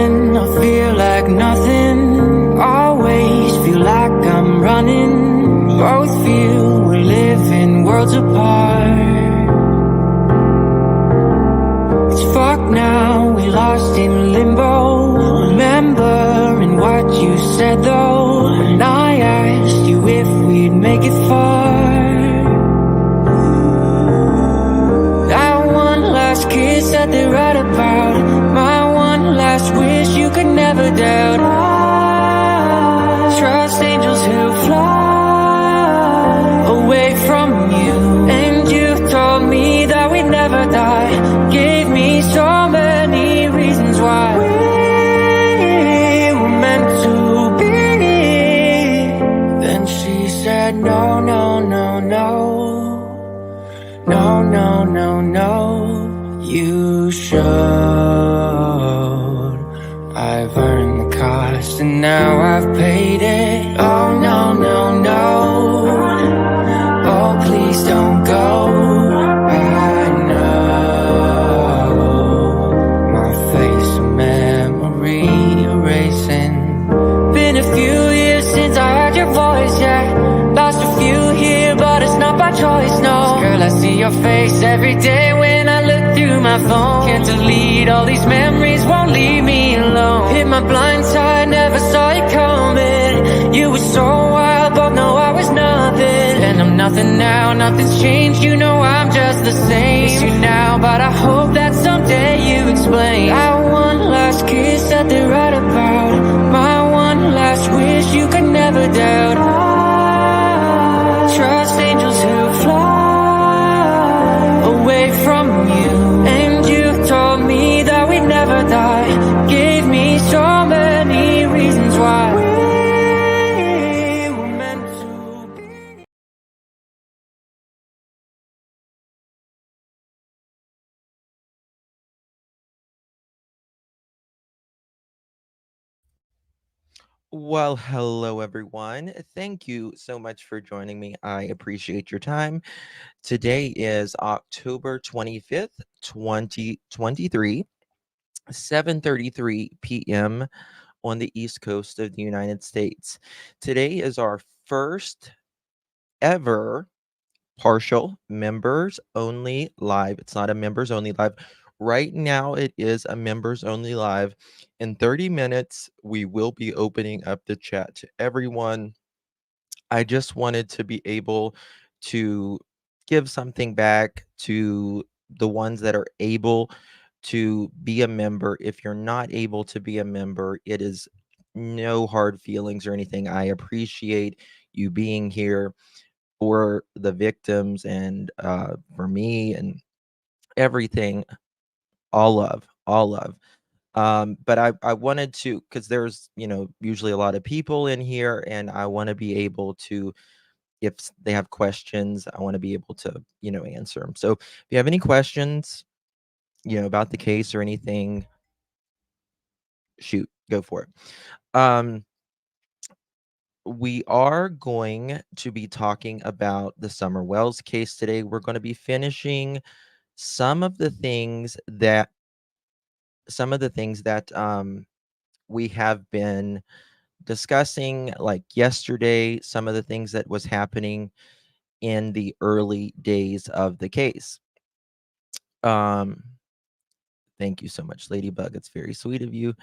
nothing, I feel like nothing. Always feel like I'm running. Both feel we're living worlds apart. It's fucked now, we lost in limbo. Remembering what you said though, and I asked you if we'd make it far. That one last kiss that they write about, my one last wish you could never doubt. I trust angels who fly away from you, and you've told me that we'd never die. Gave me so many reasons why we were meant to be. Then she said no, no, no, no. No, no, no, no, you should. I've earned the cost and now I've paid it. Oh, no, no, no. Oh, please don't go. I know my face a memory erasing. Been a few years since I heard your voice, yeah. Lost a few here, but it's not by choice, no. Girl, I see your face every day when I look through my phone. Can't delete all these memories, won't leave me alone. Hit my blind side, never saw you coming. You were so wild, but no, I was nothing. And I'm nothing now, nothing's changed. You know I'm just the same. Miss you now, but I hope that someday you explain. That one last kiss that they write about, my one last wish you could never doubt. I trust angels who fly away from you, and you've told me that we'd never die. Gave me so many reasons why we were meant to be. Well, hello everyone. Thank you so much for joining me. I appreciate your time. Today is October 25th, 2023, 7:33 p.m. on the East Coast of the United States. Today is our first ever partial members only live. It's not a members only live. Right now, it is a members only live. In 30 minutes, we will be opening up the chat to everyone. I just wanted to be able to give something back to the ones that are able to be a member. If you're not able to be a member, it is no hard feelings or anything. I appreciate you being here for the victims and for me and everything. All love, all love. But I wanted to, because there's usually a lot of people in here, and I want to be able to, if they have questions, I want to be able to answer them. So if you have any questions about the case or anything, shoot, go for it. We are going to be talking about the Summer Wells case today. We're going to be finishing some of the things that we have been discussing, like yesterday, some of the things that was happening in the early days of the case. Um, thank you so much, Ladybug. It's very sweet of you.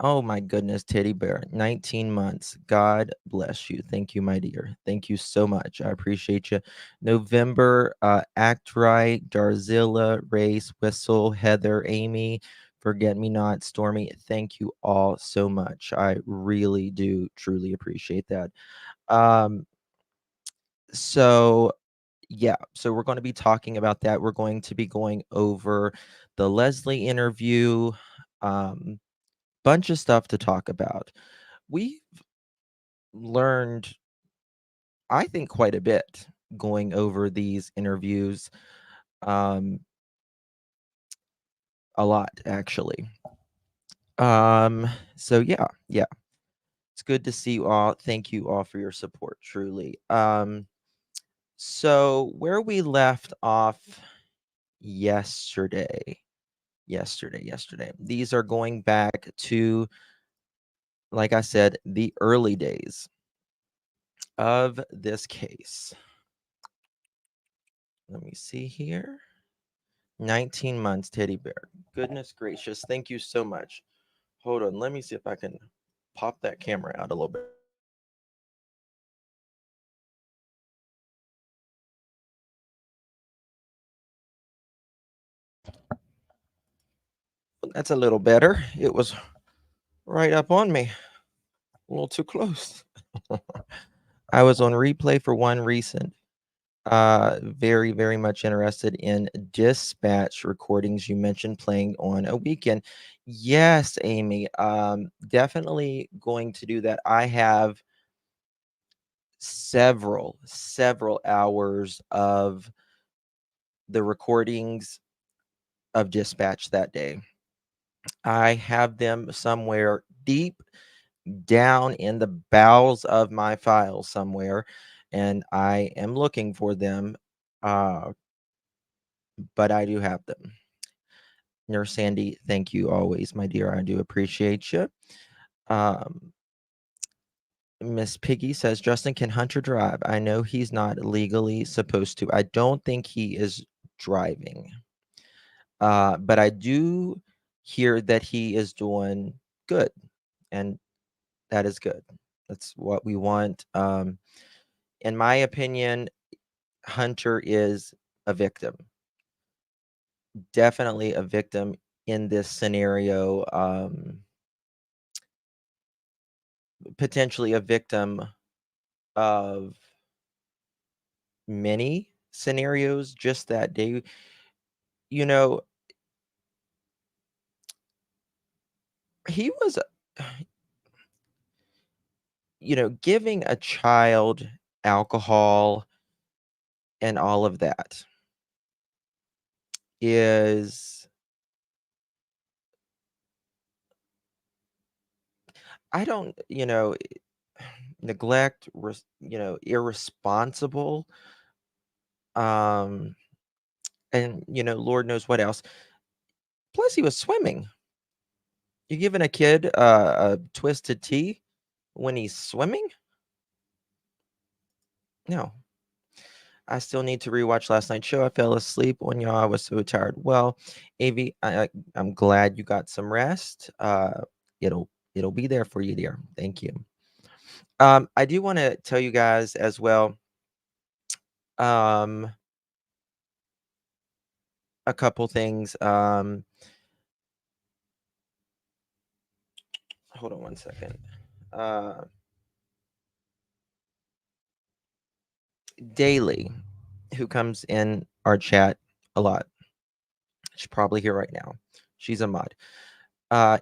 Oh my goodness, Teddy Bear, 19 months. God bless you. Thank you, my dear. Thank you so much. I appreciate you. November, Act Right, Darzilla, Race, Whistle, Heather, Amy, Forget Me Not, Stormy. Thank you all so much. I really do truly appreciate that. Um, so yeah, so we're going to be talking about that. We're going to be going over the Leslie interview. Bunch of stuff to talk about. We've learned, I think, quite a bit going over these interviews. A lot, actually. So yeah. It's good to see you all. Thank you all for your support, truly. So where we left off yesterday, Yesterday. These are going back to, like I said, the early days of this case. Let me see here. 19 months, teddy bear. Goodness gracious. Thank you so much. Hold on. Let me see if I can pop that camera out a little bit. That's a little better. It was right up on me. A little too close. I was on replay for one reason. Very, very much interested in dispatch recordings you mentioned playing on a weekend. Yes, Amy. Definitely going to do that. I have several hours of the recordings of dispatch that day. I have them somewhere deep down in the bowels of my files somewhere, and I am looking for them. Uh, but I do have them. Nurse Sandy, thank you always, my dear. I do appreciate you. Um, Miss Piggy says, Justin, can Hunter drive? I know he's not legally supposed to. I don't think he is driving. But I do hear that he is doing good, and that is good. That's what we want. In my opinion, Hunter is a victim. Definitely a victim in this scenario. Potentially a victim of many scenarios just that day. You know, he was, giving a child alcohol and all of that is, I don't, neglect, irresponsible, um, and, Lord knows what else. Plus, he was swimming. You giving a kid a twisted tea when he's swimming? No. I still need to rewatch last night's show. I fell asleep when y'all. I was so tired. Well, Avi, I'm glad you got some rest. It'll be there for you, dear. Thank you. I do want to tell you guys as well. Um, a couple things. Hold on one second. Daily, who comes in our chat a lot. She's probably here right now. She's a mod.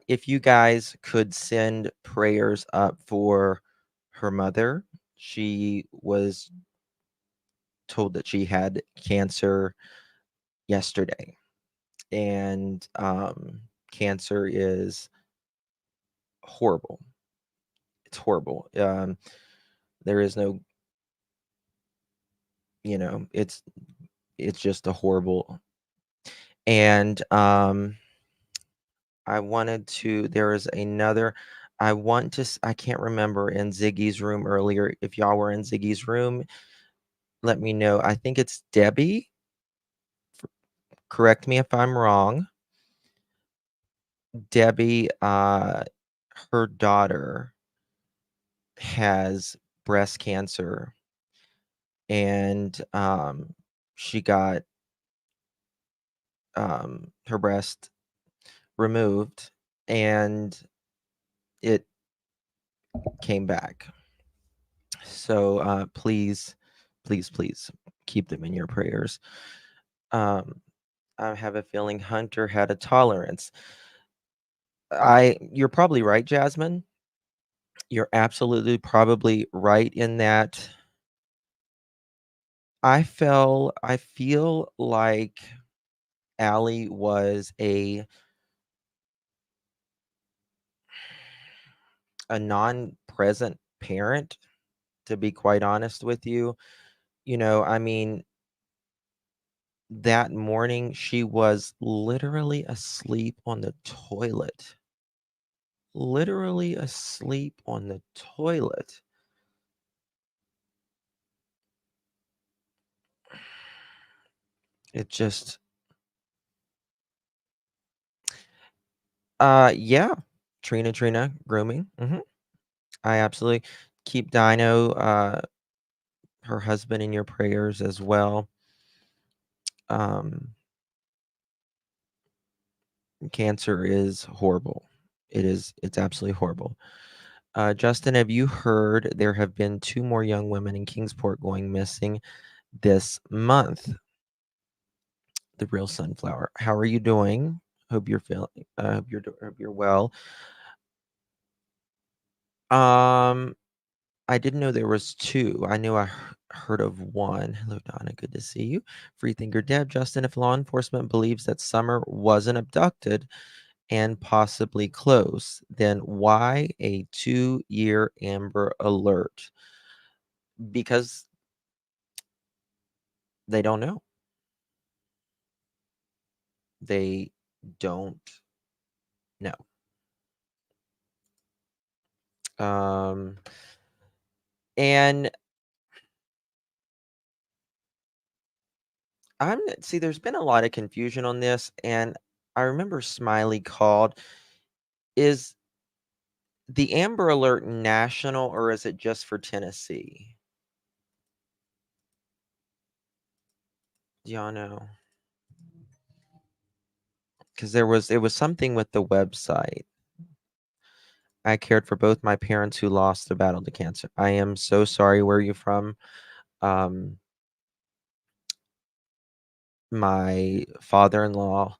If you guys could send prayers up for her mother, she was told that she had cancer yesterday, and cancer is horrible. It's horrible. There is no, it's just a horrible. And I wanted to. There is another. I can't remember in Ziggy's room earlier. If y'all were in Ziggy's room, let me know. I think it's Debbie. Correct me if I'm wrong. Debbie, her daughter has breast cancer, and she got her breast removed, and it came back. So please keep them in your prayers. Um, I have a feeling Hunter had a tolerance. You're probably right, Jasmine. You're absolutely probably right in that. I feel like Allie was a non-present parent, to be quite honest with you. I mean, that morning she was literally asleep on the toilet. Literally asleep on the toilet. It just yeah. Trina grooming. I absolutely keep Dino, her husband in your prayers as well. Um, cancer is horrible. It's absolutely horrible. Justin, have you heard there have been 2 more young women in Kingsport going missing this month? The real sunflower. How are you doing? Hope you're feeling. Hope you're well. Um, I didn't know there was 2. I knew I heard of 1. Hello, Donna. Good to see you. Freethinker Deb. Justin, if law enforcement believes that Summer wasn't abducted and possibly close, then why a 2-year Amber Alert? Because they don't know. They don't know. Um, and see, there's been a lot of confusion on this, and I remember Smiley called. Is the Amber Alert national or is it just for Tennessee? Do y'all know? Because it was something with the website. I cared for both my parents who lost the battle to cancer. I am so sorry. Where are you from? Um, my father-in-law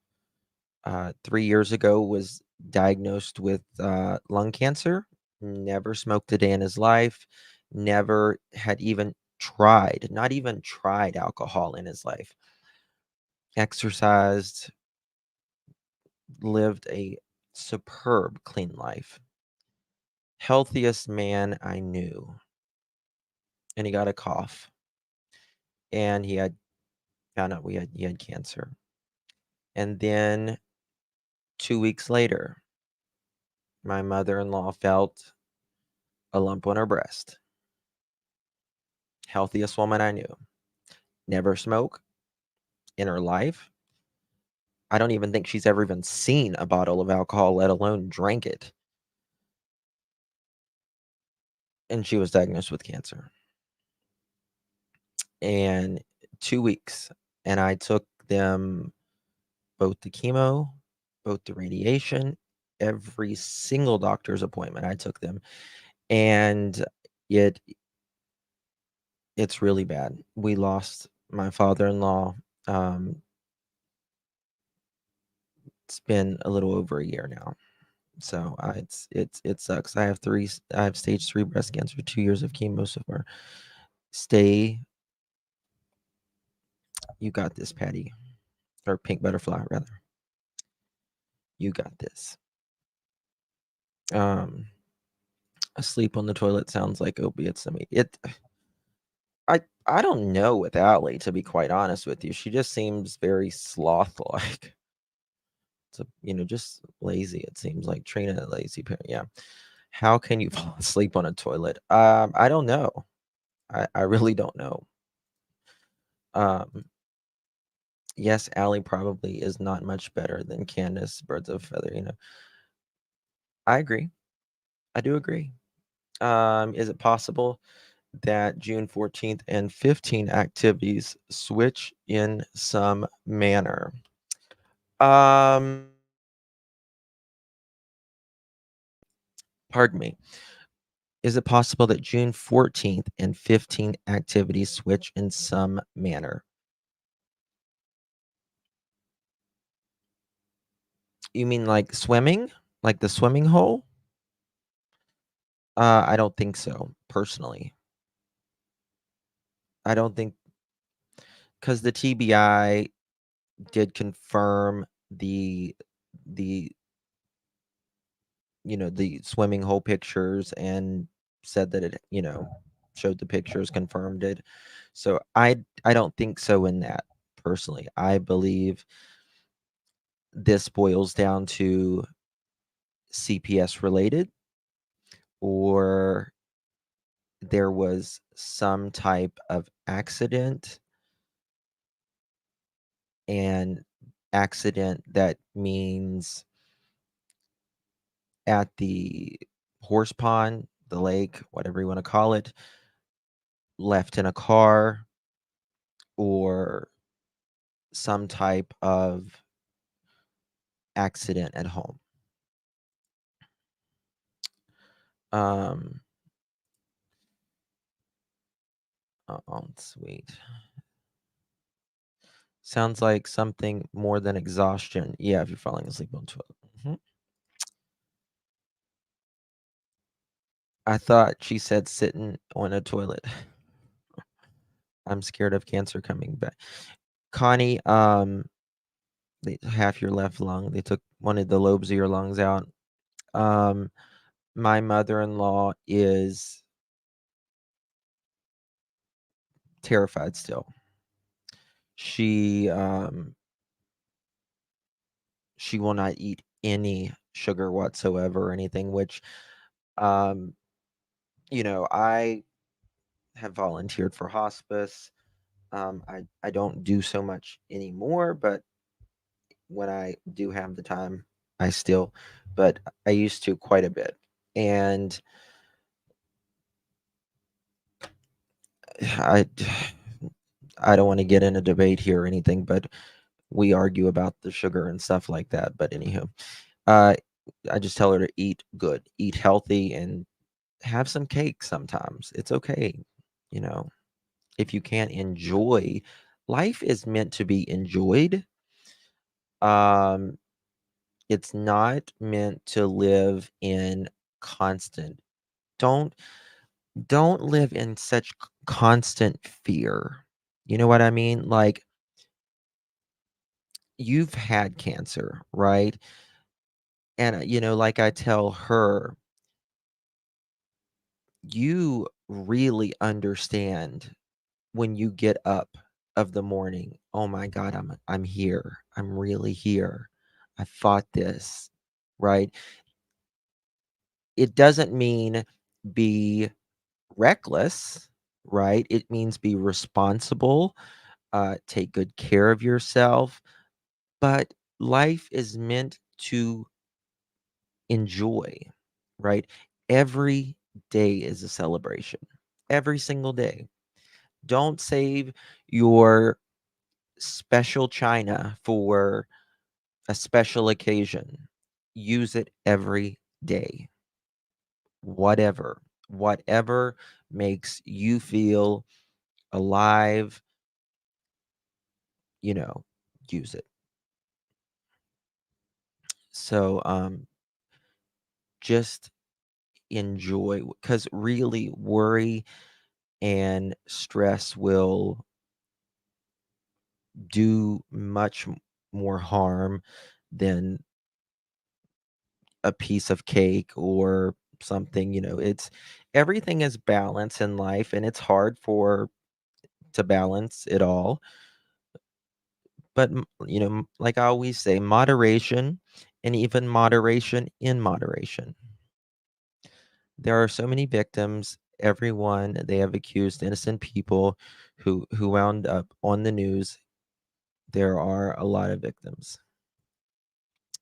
3 years ago was diagnosed with lung cancer. Never smoked a day in his life. Never had even tried, not even tried alcohol in his life. Exercised, lived a superb, clean life. Healthiest man I knew. And he got a cough. And he had found out he had cancer. And then 2 weeks later, my mother-in-law felt a lump on her breast. Healthiest woman I knew. Never smoked in her life. I don't even think she's ever even seen a bottle of alcohol, let alone drank it. And she was diagnosed with cancer. And 2 weeks. And I took them both the chemo, both the radiation, every single doctor's appointment I took them. And it it's really bad. We lost my father-in-law. It's been a little over a year now. So it sucks. I have stage 3 breast cancer, 2 years of chemo so far. Stay. You got this, Patty, or Pink Butterfly rather. You got this. Asleep on the toilet sounds like opiates to me. I don't know with Allie, to be quite honest with you. She just seems very sloth-like. Just lazy. It seems like Trina, lazy parent. Yeah. How can you fall asleep on a toilet? I don't know. I really don't know. Um, yes, Allie probably is not much better than Candace, birds of a feather. I agree. I do agree. Is it possible that June 14th and 15 activities switch in some manner? Um, pardon me. Is it possible that June 14th and 15 activities switch in some manner? You mean like swimming? Like the swimming hole? I don't think so, personally. I don't think because the TBI did confirm the the swimming hole pictures and said that it, showed the pictures, confirmed it. So I don't think so in that. personally. I believe this boils down to CPS related, or there was some type of accident, and accident that means at the horse pond, the lake, whatever you want to call it, left in a car, or some type of accident at home. Um, oh, sweet. Sounds like something more than exhaustion. Yeah, if you're falling asleep on toilet. I thought she said sitting on a toilet. I'm scared of cancer coming back. Connie, half your left lung. They took one of the lobes of your lungs out. Um, my mother-in-law is terrified still. She she will not eat any sugar whatsoever or anything, which um, I have volunteered for hospice. I don't do so much anymore, but when I do have the time, I still, but I used to quite a bit. And I I don't want to get in a debate here or anything, but we argue about the sugar and stuff like that. But anywho, uh, I just tell her to eat good, eat healthy, and have some cake sometimes. It's okay, you know. If you can't enjoy, life is meant to be enjoyed. Um, it's not meant to live in constant. Don't don't live in such constant fear. You know what I mean? Like, you've had cancer, right? And like I tell her, you really understand when you get up of the morning. Oh my God, I'm here. I'm really here. I fought this, right? It doesn't mean be reckless, right? It means be responsible, take good care of yourself. But life is meant to enjoy, right? Every day is a celebration. Every single day. Don't save your special china for a special occasion. Use it every day. Whatever makes you feel alive, you know, use it. So just enjoy, because really worry and stress will do much more harm than a piece of cake or something. It's everything is balance in life, and it's hard for to balance it all. But like I always say, moderation, and even moderation in moderation. There are so many victims. Everyone, they have accused innocent people who wound up on the news. There are a lot of victims.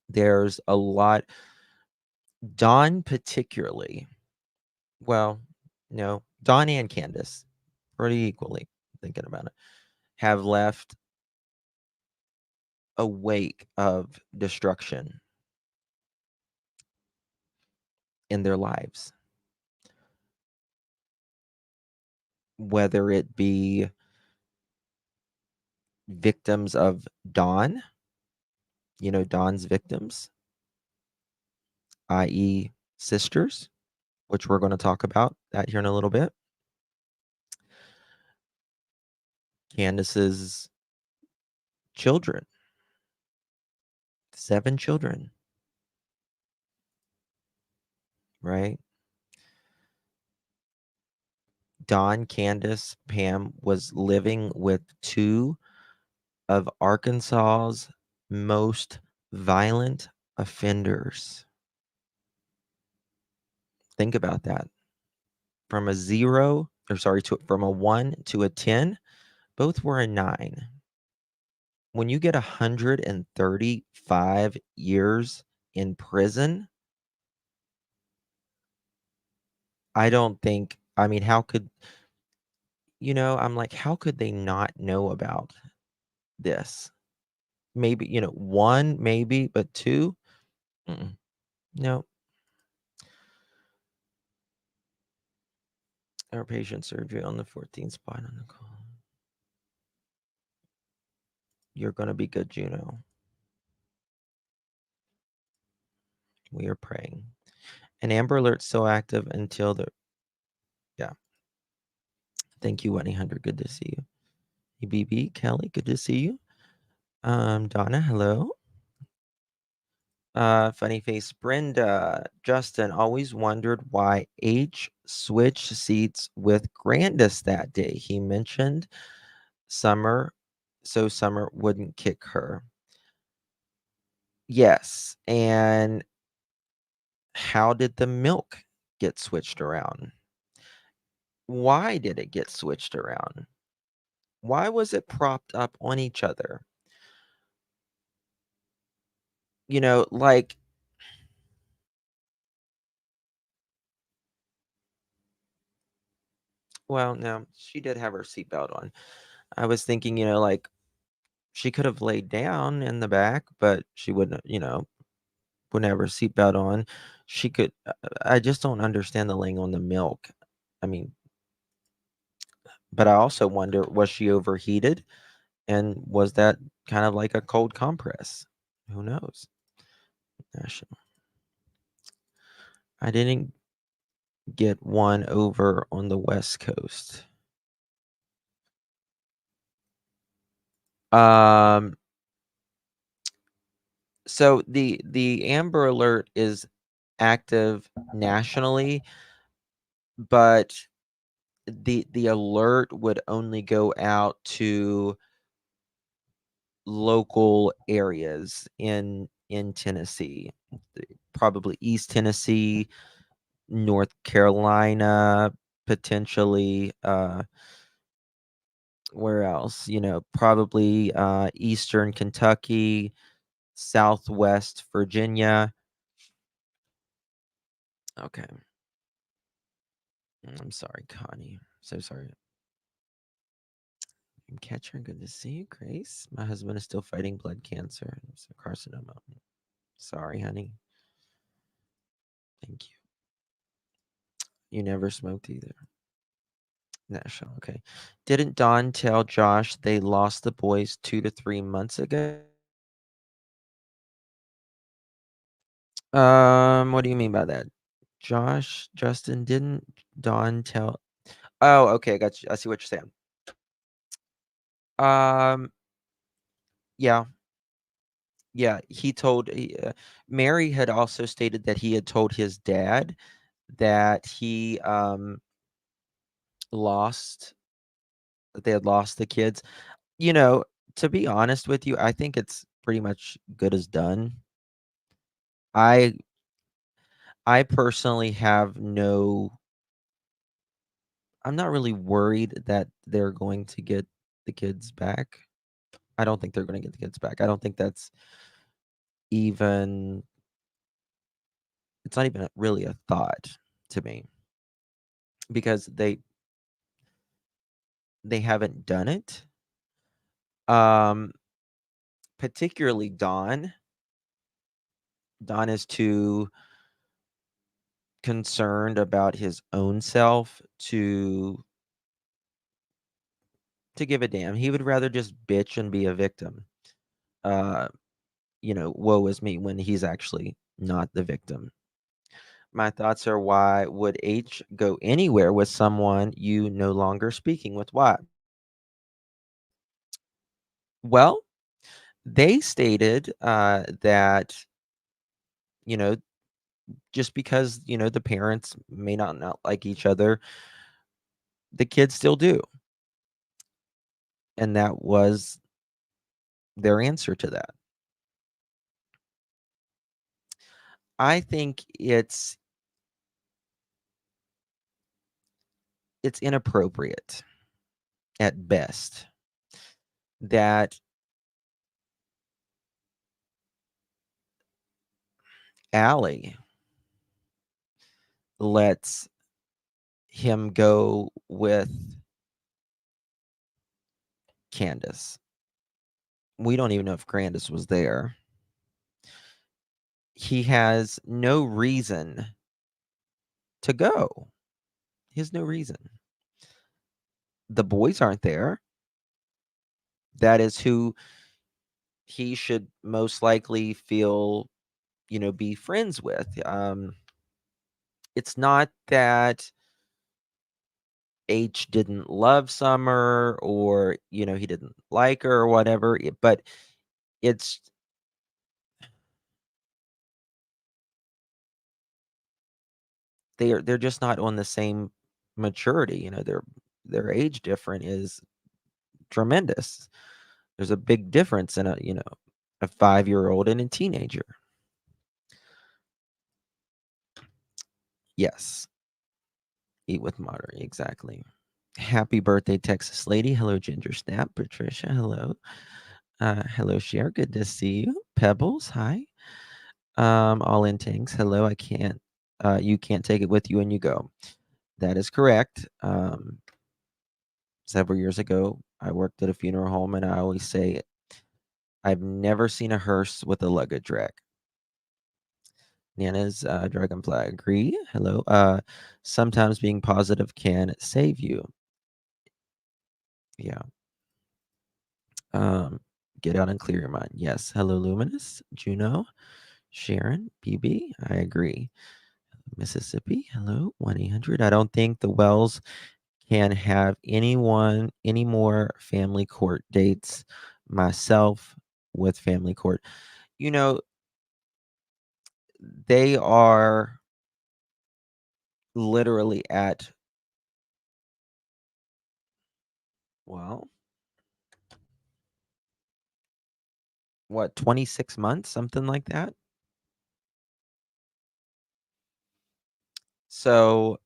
There's a lot. Dawn particularly. Well, no, Dawn and Candace, pretty equally, thinking about it, have left a wake of destruction in their lives, whether it be victims of Dawn, Dawn's victims, i.e., sisters, which we're going to talk about that here in a little bit. Candace's children, 7 children, right? Dawn, Candace, Pam was living with 2 of Arkansas's most violent offenders. Think about that. From a 0 or sorry, from a 1 to a 10, both were a 9. When you get 135 years in prison, I don't think I mean, how could I'm like, how could they not know about this? Maybe, 1 maybe, but 2? Mm-mm. No. Our patient surgery on the 14th spot on the call. You're gonna be good, Juno. We are praying. An Amber Alert's still active until the yeah. Thank you, 1-800. Good to see you. EBB, Kelly, good to see you. Donna, hello. Funny face, Brenda, Justin, always wondered why H switched seats with Grandis that day. He mentioned Summer, so Summer wouldn't kick her. Yes, and how did the milk get switched around? Why did it get switched around? Why was it propped up on each other? Like well, no, she did have her seatbelt on. I was thinking, like she could have laid down in the back, but she wouldn't have her seatbelt on. She could I just don't understand the laying on the milk. I mean, but I also wonder, was she overheated? And was that kind of like a cold compress? Who knows? Gosh, I didn't get one over on the West Coast. Um, so the Amber Alert is active nationally, but the alert would only go out to local areas in Tennessee, probably East Tennessee, North Carolina, potentially. Where else? Probably Eastern Kentucky, Southwest Virginia. Okay. I'm sorry, Connie. So sorry. Catcher, good to see you, Grace. My husband is still fighting blood cancer. It's a carcinoma. Sorry, honey. Thank you. You never smoked either. National, okay. Didn't Don tell Josh they lost the boys 2 to 3 months ago? What do you mean by that? Josh, Justin, didn't Don tell Oh, okay, I got you. I see what you're saying. Um, yeah. Yeah, Mary had also stated that he had told his dad that lost they had lost the kids. You know, to be honest with you, I think it's pretty much good as done. I I personally have no I'm not really worried that they're going to get the kids back. I don't think they're gonna get the kids back. I don't think that's even it's not even really a thought to me because they haven't done it. Um, particularly Don. Don is too concerned about his own self to give a damn. He would rather just bitch and be a victim. Uh, woe is me when he's actually not the victim. My thoughts are why would H go anywhere with someone you no longer speaking with? Why? Well, they stated that, you know, just because, the parents may not like each other, the kids still do. And that was their answer to that. I think it's inappropriate at best that Allie lets him go with Candace. We don't even know if Candace was there. He has no reason to go. He has no reason. The boys aren't there. That is who he should most likely feel, be friends with. It's not that H didn't love Summer or, he didn't like her or whatever, but it's they're just not on the same maturity. Their age difference is tremendous. There's a big difference in a 5-year-old and a teenager. Yes. Eat with moderate, exactly. Happy birthday, Texas lady. Hello, Ginger Snap. Patricia, hello. Hello, Cher. Good to see you. Pebbles, hi. All in tanks. Hello. I can't. You can't take it with you when you go. That is correct. Several years ago, I worked at a funeral home, and I always say I've never seen a hearse with a luggage rack. Nana's Dragonfly agree. Hello. Sometimes being positive can save you. Yeah. Get out and clear your mind. Yes. Hello, Luminous, Juno, Sharon, BB. I agree. Mississippi. Hello, 1-800. I don't think the Wells can have any more family court dates. Myself with family court. They are literally at, well, what, 26 months, something like that. So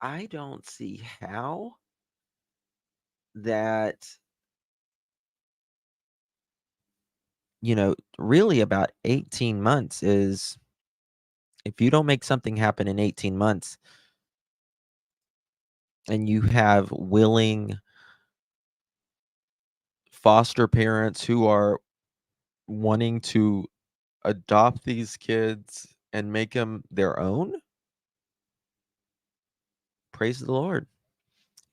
I don't see how that, really about 18 months is, if you don't make something happen in 18 months and you have willing foster parents who are wanting to adopt these kids and make them their own, praise the Lord.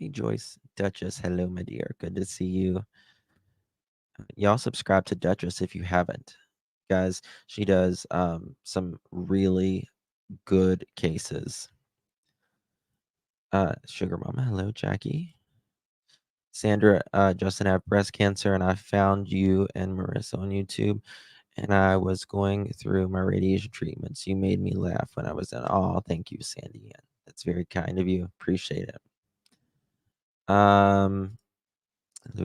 Hey, Joyce, Duchess, hello, my dear. Good to see you. Y'all subscribe to Duchess if you haven't. Guys, she does some really good cases. Sugar Mama, hello, Jackie. Sandra, Justin, I have breast cancer, and I found you and Marissa on YouTube, and I was going through my radiation treatments. You made me laugh when I was in. Oh, thank you, Sandy. That's very kind of you. Appreciate it. Hello,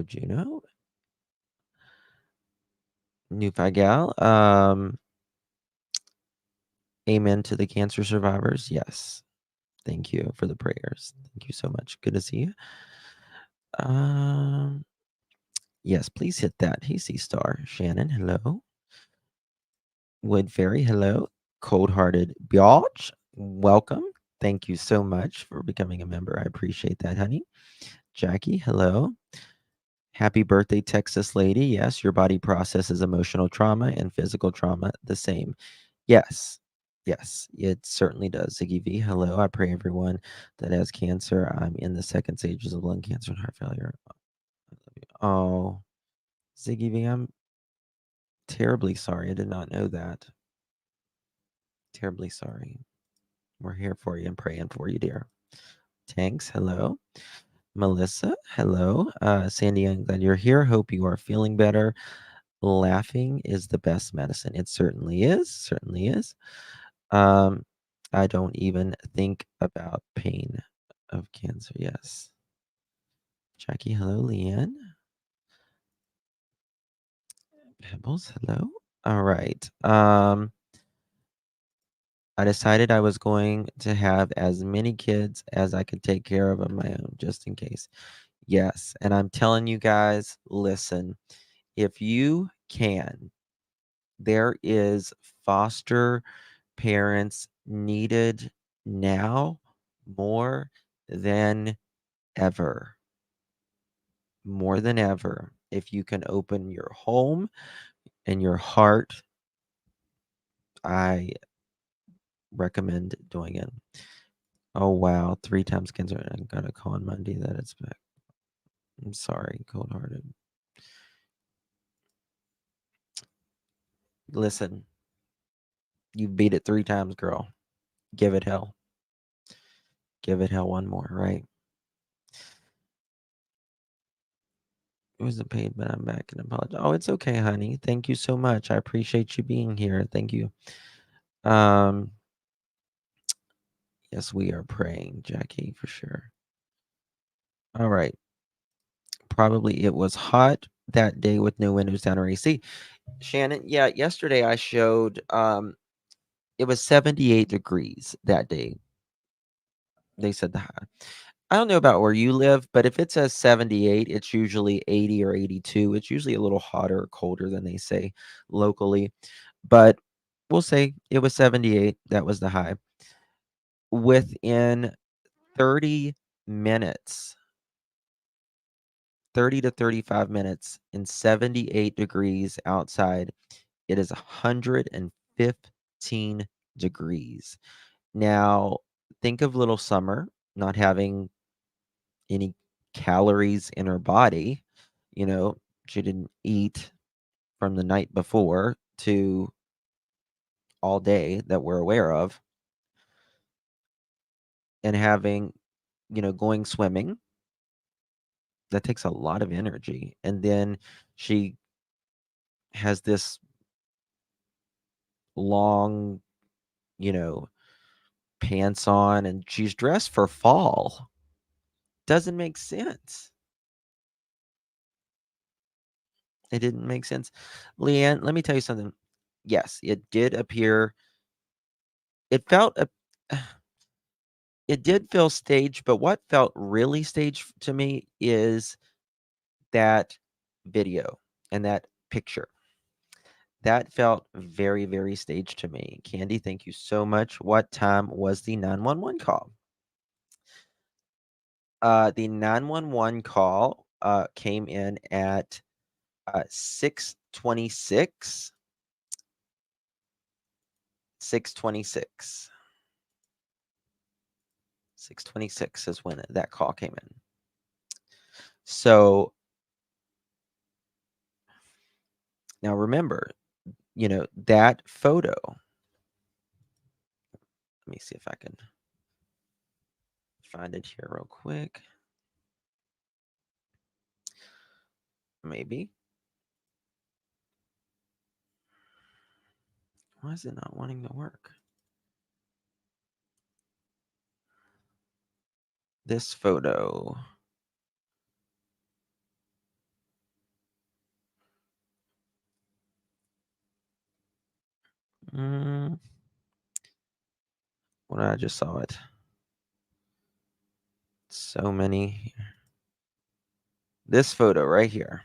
Juno. New Gal. Amen to the cancer survivors. Yes. Thank you for the prayers. Thank you so much. Good to see you. Yes, please hit that. Hey, C Star. Shannon, hello. Wood Fairy, hello. Cold Hearted Biatch, welcome. Thank you so much for becoming a member. I appreciate that, honey. Jackie, hello. Happy birthday, Texas lady. Yes, your body processes emotional trauma and physical trauma the same. Yes, yes, it certainly does. Ziggy V, hello. I pray everyone that has cancer. I'm in the second stages of lung cancer and heart failure. Oh, Ziggy V, I'm terribly sorry. I did not know that. Terribly sorry. We're here for you and praying for you, dear. Tanks, hello. Melissa, hello. Sandy, I'm glad you're here. Hope you are feeling better. Laughing is the best medicine. It certainly is. Certainly is. I don't even think about pain of cancer. Yes. Jackie, hello. Leanne. Pebbles, hello? All right. I decided I was going to have as many kids as I could take care of my own, just in case. Yes, and I'm telling you guys, listen, if you can, there is foster parents needed now more than ever. More than ever. If you can open your home and your heart, I recommend doing it. Oh wow, 3 times cancer. I got a call on Monday that it's back. I'm sorry, cold hearted. Listen, you beat it 3 times, girl. Give it hell. Give it hell one more, right? It wasn't paid, but I'm back and apologize. Oh, it's okay, honey. Thank you so much. I appreciate you being here. Thank you. Um, yes, we are praying, Jackie, for sure. All right. Probably it was hot that day with no windows down or AC. Shannon, yeah, yesterday I showed it was 78 degrees that day. They said the high. I don't know about where you live, but if it says 78, it's usually 80 or 82. It's usually a little hotter or colder than they say locally. But we'll say it was 78. That was the high. Within 30 minutes, 30 to 35 minutes in 78 degrees outside, it is 115 degrees. Now, think of little Summer not having any calories in her body. You know, she didn't eat from the night before to all day that we're aware of, and having, going swimming. That takes a lot of energy. And then she has this long, you know, pants on and she's dressed for fall. Doesn't make sense. It didn't make sense. Leanne, let me tell you something. Yes, it did appear. It felt a it did feel staged, but what felt really staged to me is that video and that picture. That felt very, very staged to me. Candy, thank you so much. What time was the 911 call? The 911 call came in at 6:26. 6:26. 6:26 is when that call came in. So now remember, that photo. Let me see if I can find it here real quick. Maybe. Why is it not wanting to work? This photo. Mm, When I just saw it. So many. This photo right here.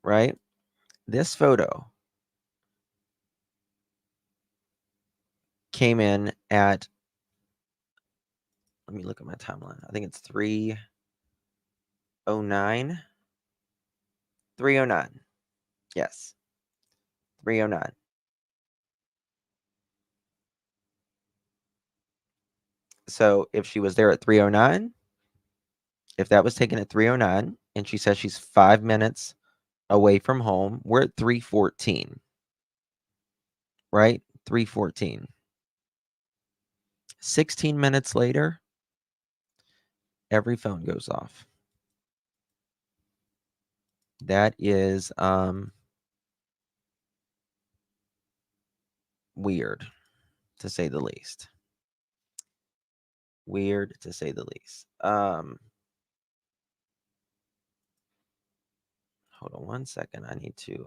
Right? This photo came in at, let me look at my timeline. I think it's 3:09. 3:09. Yes. 3:09. So if she was there at 3:09, if that was taken at 3:09 and she says she's 5 minutes away from home, we're at 3:14. Right? 3:14. 16 minutes later, every phone goes off. That is weird, to say the least. Weird, to say the least. hold on one second. I need to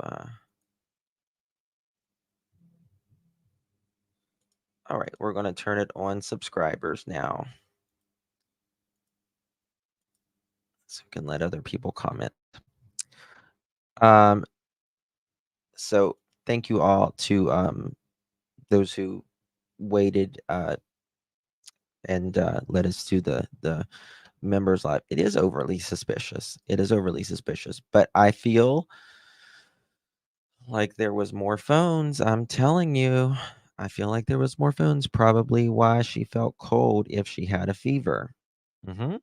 all right, we're going to turn it on subscribers now so we can let other people comment. So thank you all to those who waited and led us to the members live. It is overly suspicious. It is overly suspicious, but I feel like there was more phones. I'm telling you, I feel like there was more phones. Probably why she felt cold if she had a fever. Hmm.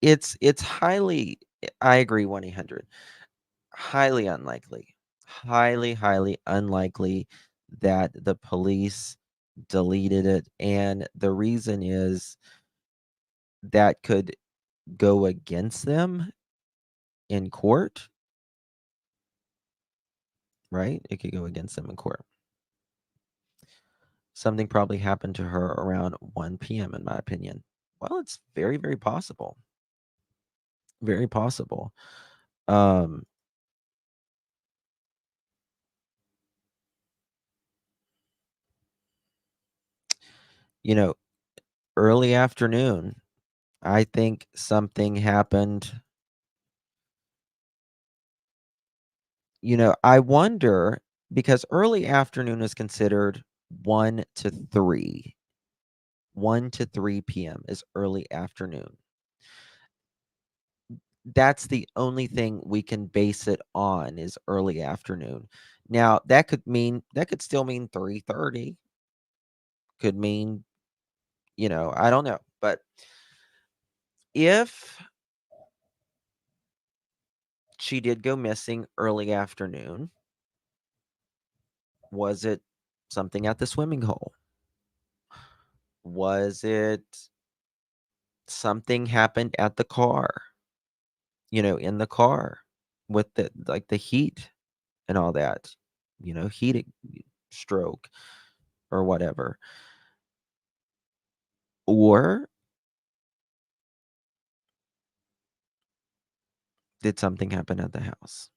It's highly. I agree. 1-800. Highly unlikely. Highly unlikely that the police deleted it, and the reason is that could go against them in court, right? It could go against them in court. Something probably happened to her around 1 p.m., in my opinion. Well, it's very possible. Very possible. Um, you know, early afternoon, I think something happened. I wonder because early afternoon is considered 1 to 3. 1 to 3 p.m. is early afternoon. That's the only thing we can base it on is early afternoon. Now, that could still mean 3:30. Could mean, I don't know. But if she did go missing early afternoon, was it something at the swimming hole? Was it something happened at the car? In the car with the heat and all that, heat stroke or whatever. Or did something happen at the house?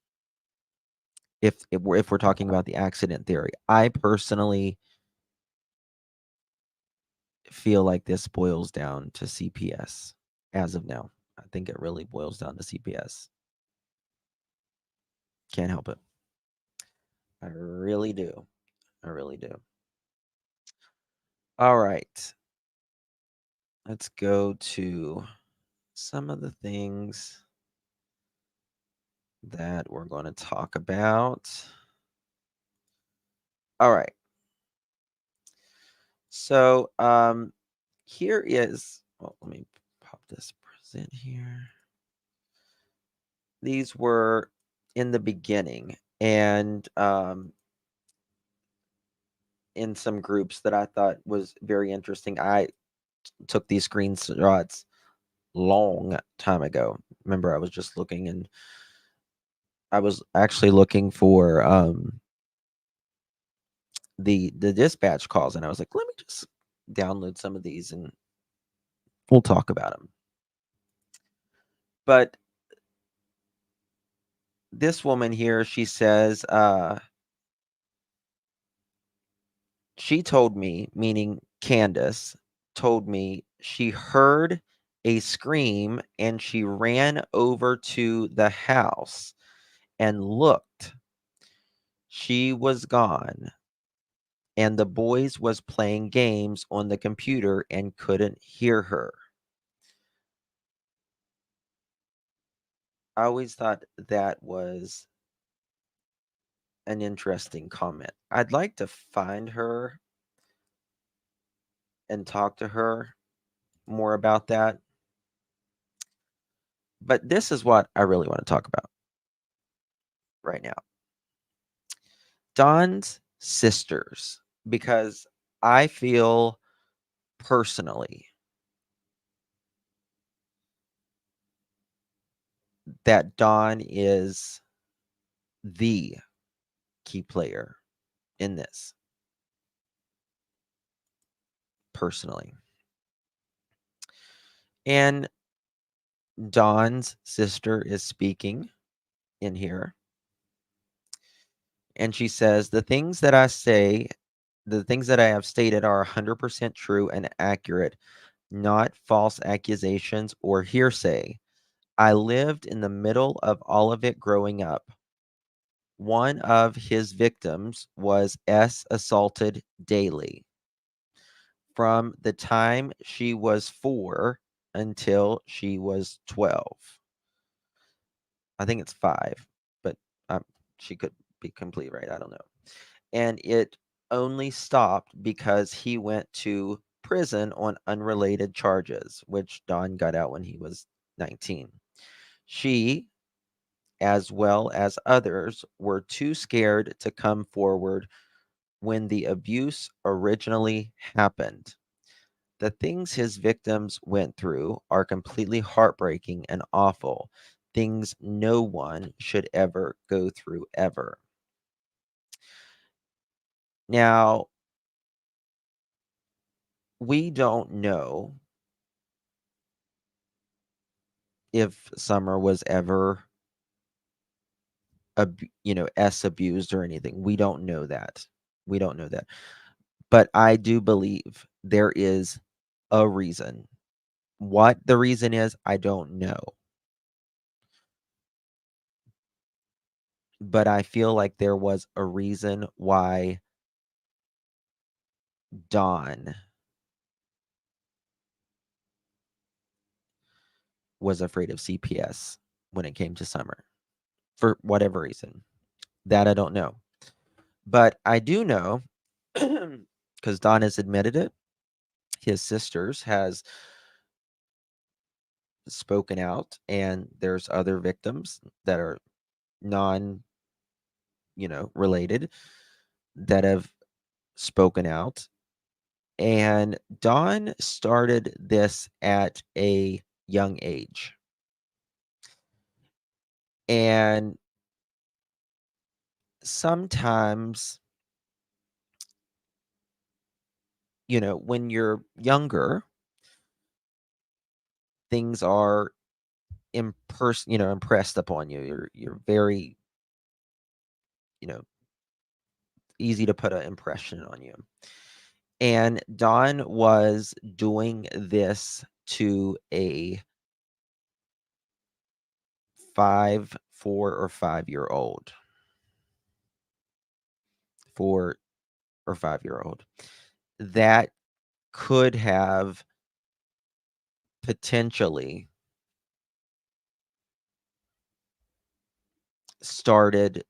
If we're talking about the accident theory, I personally feel like this boils down to CPS as of now. I think it really boils down to CPS. Can't help it. I really do. I really do. All right. Let's go to some of the things that we're going to talk about. All right. So, here is, well, let me pop this present here. These were in the beginning and in some groups that I thought was very interesting. I took these screenshots long time ago. Remember, I was just looking and I was actually looking for the dispatch calls, and I was like, let me just download some of these and we'll talk about them. But this woman here, she says, she told me, meaning Candace, told me she heard a scream and she ran over to the house and looked. She was gone. And the boys was playing games on the computer and couldn't hear her. I always thought that was an interesting comment. I'd like to find her and talk to her more about that. But this is what I really want to talk about right now. Dawn's sisters, because I feel personally that Dawn is the key player in this. Personally. And Dawn's sister is speaking in here, and she says, the things that I have stated are 100% true and accurate, not false accusations or hearsay. I lived in the middle of all of it growing up. One of his victims was assaulted daily from the time she was 4 until she was 12. I think it's 5, but she could be completely right. I don't know. And it only stopped because he went to prison on unrelated charges, which Don got out when he was 19. She, as well as others, were too scared to come forward when the abuse originally happened. The things his victims went through are completely heartbreaking and awful, things no one should ever go through ever. Now, we don't know if Summer was ever abused or anything. We don't know that. We don't know that. But I do believe there is a reason. What the reason is, I don't know. But I feel like there was a reason why Dawn was afraid of CPS when it came to Summer, for whatever reason. That I don't know. But I do know, because Dawn has admitted it, his sisters has spoken out, and there's other victims that are non, related, that have spoken out. And Dawn started this at a young age. And sometimes, when you're younger, things are impressed upon you. You're very, you know, easy to put an impression on you. And Dawn was doing this to a 4 or 5-year old. 4 or 5-year old. That could have potentially started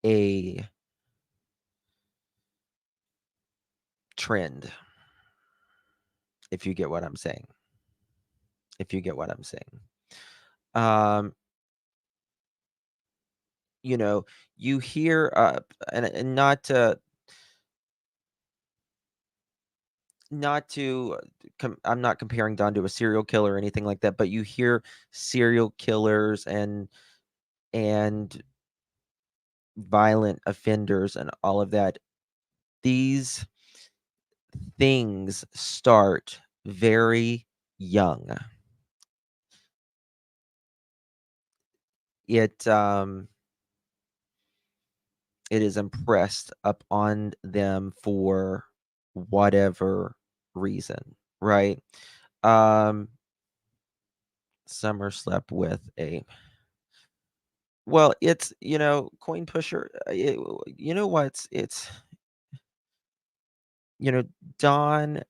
a trend, if you get what I'm saying. If you get what I'm saying. Um, you hear, and I'm not comparing Don to a serial killer or anything like that, but you hear serial killers and violent offenders and all of that. These things start very young. It is impressed upon them for whatever reason, right? Summer slept with a it's, coin pusher. You know what? It's, Don,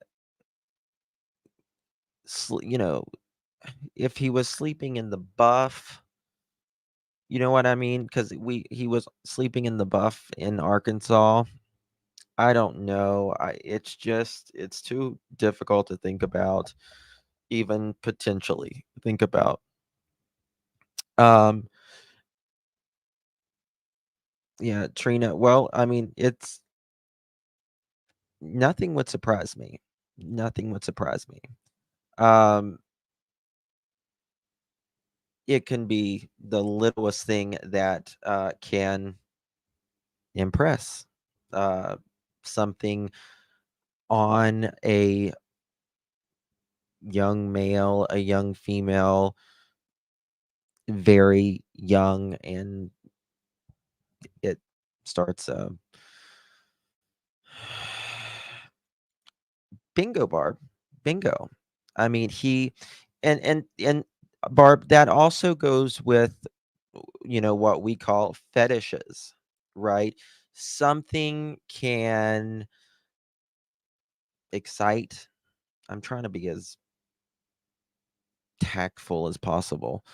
if he was sleeping in the buff, you know what I mean? Because he was sleeping in the buff in Arkansas. I don't know. It's too difficult to think about, even potentially think about. Um, yeah, Trina. Well, I mean, it's nothing would surprise me. Nothing would surprise me. Um, it can be the littlest thing that can impress. Something on a young male, a young female, very young, and it starts bingo, Barb. Bingo. I mean, he and Barb, that also goes with, what we call fetishes, right? Something can excite. I'm trying to be as tactful as possible.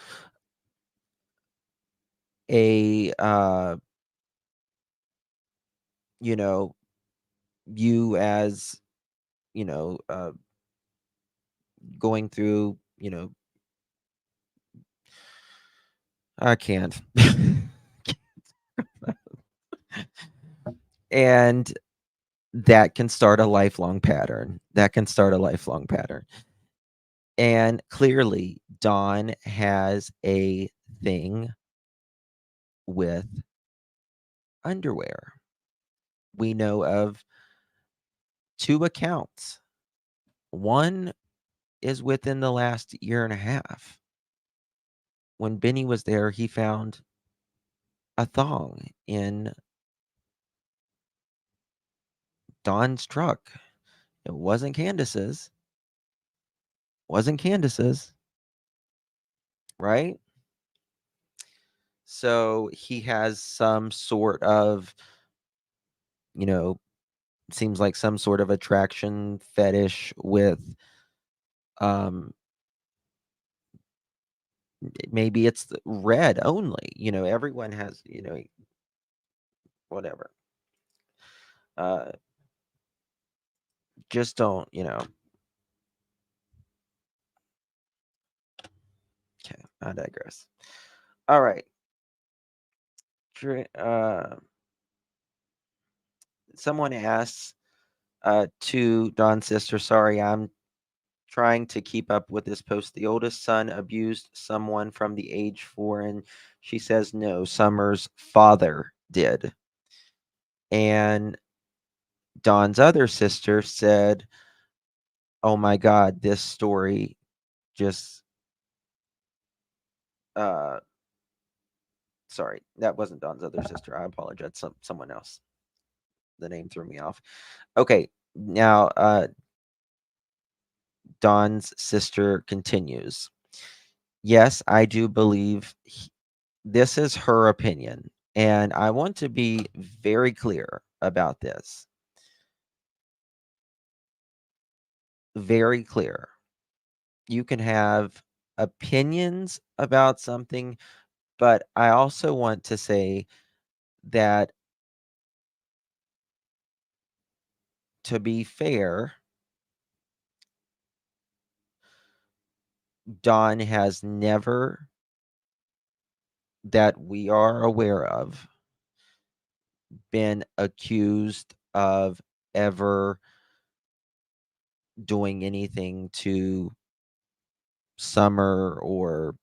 A you know, you as, you know, going through, I can't. And that can start a lifelong pattern. That can start a lifelong pattern. And clearly, Dawn has a thing with underwear. We know of two accounts. One is within the last year and a half. When Benny was there, he found a thong in Dawn's truck. It wasn't Candace's. Wasn't Candace's, right? So he has some sort of, you know, seems like some sort of attraction fetish with, um maybe it's red only. Everyone has, whatever. Uh just don't, okay, I digress. All right. Someone asks, to Don's sister, sorry, I'm trying to keep up with this post. The oldest son abused someone from the age 4, and she says no, Summer's father did. And Don's other sister said, oh my God, this story just, uh, sorry, that wasn't Don's other sister. I apologize. Someone else. The name threw me off. Okay, now Don's sister continues. Yes, I do believe this is her opinion, and I want to be very clear about this. Very clear. You can have opinions about something, but I also want to say that, to be fair, Dawn has never, that we are aware of, been accused of ever doing anything to Summer or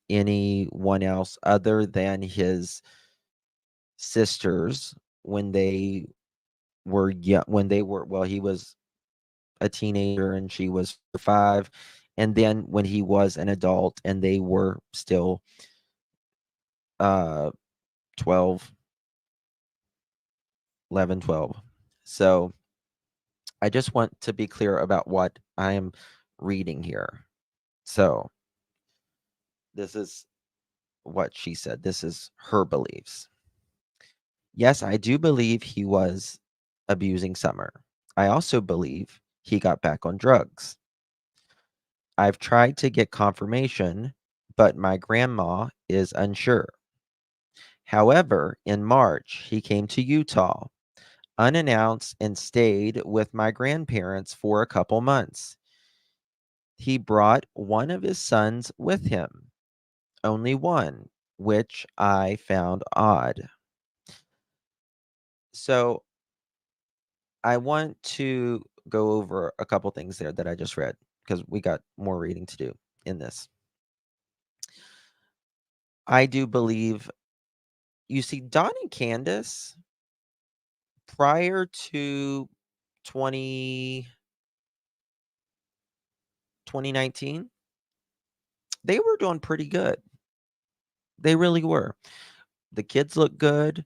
anyone else other than his sisters when they were young, well, he was a teenager and she was 5, and then when he was an adult and they were still uh 12, 11, 12. So I just want to be clear about what I am reading here. So this is what she said. This is her beliefs. Yes, I do believe he was abusing Summer. I also believe he got back on drugs. I've tried to get confirmation, but my grandma is unsure. However, in March, he came to Utah unannounced and stayed with my grandparents for a couple months. He brought one of his sons with him, only one, which I found odd. So I want to go over a couple things there that I just read because we got more reading to do in this. I do believe, you see, Don and Candace, prior to 2020, 2019, they were doing pretty good. They really were. The kids looked good.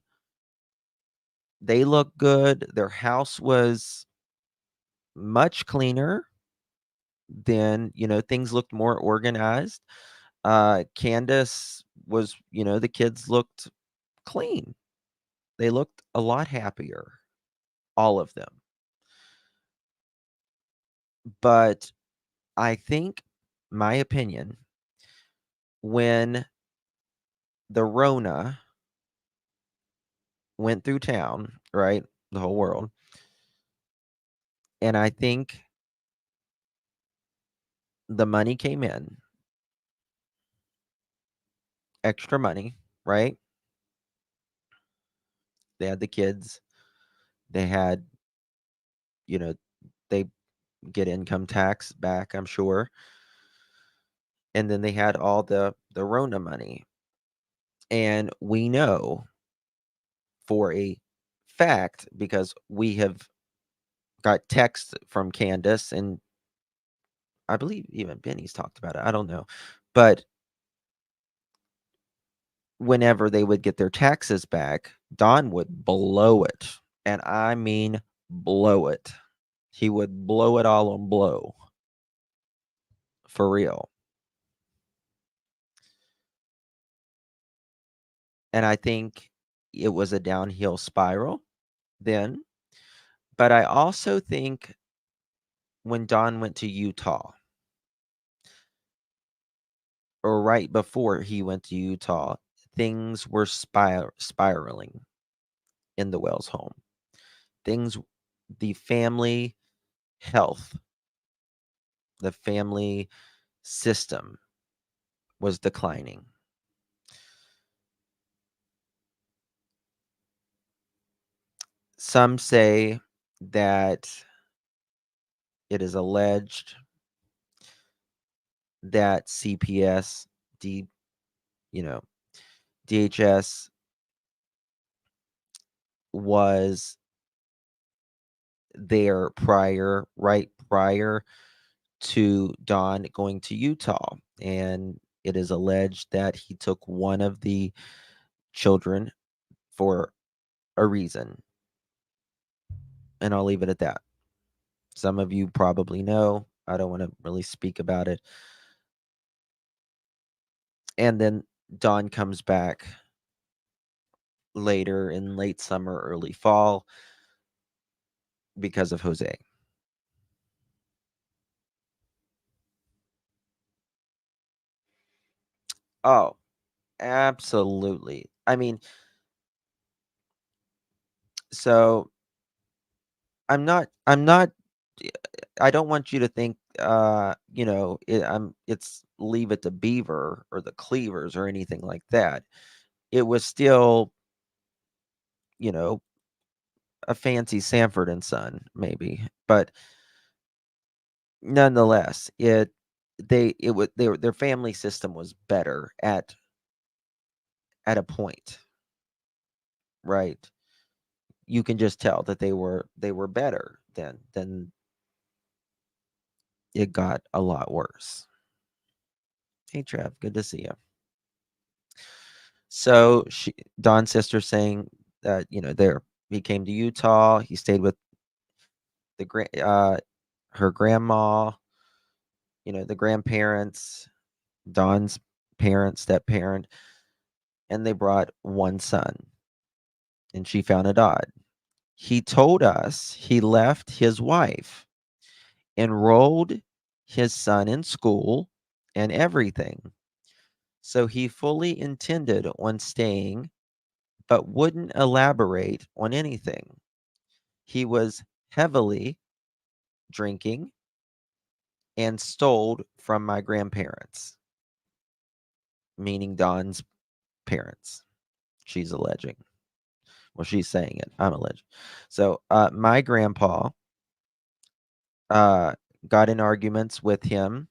They looked good. Their house was much cleaner. Then, things looked more organized. Candace was, the kids looked clean. They looked a lot happier, all of them. But I think, my opinion, when the Rona went through town, right? The whole world. And I think the money came in, extra money, right? They had the kids. They had, you know, they get income tax back, I'm sure. And then they had all the Rona money. And we know for a fact, because we have got texts from Candace, and I believe even Benny's talked about it. I don't know. But whenever they would get their taxes back, Don would blow it. And I mean blow it. He would blow it all on blow. For real. And I think it was a downhill spiral then. But I also think when Don went to Utah, or right before he went to Utah, things were spiraling in the Wells home. The family health, the family system was declining. Some say that it is alleged that CPS, DHS was there right prior to Don going to Utah. And it is alleged that he took one of the children for a reason. And I'll leave it at that. Some of you probably know. I don't want to really speak about it. And then Don comes back later in late summer, early fall because of Jose. Oh, absolutely. I mean, so I'm not I don't want you to think it's Leave It to Beaver or the Cleavers or anything like that. It was still, you know, a fancy Sanford and Son maybe, but nonetheless, their family system was better at a point, right? You can just tell that they were better then it got a lot worse. Hey Trev, good to see you. So Don's sister saying that he came to Utah, he stayed with her grandma, the grandparents, Don's parents, step parent, and they brought one son. And she found it odd. He told us he left his wife, enrolled his son in school and everything. So he fully intended on staying, but wouldn't elaborate on anything. He was heavily drinking and stole from my grandparents, meaning Don's parents. She's alleging. Well, she's saying it. I'm alleging. So my grandpa got in arguments with him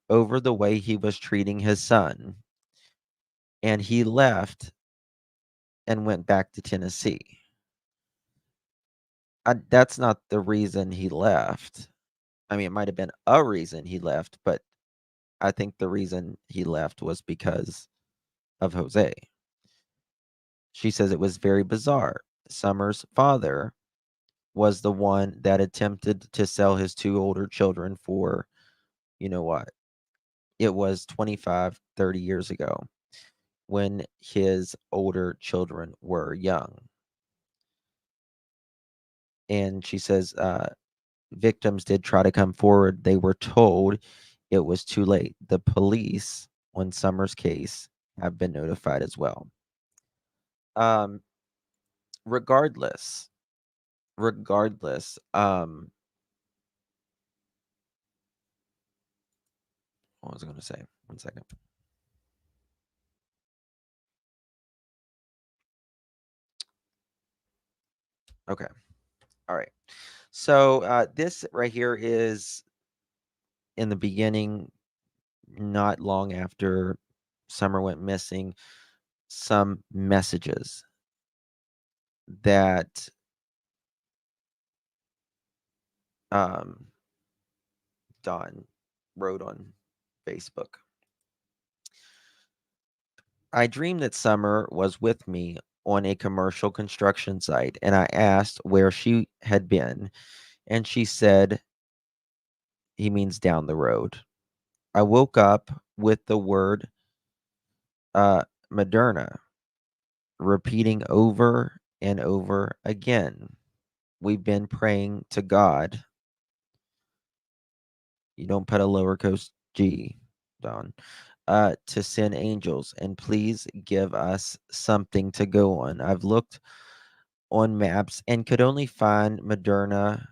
over the way he was treating his son. And he left and went back to Tennessee. That's not the reason he left. I mean, it might have been a reason he left, but I think the reason he left was because of Jose. She says it was very bizarre. Summer's father was the one that attempted to sell his two older children for, you know what? It was 25, 30 years ago when his older children were young. And she says victims did try to come forward. They were told it was too late. The police on Summer's case have been notified as well. Um, regardless, regardless, what was I going to say? 1 second. Okay. All right. So this right here is in the beginning, not long after Summer went missing, some messages that um, Don wrote on Facebook. I dreamed that Summer was with me on a commercial construction site, and I asked where she had been, and she said, he means down the road. I woke up with the word Moderna repeating over and over again. We've been praying to God. You don't put a lowercase g, Don, to send angels, and please give us something to go on. I've looked on maps and could only find Moderna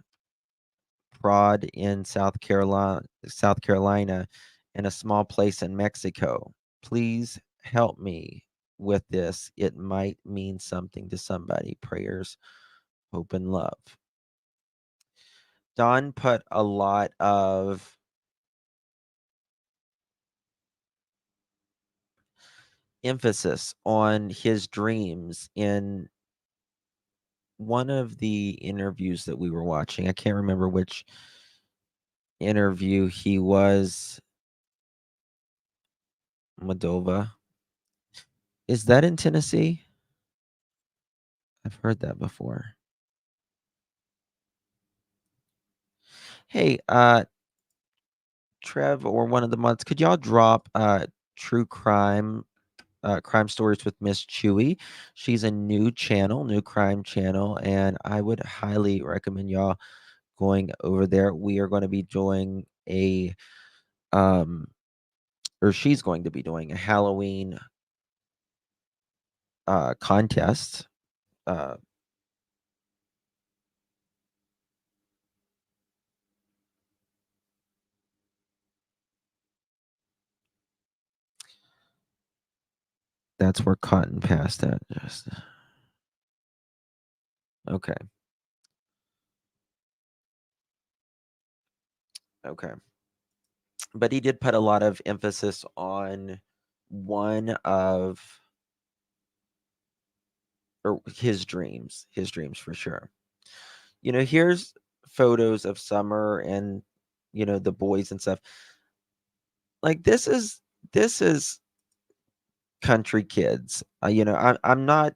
prod in South Carolina, and a small place in Mexico. Please help me with this. It might mean something to somebody. Prayers, hope, and love. Don put a lot of emphasis on his dreams in one of the interviews that we were watching. I can't remember which interview he was. Moldova. Is that in Tennessee? I've heard that before. Hey, Trev or one of the months, could y'all drop true crime stories with Miss Chewy? She's a new channel, new crime channel, and I would highly recommend y'all going over there. We are going to be doing a um or she's going to be doing a Halloween contest. Uh that's where Cotton passed at. Just okay. Okay. But he did put a lot of emphasis on one of or his dreams for sure. Here's photos of Summer and the boys and stuff. Like this is country kids. I'm not,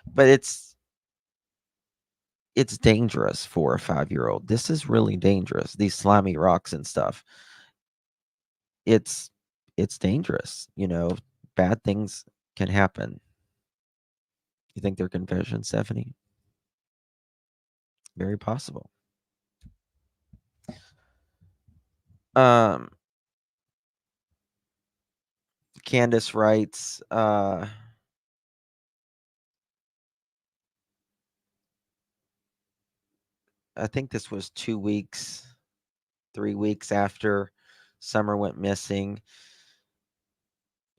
but it's dangerous for a 5-year-old. This is really dangerous. These slimy rocks and stuff. It's it's dangerous. Bad things can happen. You think they're confessions, Stephanie? Very possible. Um, Candace writes, I think this was 2 weeks, 3 weeks after Summer went missing.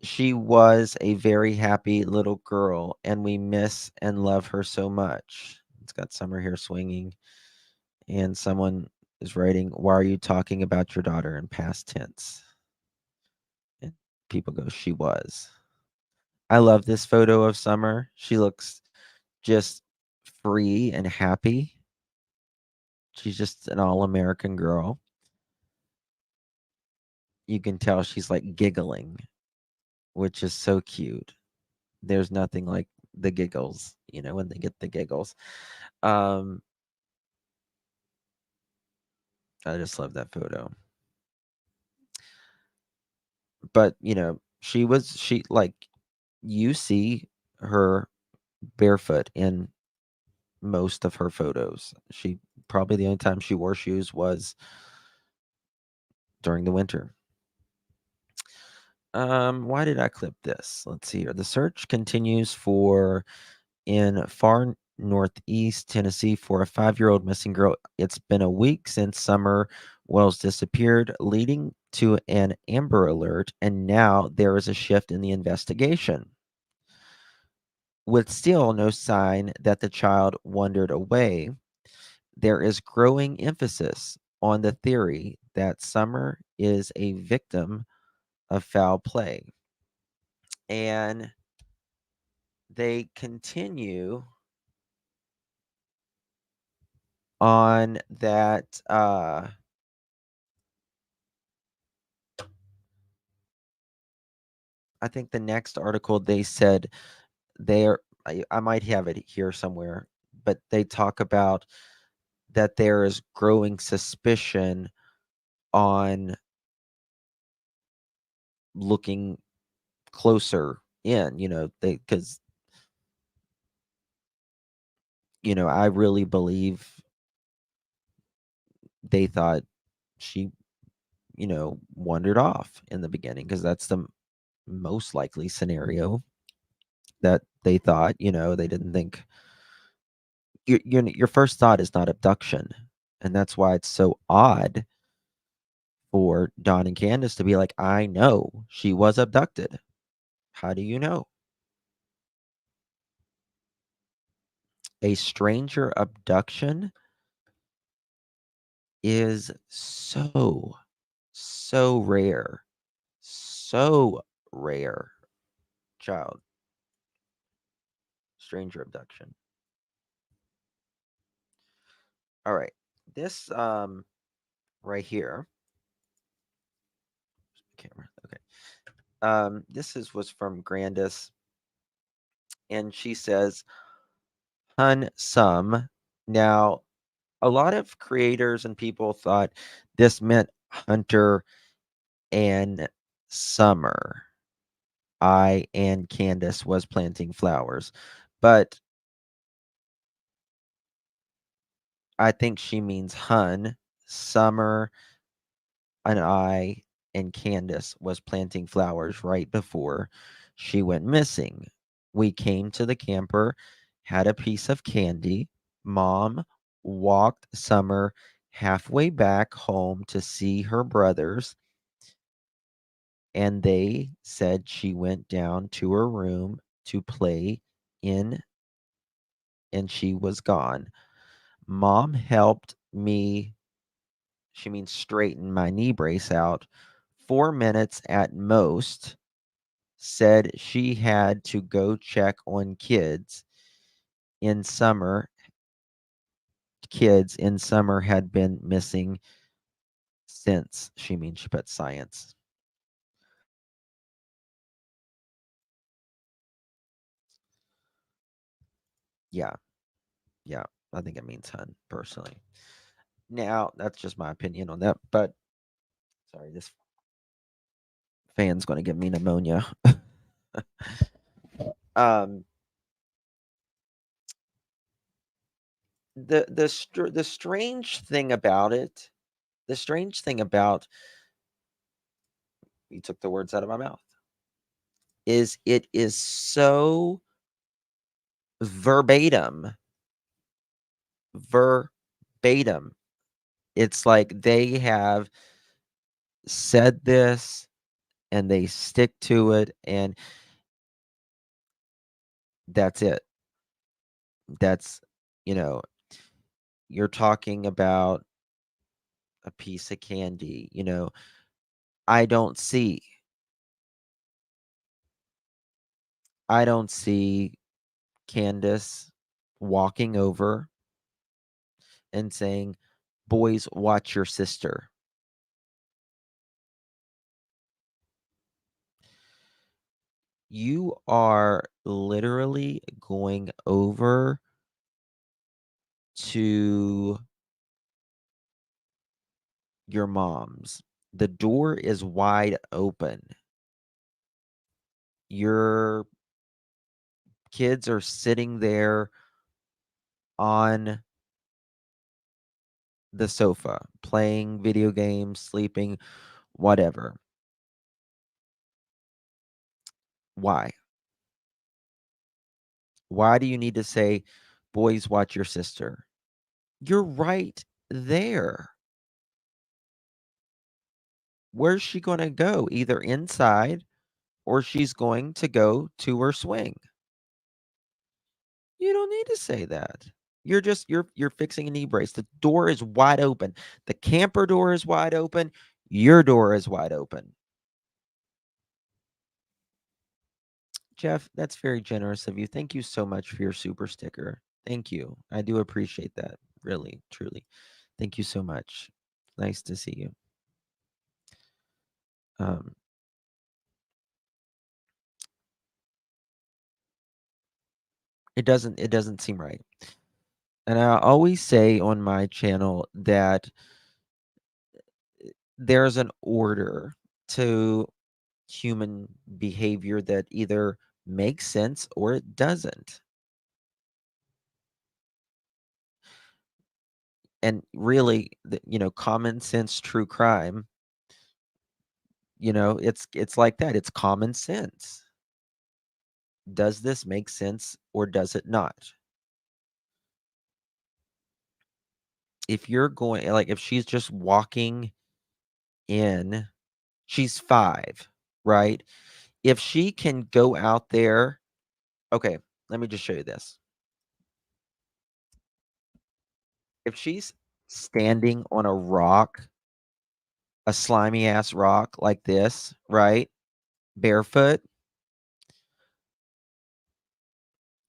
She was a very happy little girl, and we miss and love her so much. It's got Summer here swinging, and someone is writing, "Why are you talking about your daughter in past tense?" And people go, "She was." I love this photo of Summer. She looks just free and happy. She's just an all-American girl. you can tell she's like giggling, which is so cute. There's nothing like the giggles, when they get the giggles. I just love that photo. But, she like you see her barefoot in most of her photos. She probably the only time she wore shoes was during the winter. Why did I clip this? Let's see here. The search continues in far northeast Tennessee for a 5-year-old missing girl. It's been a week since Summer Wells disappeared, leading to an Amber Alert, and now there is a shift in the investigation. With still no sign that the child wandered away, there is growing emphasis on the theory that Summer is a victim of foul play. And they continue on that I think the next article they said I might have it here somewhere, but they talk about that there is growing suspicion on looking closer in, because I really believe they thought she, wandered off in the beginning, because that's the most likely scenario that they thought. They didn't think your first thought is not abduction, and that's why it's so odd for Dawn and Candace to be like, I know she was abducted. How do you know? A stranger abduction is so rare. So rare. Child. Stranger abduction. All right. This right here. Camera. Okay. Was from Grandis, and she says, Hun Sum. Now, a lot of creators and people thought this meant Hunter and Summer. I and Candace was planting flowers. But I think she means Hun, Summer, and I and Candace was planting flowers right before she went missing. We came to the camper, had a piece of candy. Mom walked Summer halfway back home to see her brothers, and they said she went down to her room to play in, and she was gone. Mom helped me, she means straighten my knee brace out, 4 minutes at most. Said she had to go check on in summer. Kids in summer had been missing since, she means she put science. Yeah. Yeah. I think it means Hun, personally. Now, that's just my opinion on that, but sorry, this fan's going to give me pneumonia. um the strange thing about it, the strange thing about you took the words out of my mouth, is it is so verbatim. Verbatim. It's like they have said this and they stick to it, and that's it. That's, you know, you're talking about a piece of candy, I don't see I don't see Candace walking over and saying, "Boys, watch your sister." You are literally going over to your mom's. The door is wide open. Your kids are sitting there on the sofa, playing video games, sleeping, whatever. Why? Why do you need to say, boys, watch your sister? You're right there. Where's she going to go? Either inside or she's going to go to her swing. You don't need to say that. You're fixing a knee brace. The door is wide open. The camper door is wide open. Your door is wide open. Jeff, that's very generous of you. Thank you so much for your super sticker. Thank you. I do appreciate that. Really, truly. Thank you so much. Nice to see you. Um, it doesn't seem right. And I always say on my channel that there's an order to human behavior that either makes sense or it doesn't. And really, common sense true crime, it's like that. It's common sense. Does this make sense or does it not? If you're going, like, if she's just walking in, she's 5, right? If she can go out there, okay, let me just show you this. If she's standing on a rock, a slimy ass rock like this, right? Barefoot,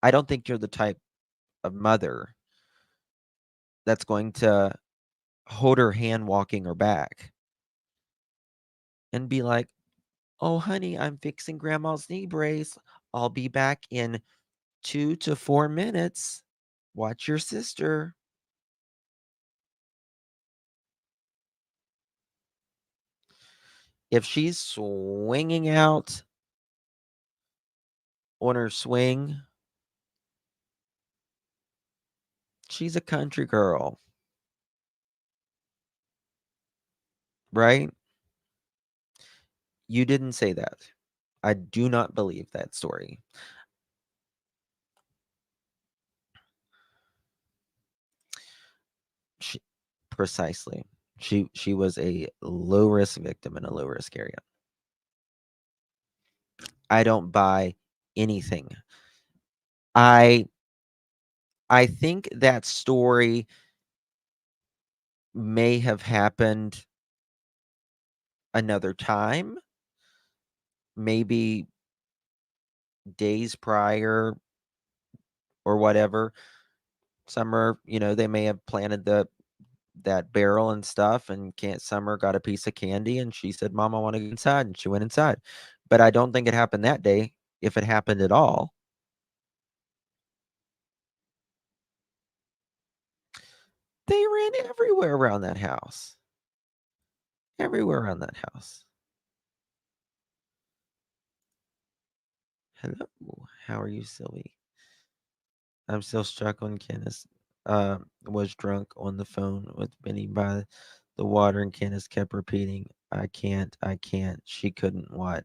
I don't think you're the type of mother that's going to hold her hand walking her back and be like, "Oh, honey, I'm fixing grandma's knee brace. I'll be back in 2 to 4 minutes. Watch your sister." If she's swinging out on her swing, she's a country girl, right? You didn't say that. I do not believe that story. She, precisely. She was a low risk victim in a low risk area. I don't buy anything. I I think that story may have happened another time, maybe days prior or whatever. Summer, they may have planted that barrel and stuff, and can't Summer got a piece of candy and she said, "Mom, I want to go inside," and she went inside. But I don't think it happened that day, if it happened at all. They ran everywhere around that house. Everywhere around that house. Hello. How are you, Sylvie? I'm still struck on Kenneth. Was drunk on the phone with Benny by the water, and Kenneth kept repeating, I can't, I can't. She couldn't what?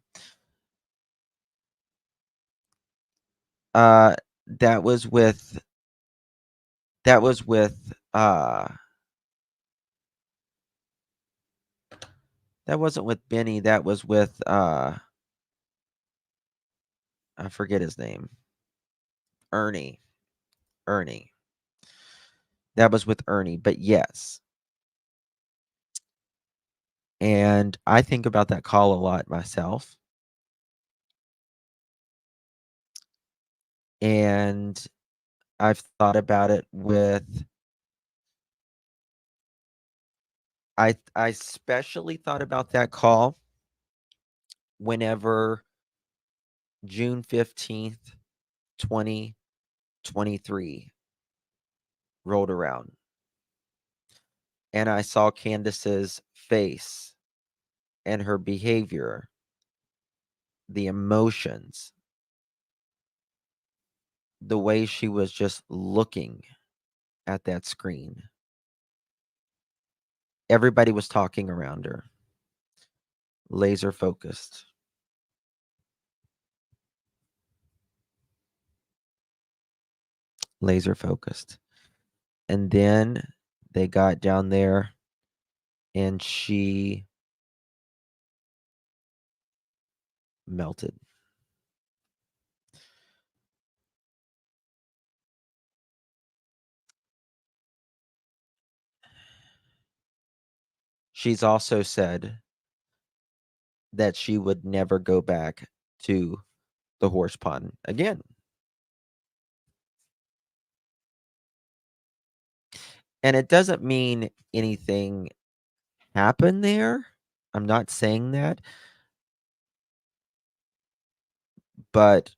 Uh that was with that was with that wasn't with Benny, that was with I forget his name. Ernie. Ernie. That was with Ernie, but yes. And I think about that call a lot myself. And I've thought about it with I especially thought about that call whenever June 15th, 2023 rolled around, and I saw Candace's face and her behavior, the emotions, the way she was just looking at that screen. Everybody was talking around her, laser focused. Laser focused. And then they got down there and she melted. She's also said that she would never go back to the horse pond again. And it doesn't mean anything happened there. I'm not saying that, but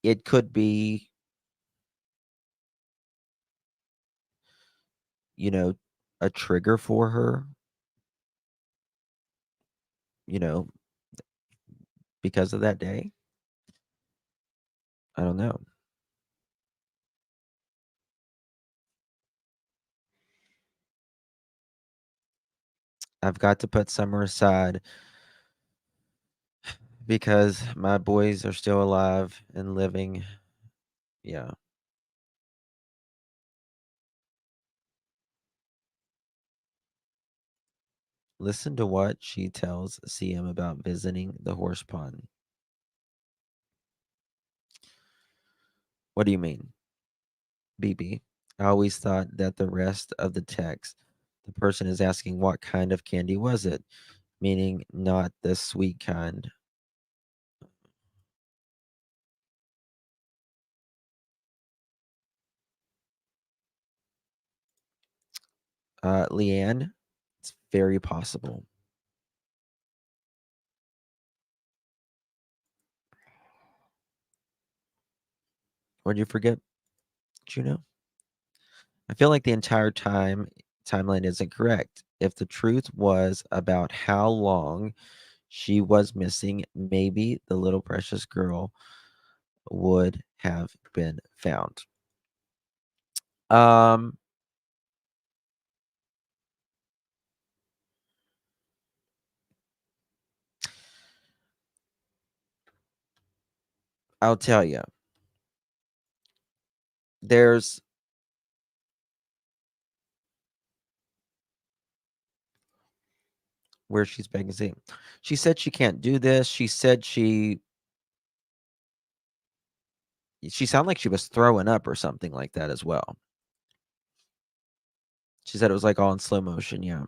it could be, you know, a trigger for her, you know, because of that day. I don't know. I've got to put summer aside because my boys are still alive and living. Yeah. Listen to what she tells CM about visiting the horse pond. What do you mean? BB. I always thought that the rest of the text, the person is asking what kind of candy was it, meaning not the sweet kind. Leanne, it's very possible. Or did you forget, Juno? I feel like the entire timeline isn't correct. If the truth was about how long she was missing, maybe the little precious girl would have been found. Um, I'll tell you. There's where she's begging. See, she said she can't do this. She said she sounded like she was throwing up or something like that as well. She said it was like all in slow motion. Yeah.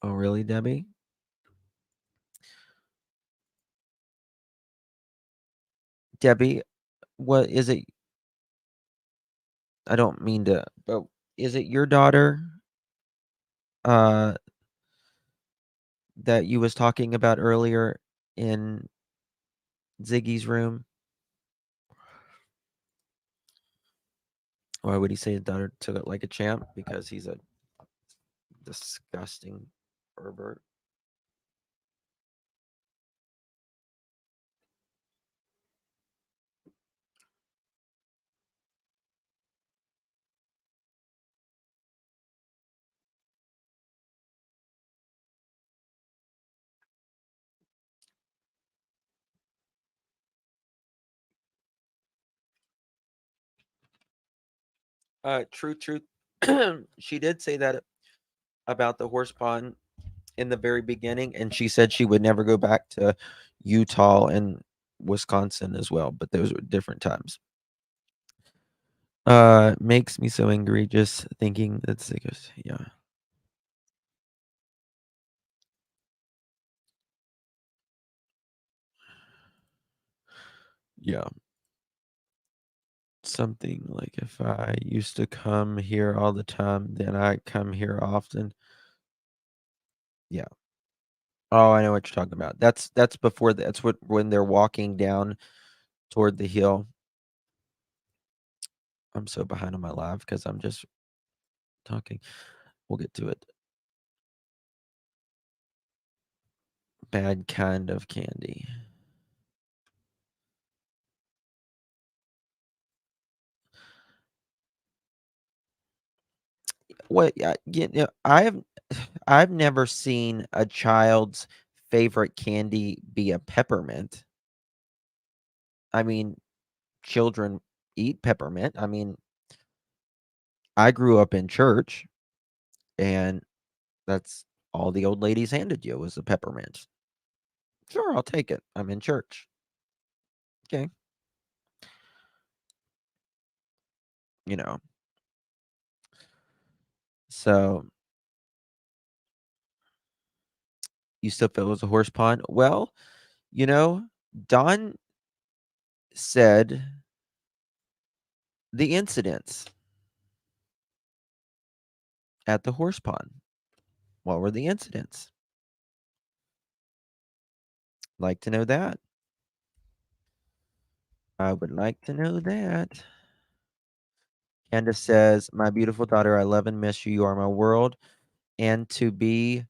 Oh, really, Debbie? Debbie, what is it? I don't mean to, but is it your daughter uh that you was talking about earlier in Ziggy's room? Why would he say his daughter took it like a champ? Because he's a disgusting pervert. Truth. She did say that about the horse pond in the very beginning, and she said she would never go back to Utah and Wisconsin as well, but those were different times. Makes me so angry just thinking that's because yeah. Yeah. Something like if I used to come here all the time, then I come here often. Yeah. Oh, I know what you're talking about. That's before that's what when they're walking down toward the hill. I'm so behind on my live because I'm just talking. We'll get to it. Bad kind of candy. What? I've never seen a child's favorite candy be a peppermint. I mean, children eat peppermint. I mean, I grew up in church, and that's all the old ladies handed you was a peppermint. Sure, I'll take it. I'm in church. Okay. You know, so you still feel it was a horse pond? Well, you know, Don said the incidents at the horse pond. What were the incidents? Like to know that. I would like to know that. Candace says, "My beautiful daughter, I love and miss you. You are my world. And to be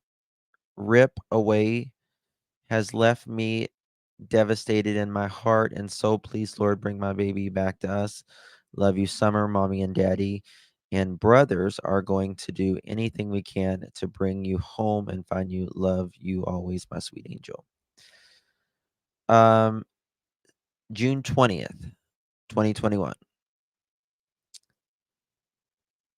rip away has left me devastated in my heart and soul. Please, Lord, bring my baby back to us. Love you, Summer, Mommy, and Daddy. And brothers are going to do anything we can to bring you home and find you. Love you always, my sweet angel." Um, June 20th, 2021.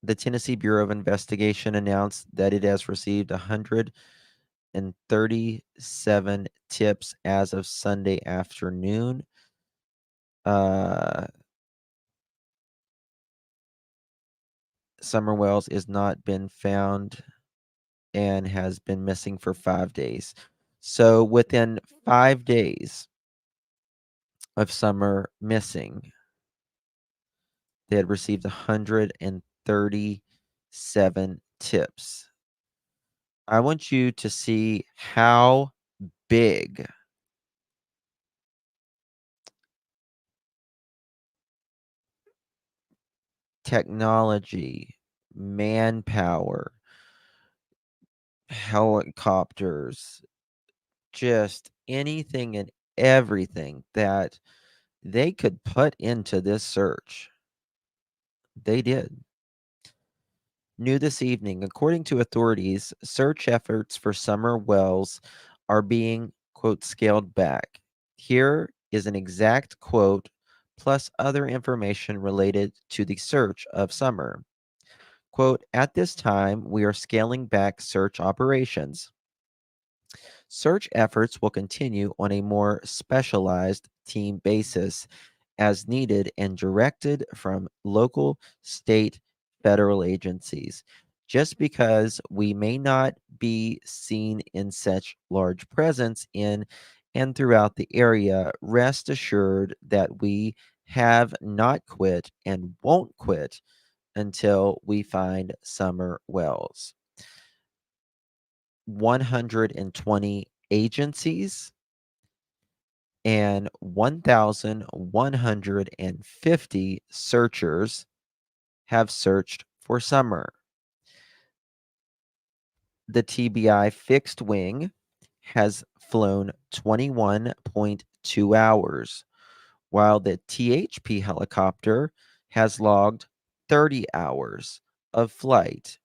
The Tennessee Bureau of Investigation announced that it has received 137 tips as of Sunday afternoon. Summer Wells is not been found and has been missing for 5 days. So within 5 days of Summer missing, they had received 137 tips. I want you to see how big technology, manpower, helicopters, just anything and everything that they could put into this search. They did. New this evening, according to authorities, search efforts for Summer Wells are being, quote, scaled back. Here is an exact quote plus other information related to the search of Summer. Quote, "At this time, we are scaling back search operations. Search efforts will continue on a more specialized team basis as needed and directed from local, state, federal agencies. Just because we may not be seen in such large presence in and throughout the area, rest assured that we have not quit and won't quit until we find Summer Wells." 120 agencies and 1,150 searchers have searched for Summer. The TBI fixed wing has flown 21.2 hours, while the THP helicopter has logged 30 hours of flight.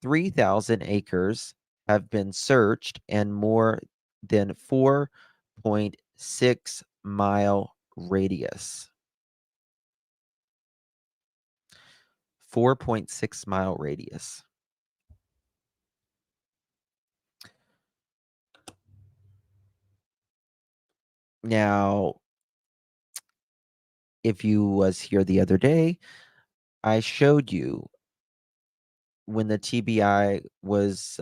3,000 acres have been searched and more than 4.6-mile radius. 4.6-mile radius. Now, if you was here the other day, I showed you when the TBI was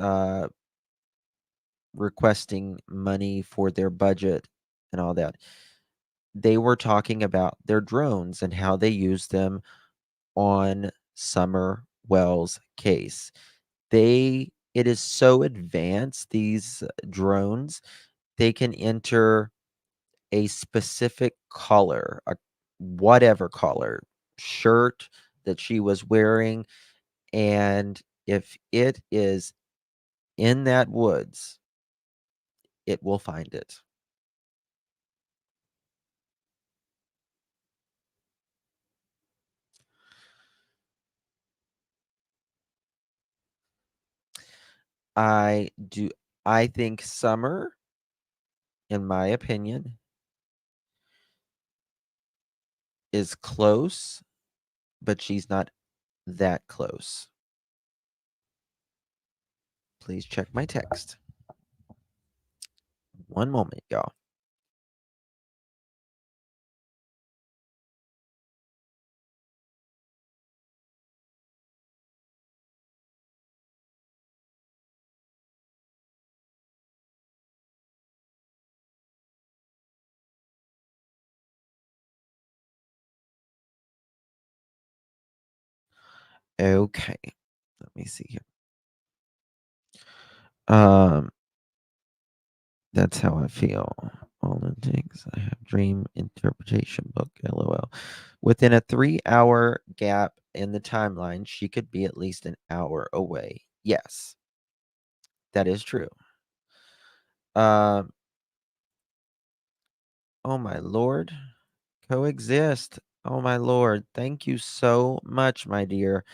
requesting money for their budget and all that. They were talking about their drones and how they use them on Summer Wells' case. They It is so advanced, these drones, they can enter a specific color, a whatever color shirt that she was wearing, and if it is in that woods, it will find it. I do I think Summer, in my opinion, is close, but she's not that close. Please check my text. One moment, y'all. Okay. Let me see here. Um, that's how I feel. All the things I have dream interpretation book, LOL. Within a 3-hour gap in the timeline, she could be at least an hour away. Yes, that is true. Um, oh my lord. Coexist. Oh my lord. Thank you so much, my dear.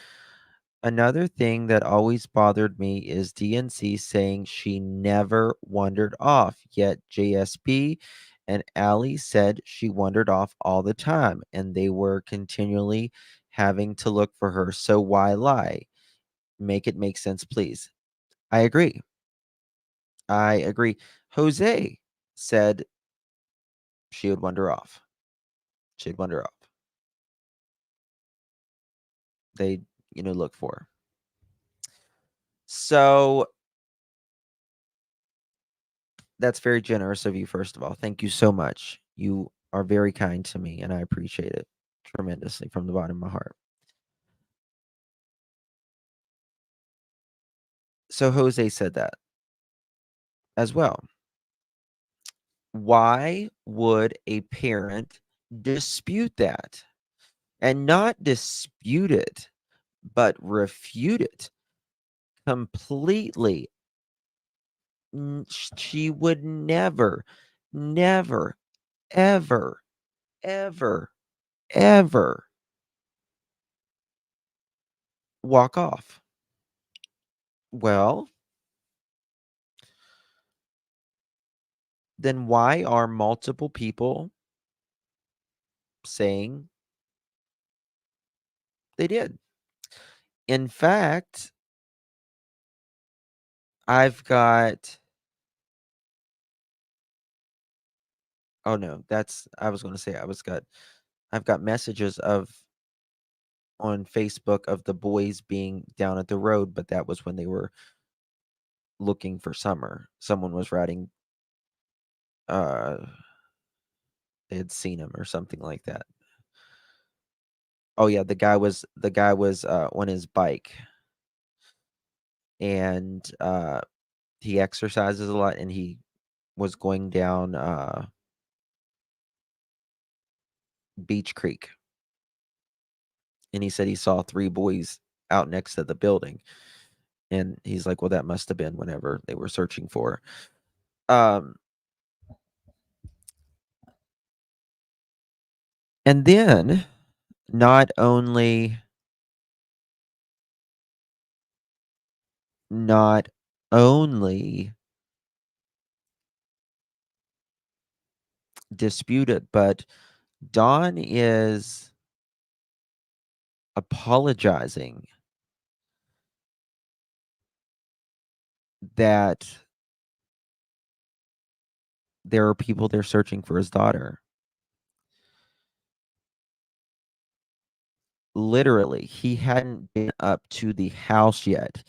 Another thing that always bothered me is DNC saying she never wandered off, yet JSP and Allie said she wandered off all the time and they were continually having to look for her. So why lie? Make it make sense, please. I agree. I agree. Jose said she would wander off. She'd wander off. They, look for her. So that's very generous of you, first of all. Thank you so much. You are very kind to me, and I appreciate it tremendously from the bottom of my heart. So Jose said that as well. Why would a parent dispute that? And not dispute it, but refute it completely. She would never, never, ever, ever, ever walk off. Well, then why are multiple people saying they did? In fact, I've got oh no, that's I was going to say I've got messages of on Facebook of the boys being down at the road, but that was when they were looking for Summer. Someone was writing uh they had seen him or something like that. Oh yeah, the guy was on his bike and he exercises a lot and he was going down Beach Creek and he said he saw 3 boys out next to the building. And he's like, "Well, that must have been whenever they were searching for her." And then not only not only disputed, but Dawn is apologizing that there are people there searching for his daughter. Literally, he hadn't been up to the house yet.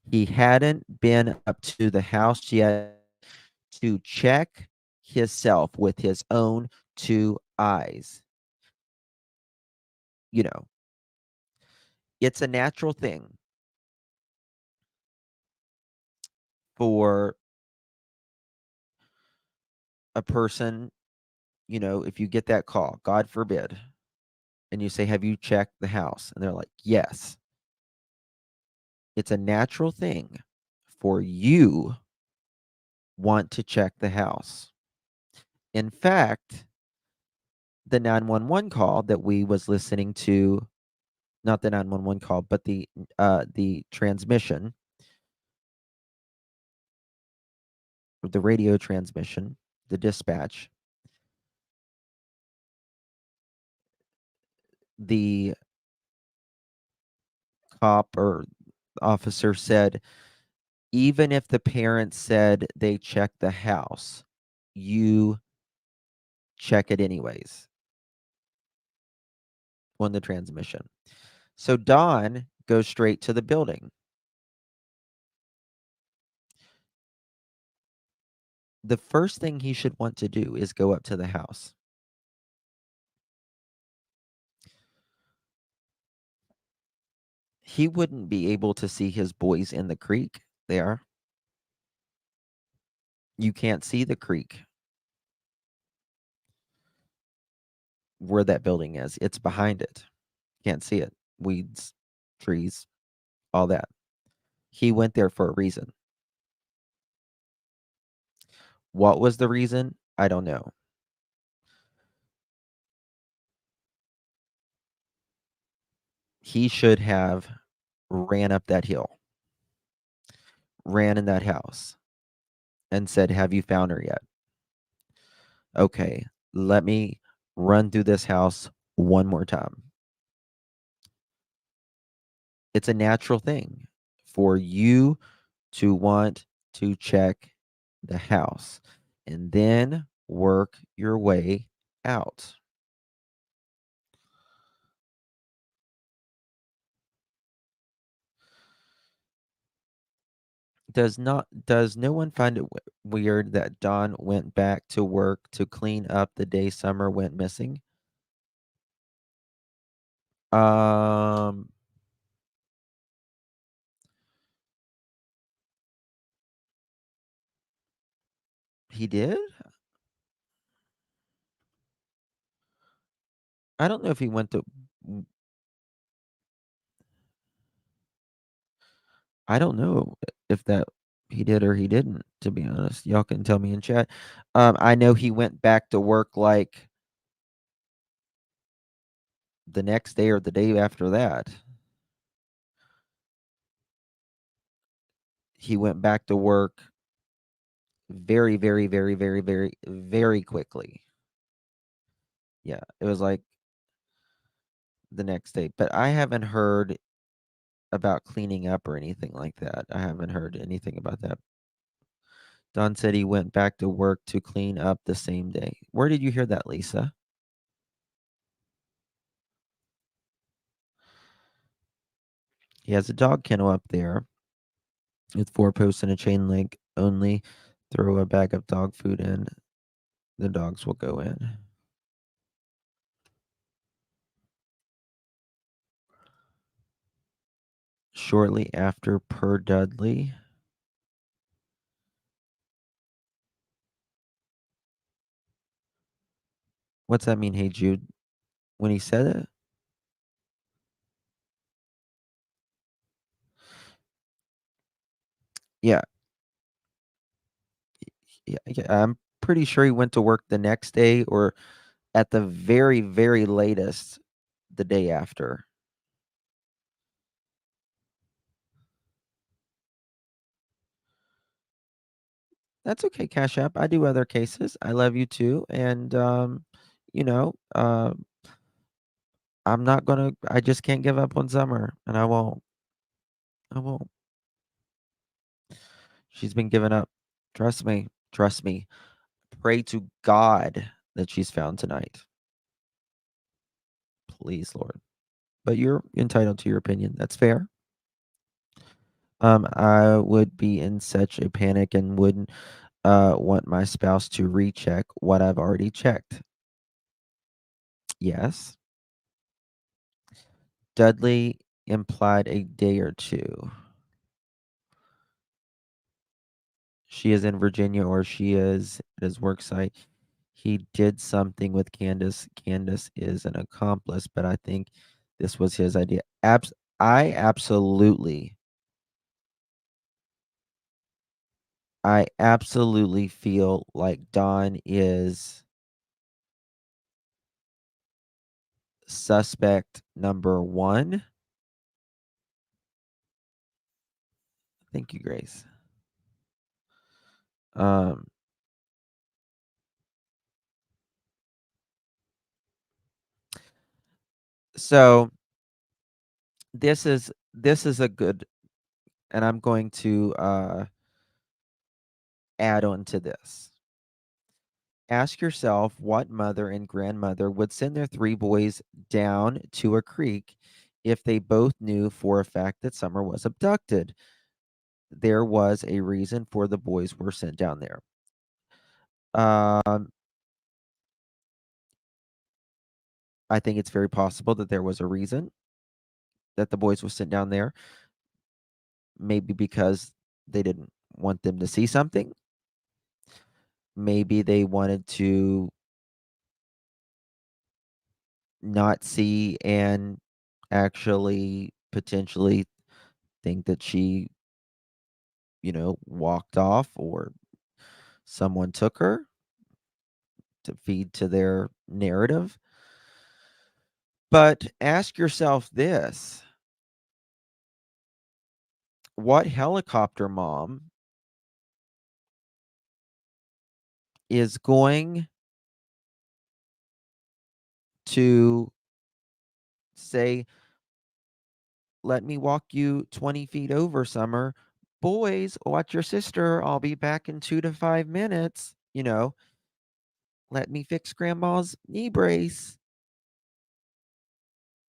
He hadn't been up to the house yet to check himself with his own 2 eyes. You know, it's a natural thing. for a person, if you get that call, God forbid, and you say, "Have you checked the house?" And they're like, "Yes." It's a natural thing for you want to check the house. In fact, the 911 call that we was listening to, not the 911 call, but the transmission, the radio transmission, the dispatch, the cop or officer said, even if the parents said they checked the house, you check it anyways on the transmission. So Don goes straight to the building. The first thing he should want to do is go up to the house. He wouldn't be able to see his boys in the creek there. You can't see the creek where that building is. It's behind it. Can't see it. Weeds, trees, all that. He went there for a reason. What was the reason? I don't know. He should have ran up that hill, ran in that house, and said, "Have you found her yet?" Okay, let me run through this house one more time. It's a natural thing for you to want to check the house and then work your way out. Does no one find it weird that Don went back to work to clean up the day Summer went missing? Um he did? I don't know if he went to I don't know if that he did or he didn't, to be honest. Y'all can tell me in chat. I know he went back to work like the next day or the day after that. He went back to work very, very, very, very, very, very quickly. Yeah, it was like the next day. But I haven't heard about cleaning up or anything like that. I haven't heard anything about that. Don said he went back to work to clean up the same day. Where did you hear that, Lisa? He has a dog kennel up there with 4 posts and a chain link only. Throw a bag of dog food in. The dogs will go in. Shortly after, per Dudley. What's that mean, hey Jude? When he said it? Yeah. Yeah, I'm pretty sure he went to work the next day or at the very, very latest the day after. That's okay, Cash App. I do other cases. I love you too. And you know, I'm not gonna I just can't give up on Summer, and I won't. I won't. She's been given up. Trust me. Trust me. Pray to God that she's found tonight. Please, Lord. But you're entitled to your opinion. That's fair. I would be in such a panic and wouldn't want my spouse to recheck what I've already checked. Yes. Dudley implied a day or two. she is in Virginia or she is at his work site. He did something with Candace. Candace is an accomplice, but I think this was his idea. I absolutely, I absolutely feel like Don is suspect number one. Thank you, Grace. Um, so this is a good, and I'm going to add on to this. Ask yourself what mother and grandmother would send their three boys down to a creek if they both knew for a fact that Summer was abducted. There was a reason for the boys were sent down there. Um, I think it's very possible that there was a reason that the boys were sent down there. Maybe because they didn't want them to see something. Maybe they wanted to not see and actually potentially think that she, walked off or someone took her to feed to their narrative. But ask yourself this: what helicopter mom is going to say, let me walk you 20 feet over, Summer? Boys, watch your sister. I'll be back in 2 to 5 minutes. Let me fix grandma's knee brace.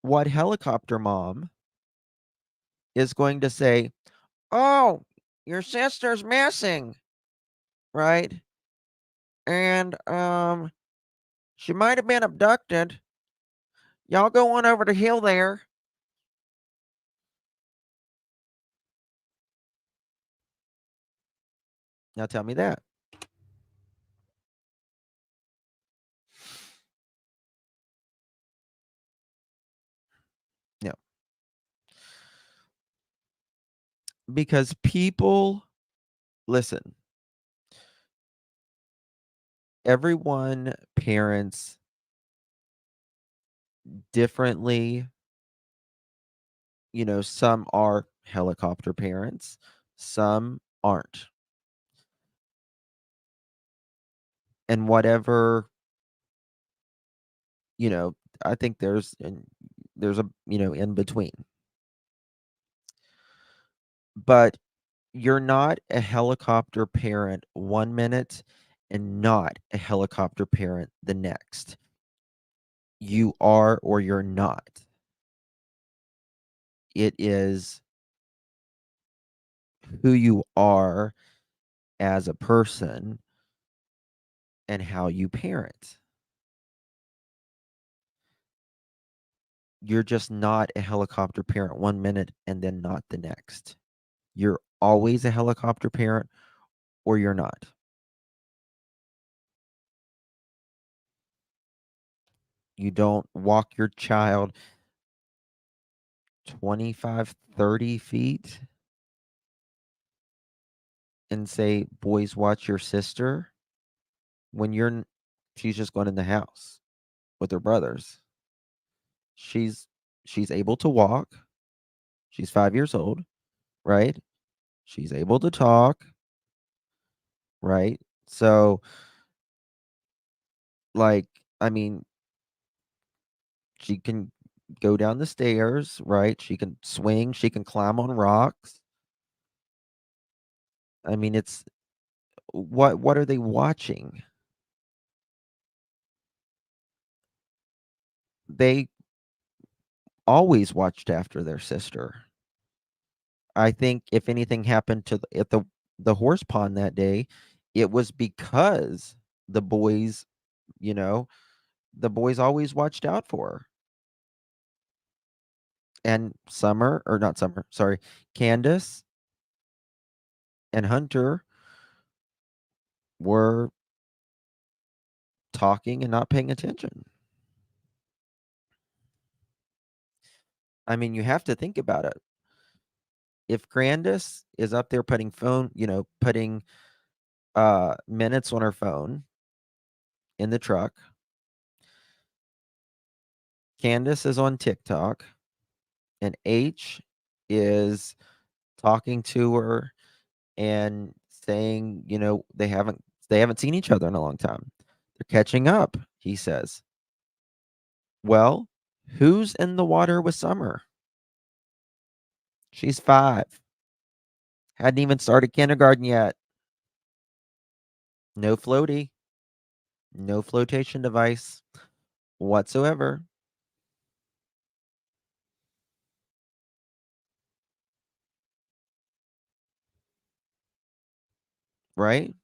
What helicopter mom is going to say, oh, your sister's missing, right? And she might have been abducted. Y'all go on over the hill there. Now tell me that. No. Because people, listen, everyone parents differently. Some are helicopter parents, some aren't. And whatever, I think there's a, in between. But you're not a helicopter parent 1 minute and not a helicopter parent the next. You are or you're not. It is who you are as a person and how you parent. You're just not a helicopter parent 1 minute and then not the next. You're always a helicopter parent or you're not. You don't walk your child 25, 30 feet and say, boys, watch your sister when she's just going in the house with her brothers. She's able to walk. She's 5 years old, right? She's able to talk, right? So, like, I mean, she can go down the stairs, right? She can swing, she can climb on rocks. I mean, it's what are they watching? They always watched after their sister. I think if anything happened at the horse pond that day, it was because the boys, you know, the boys always watched out for her. And Candace and Hunter were talking and not paying attention. I mean, you have to think about it. If Grandis is up there putting putting minutes on her phone in the truck, Candace is on TikTok, and H is talking to her and saying, they haven't seen each other in a long time. They're catching up, he says. Well, who's in the water with Summer? She's 5. Hadn't even started kindergarten yet. No floaty, no flotation device whatsoever. Right?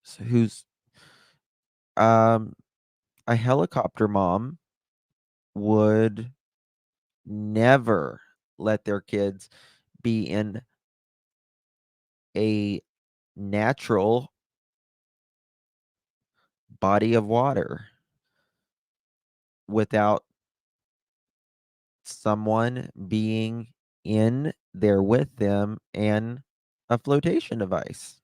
So who's um a helicopter mom would never let their kids be in a natural body of water without someone being in there with them and a flotation device.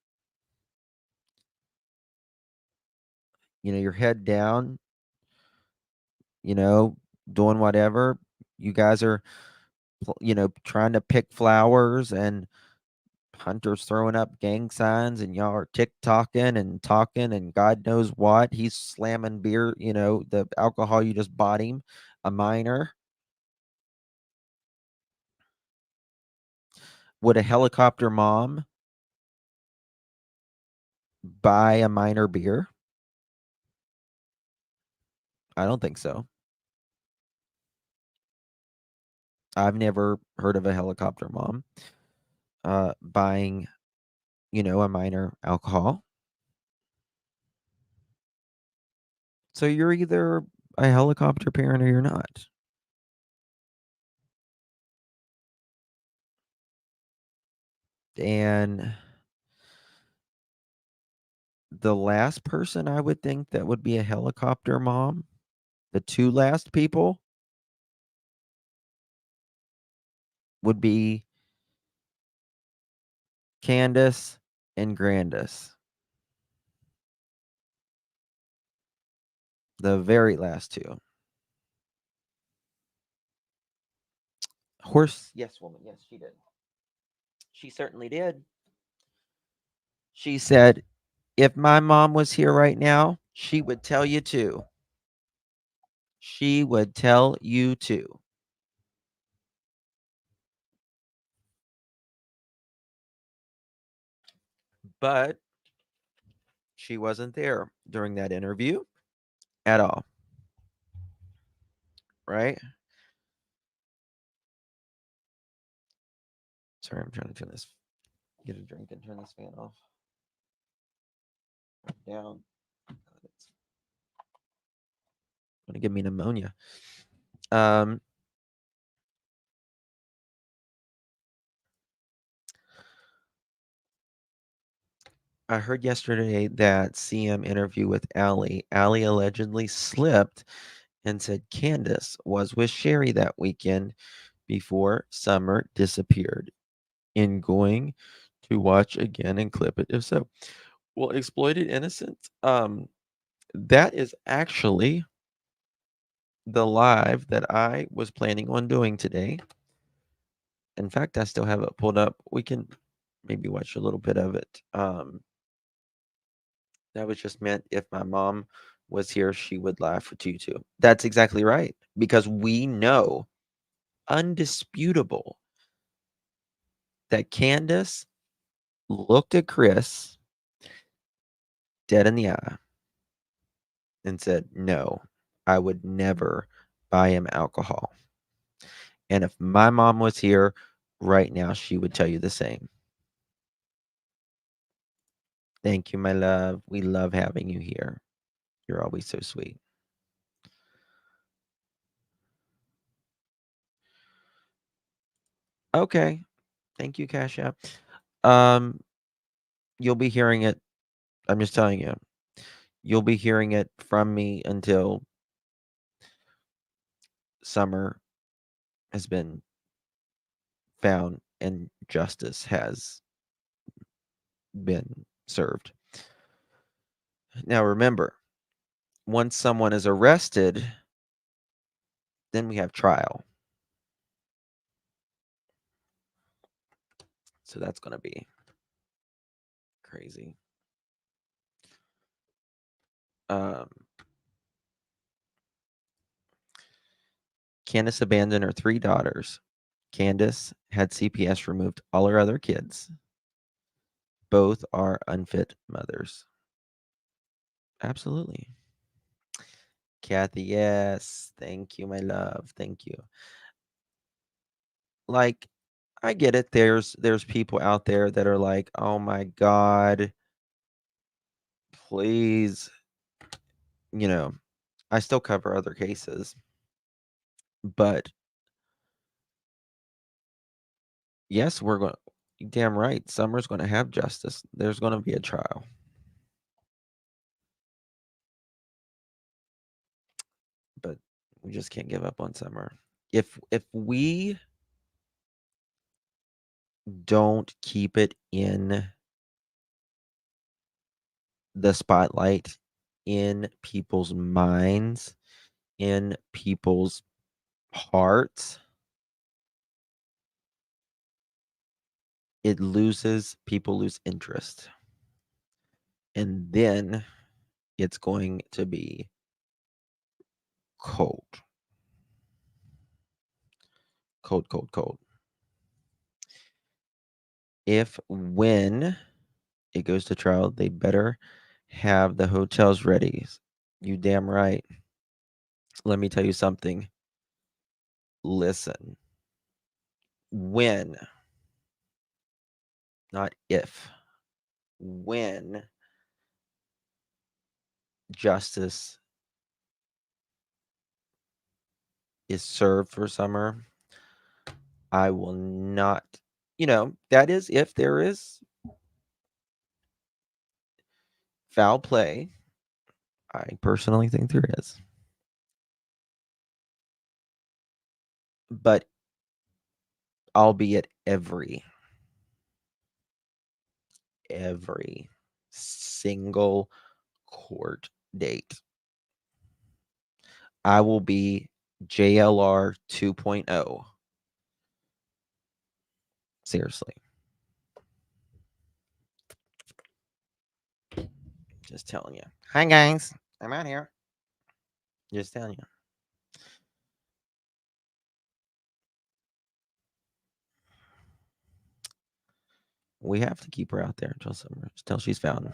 Your head down, you know, doing whatever. You guys are, trying to pick flowers, and Hunter's throwing up gang signs, and y'all are tick-tocking and talking and God knows what. He's slamming beer, the alcohol you just bought him, a minor. Would a helicopter mom buy a minor beer? I don't think so. I've never heard of a helicopter mom buying, a minor alcohol. So you're either a helicopter parent or you're not. And the last person I would think that would be a helicopter mom, the two last people, would be Candace and Grandis. The very last two. Horse, yes, woman. Yes, she did. She certainly did. She said, if my mom was here right now, she would tell you too. She would tell you too. But she wasn't there during that interview at all. Right? Sorry, I'm trying to get a drink and turn this fan off. Down. It's going to give me pneumonia. Um, I heard yesterday that CM interview with Allie. Allie allegedly slipped and said Candace was with Sherry that weekend before Summer disappeared. In going to watch again and clip it. If so, well, exploited innocence. That is actually the live that I was planning on doing today. In fact, I still have it pulled up. We can maybe watch a little bit of it. That was just meant if my mom was here, she would laugh with you too. That's exactly right. Because we know, undisputable, that Candace looked at Chris dead in the eye and said, no, I would never buy him alcohol. And if my mom was here right now, she would tell you the same. Thank you, my love. We love having you here. You're always so sweet. Okay. Thank you, Cash App. Um, you'll be hearing it. I'm just telling you. You'll be hearing it from me until Summer has been found and justice has been served. Now remember, once someone is arrested, then we have trial. So that's going to be crazy. Um, Candace abandoned her 3 daughters. Candace had CPS removed all her other kids. Both are unfit mothers. Absolutely. Kathy, yes. Thank you, my love. Thank you. Like, I get it. There's people out there that are like, "Oh my god, please." You know, I still cover other cases. But yes, we're going damn right. Summer's going to have justice. There's going to be a trial. But we just can't give up on Summer. If we don't keep it in the spotlight, in people's minds, in people's hearts, people lose interest. And then it's going to be cold. Cold, cold, cold. When it goes to trial, they better have the hotels ready. You damn right. Let me tell you something. Listen. When, not if, when justice is served for Summer, I will not, that is if there is foul play. I personally think there is. But albeit every single court date, I will be JLR 2.0. Seriously. Just telling you. Hi, guys. I'm out here. Just telling you. We have to keep her out there until she's found.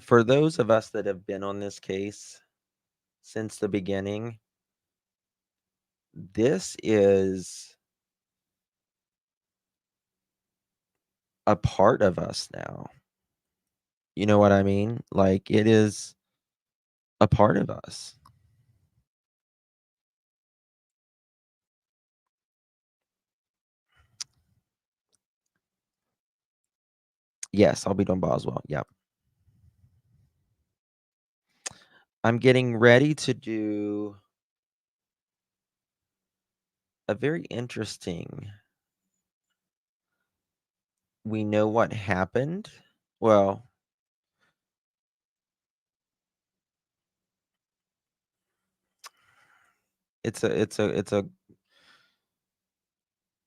For those of us that have been on this case since the beginning, this is a part of us now. You know what I mean? Like, it is a part of us. Yes, I'll be doing Boswell. Yep. I'm getting ready to do a very interesting. We know what happened. Well, it's a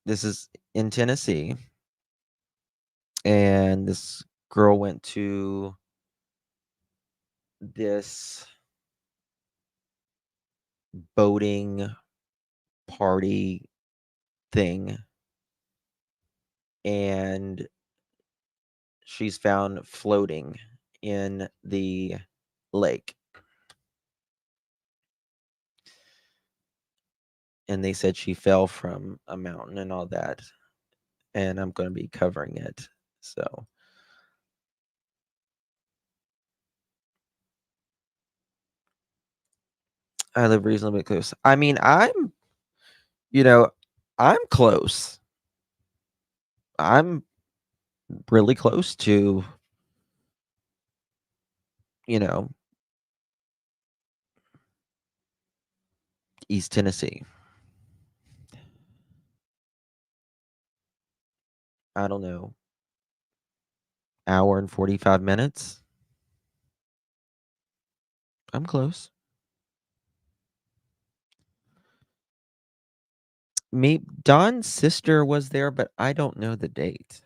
this is in Tennessee, and this girl went to this boating party thing, and she's found floating in the lake. And they said she fell from a mountain and all that. And I'm going to be covering it. So I live reasonably close. I mean, you know, I'm close. I'm really close to, you know, East Tennessee. I don't know, hour and 45 minutes. I'm close. Me Don's sister was there, but I don't know the date.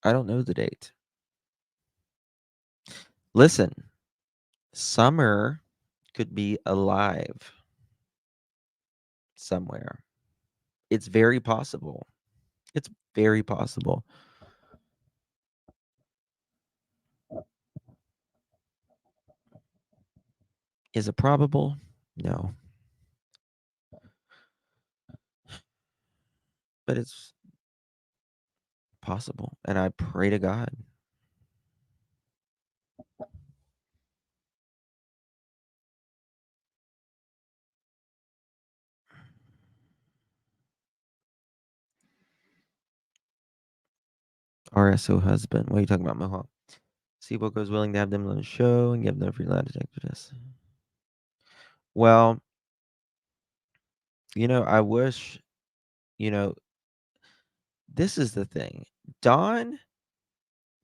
I don't know the date. Listen, Summer could be alive somewhere. It's very possible. It's very possible. Is it probable? No. But it's possible, and I pray to God. RSO husband. What are you talking about, Mohawk? Seabook was willing to have them on the show and give them free lie detector test. Well, I wish, you know, this is the thing. Dawn,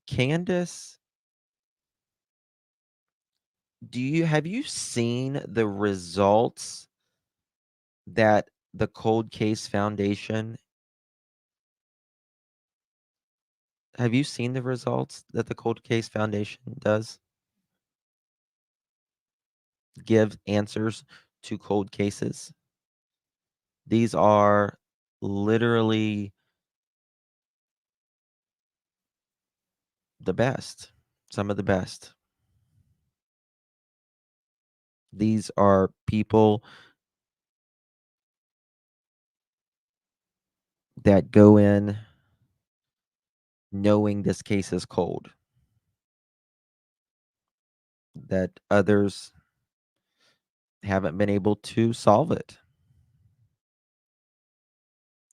Candace, have you seen the results that the Cold Case Foundation, have you seen the results that the Cold Case Foundation does? Give answers to cold cases. These are literally the best, some of the best. These are people that go in knowing this case is cold, that others haven't been able to solve it.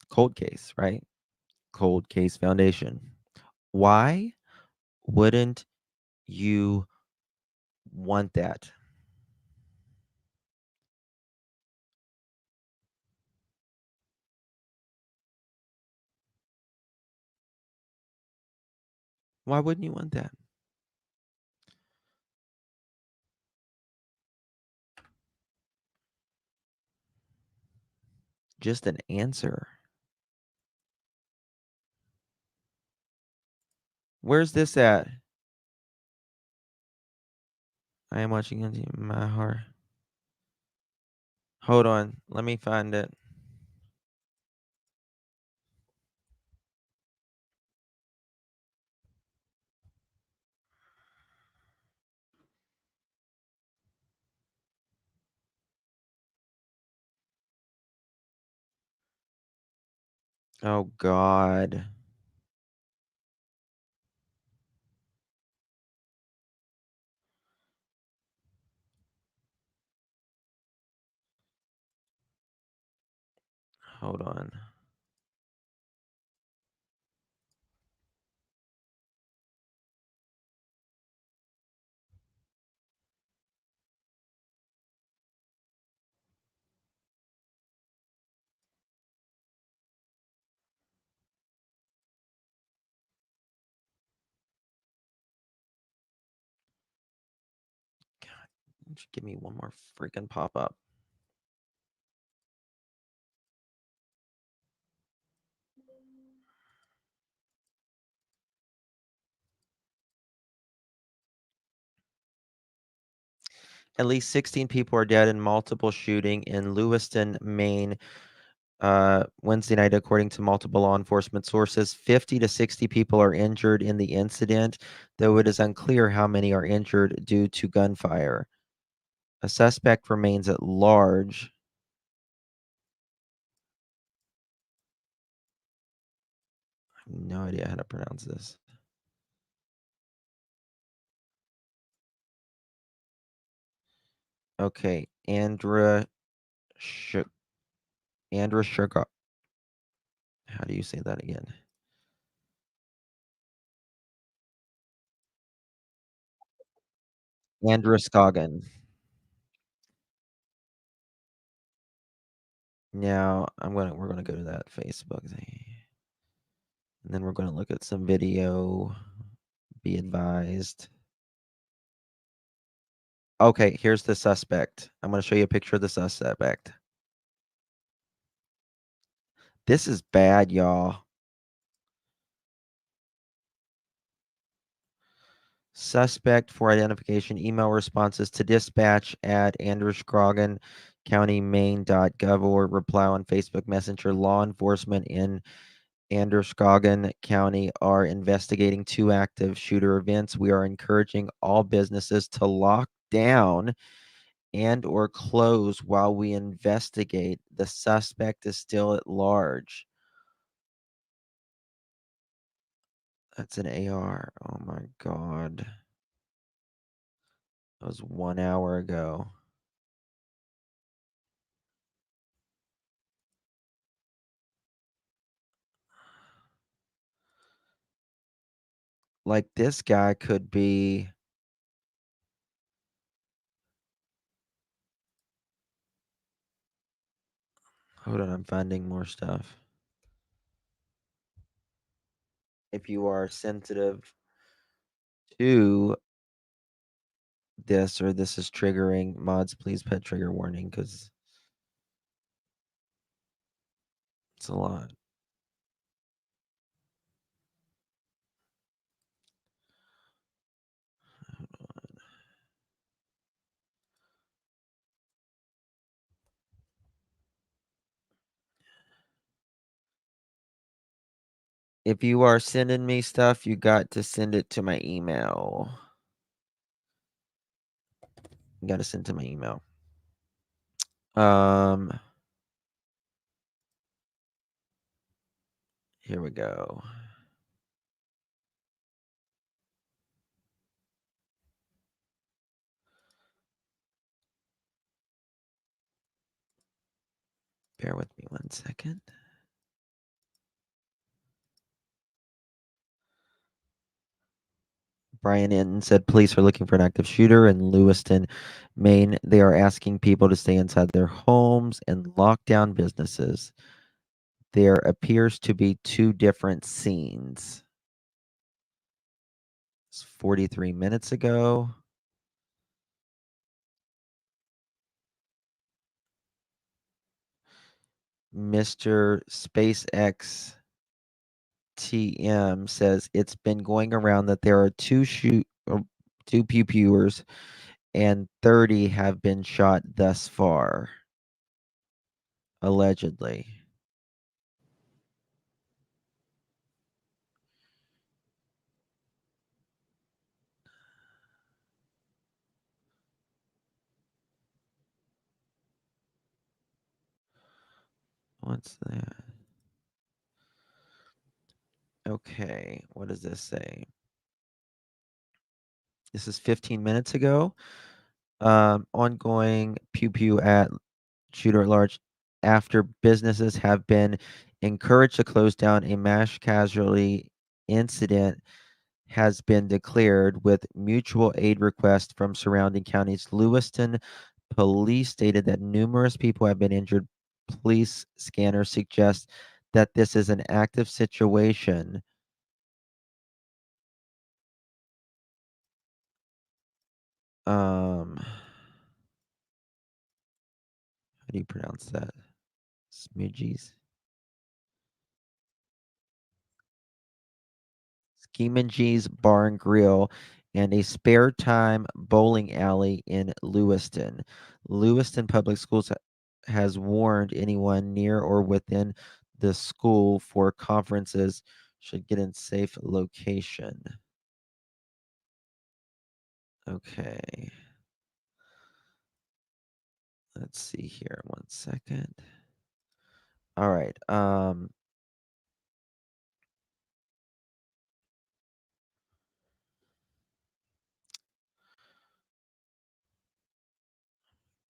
Cold case, right? Cold Case Foundation. Why wouldn't you want that? Why wouldn't you want that? Just an answer. Where's this at? I am watching it in my heart. Hold on. Let me find it. Oh, God. Hold on. Just give me one more freaking pop up. At least 16 people are dead in multiple shooting in Lewiston, Maine, Wednesday night, according to multiple law enforcement sources. 50 to 60 people are injured in the incident, though it is unclear how many are injured due to gunfire. A suspect remains at large. I have no idea how to pronounce this. Okay, Sh- Andra Sugar. How do you say that again? Androscoggin. Now we're gonna go to that Facebook thing, and then we're gonna look at some video. Be advised. Okay, here's the suspect. I'm gonna show you a picture of the suspect. This is bad, y'all. Suspect for identification. Email responses to dispatch at Androscoggin County, Maine.gov or reply on Facebook Messenger. Law enforcement in Androscoggin County are investigating 2 active shooter events. We are encouraging all businesses to lock down and or close while we investigate. The suspect is still at large. That's an AR. Oh my god. That was 1 hour ago. Like this guy could be. Hold on, I'm finding more stuff. If you are sensitive to this or this is triggering, mods, please put trigger warning because it's a lot. If you are sending me stuff, you got to send it to my email. You got to send to my email. Here we go. Bear with me 1 second. Brian Inton said police are looking for an active shooter in Lewiston, Maine. They are asking people to stay inside their homes and lock down businesses. There appears to be 2 different scenes. It's 43 minutes ago. Mr. SpaceX TM says it's been going around that there are 2 pew pewers and 30 have been shot thus far, allegedly. What's that? Okay, what does this say? This is 15 minutes ago. Ongoing pew pew at shooter at large after businesses have been encouraged to close down. A mass casualty incident has been declared with mutual aid requests from surrounding counties. Lewiston police stated that numerous people have been injured. Police scanners suggest that this is an active situation. How do you pronounce that? Smidgies? Schemangee's Bar and Grill, and a spare time bowling alley in Lewiston. Lewiston Public Schools has warned anyone near or within the school for conferences should get in safe location. Okay. Let's see here 1 second. All right.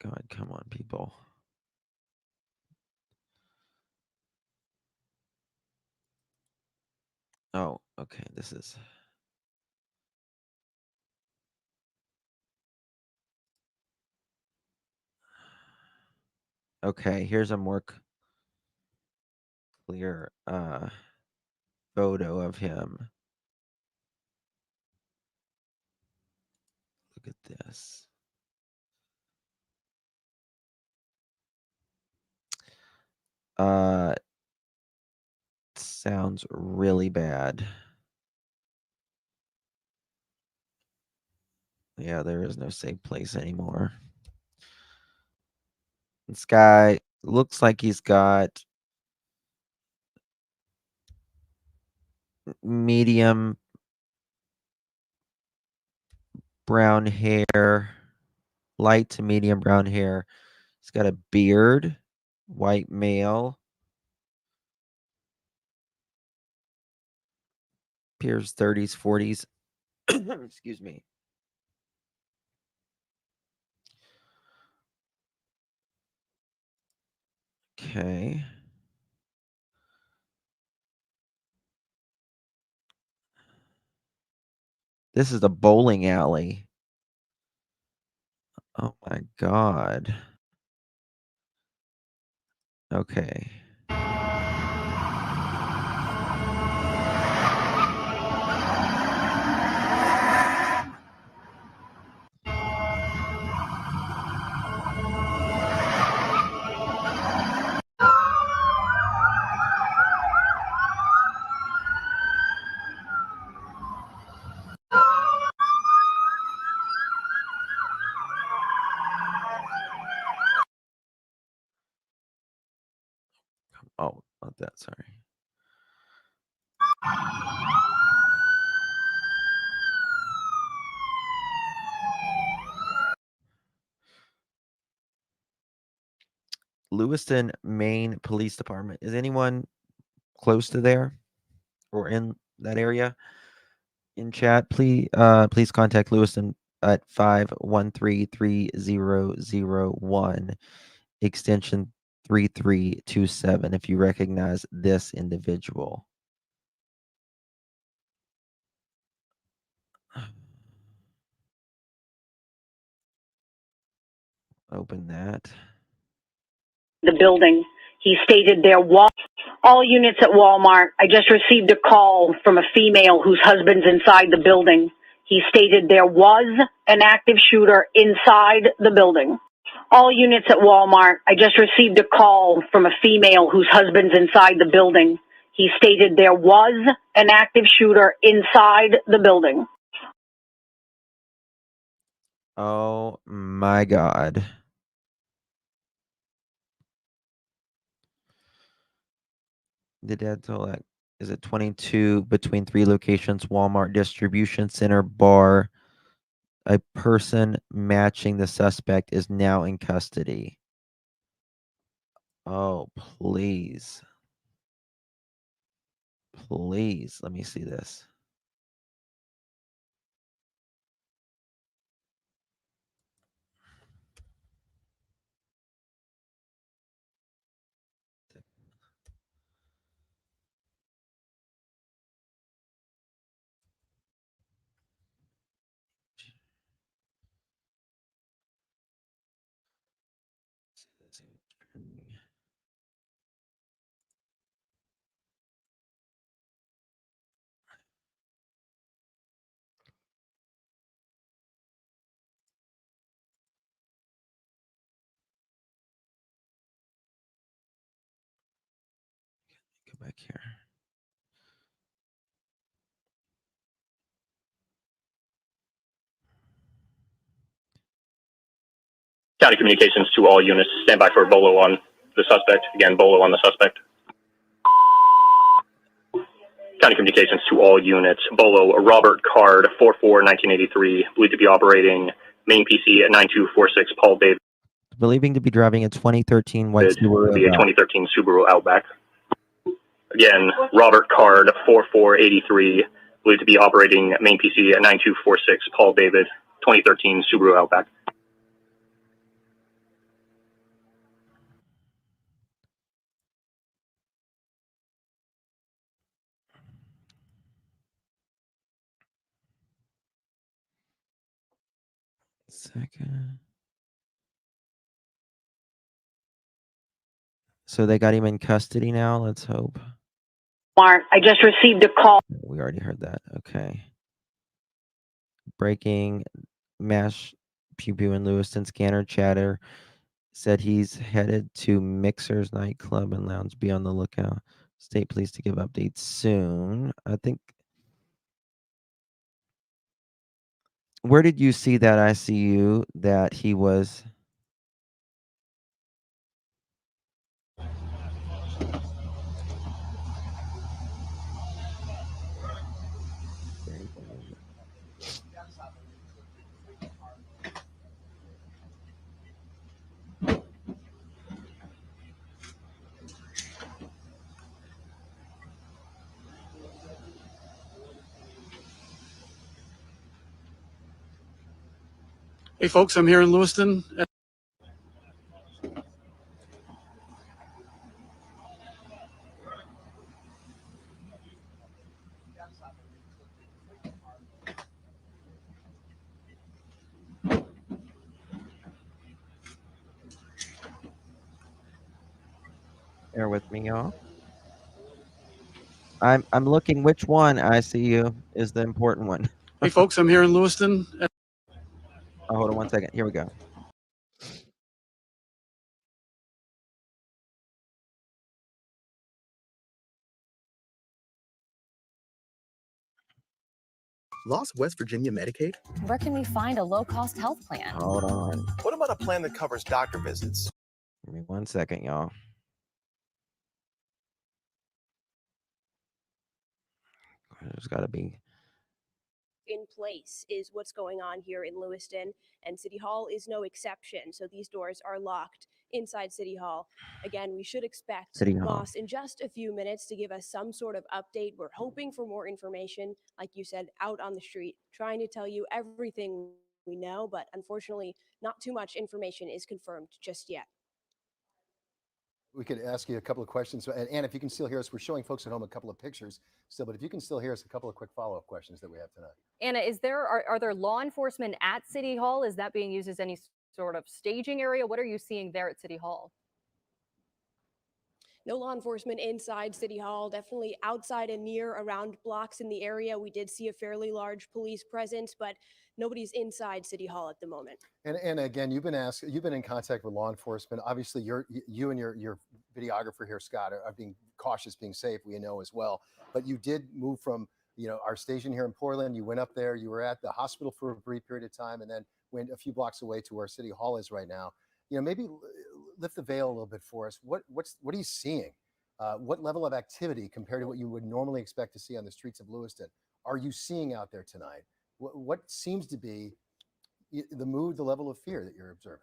God, come on, people. Oh, okay, this is... Okay, here's a more clear photo of him. Look at this. Sounds really bad. Yeah, there is no safe place anymore. This guy looks like he's got medium brown hair, light to medium brown hair. He's got a beard, white male. Appears 30s, 40s. Excuse me. Okay. This is the bowling alley. Oh my God. Okay. Oh, not that, sorry. Lewiston, Maine Police Department. Is anyone close to there or in that area? In chat, please contact Lewiston at 513-3001, extension 3327 if you recognize this individual. Open that. The building. He stated there was all units at Walmart. I just received a call from a female whose husband's inside the building. He stated there was an active shooter inside the building. All units at Walmart. I just received a call from a female whose husband's inside the building. He stated there was an active shooter inside the building. Oh my God. The dad told that is it 22 between 3 locations, Walmart distribution center bar. A person matching the suspect is now in custody. Oh, please. Please, let me see this. Go back here. County communications to all units. Stand by for Bolo on the suspect. Again, Bolo on the suspect. County communications to all units. Bolo, Robert Card, 44-1983, believed to be operating main PC at 9246 Paul David. Believing to be driving a 2013 white Subaru. Be a 2013 Subaru Outback. Again, Robert Card, 4483, believed to be operating main PC at 9246 Paul David, 2013 Subaru Outback. Second. So they got him in custody now. Let's hope. Mark, I just received a call. We already heard that. Okay. Breaking mash Peww and Lewiston scanner chatter said he's headed to Mixer's nightclub and lounge. Be on the lookout. State police to give updates soon. I think. Where did you see that ICU that he was? Hey, folks, I'm here in Lewiston. Bear with me, y'all. I'm looking which one ICU is the important one. Hey, folks, I'm here in Lewiston. Oh, hold on one second. Here we go. Lost West Virginia Medicaid? Where can we find a low-cost health plan? Hold on. What about a plan that covers doctor visits? Give me 1 second, y'all. There's got to be. In place is what's going on here in Lewiston, and City Hall is no exception. So these doors are locked inside City Hall. Again, we should expect City Hall. Moss in just a few minutes to give us some sort of update. We're hoping for more information, like you said, out on the street, trying to tell you everything we know, but unfortunately, not too much information is confirmed just yet. We could ask you a couple of questions. And if you can still hear us, we're showing folks at home a couple of pictures still, but if you can still hear us, a couple of quick follow-up questions that we have tonight. Anna, are there law enforcement at City Hall? Is that being used as any sort of staging area? What are you seeing there at City Hall? No law enforcement inside City Hall, definitely outside and near around blocks in the area. We did see a fairly large police presence, but nobody's inside City Hall at the moment. And again, you've been in contact with law enforcement. Obviously, you and your videographer here, Scott, are being cautious, being safe. We know as well. But you did move from our station here in Portland. You went up there. You were at the hospital for a brief period of time, and then went a few blocks away to where City Hall is right now. Maybe lift the veil a little bit for us. What are you seeing? What level of activity compared to what you would normally expect to see on the streets of Lewiston are you seeing out there tonight? What seems to be the mood, the level of fear that you're observing?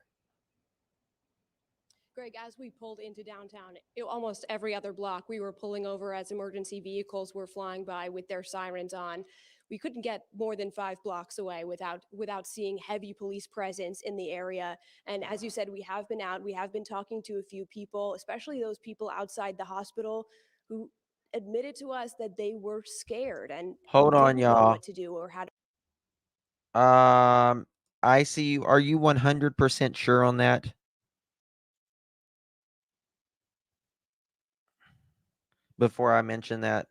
Greg, as we pulled into downtown, almost every other block, we were pulling over as emergency vehicles were flying by with their sirens on. We couldn't get more than 5 blocks away without seeing heavy police presence in the area. And as you said, we have been out. We have been talking to a few people, especially those people outside the hospital who admitted to us that they were scared and Hold on, didn't know y'all. what to do or how to. ICU, are you 100% sure on that? Before I mention that.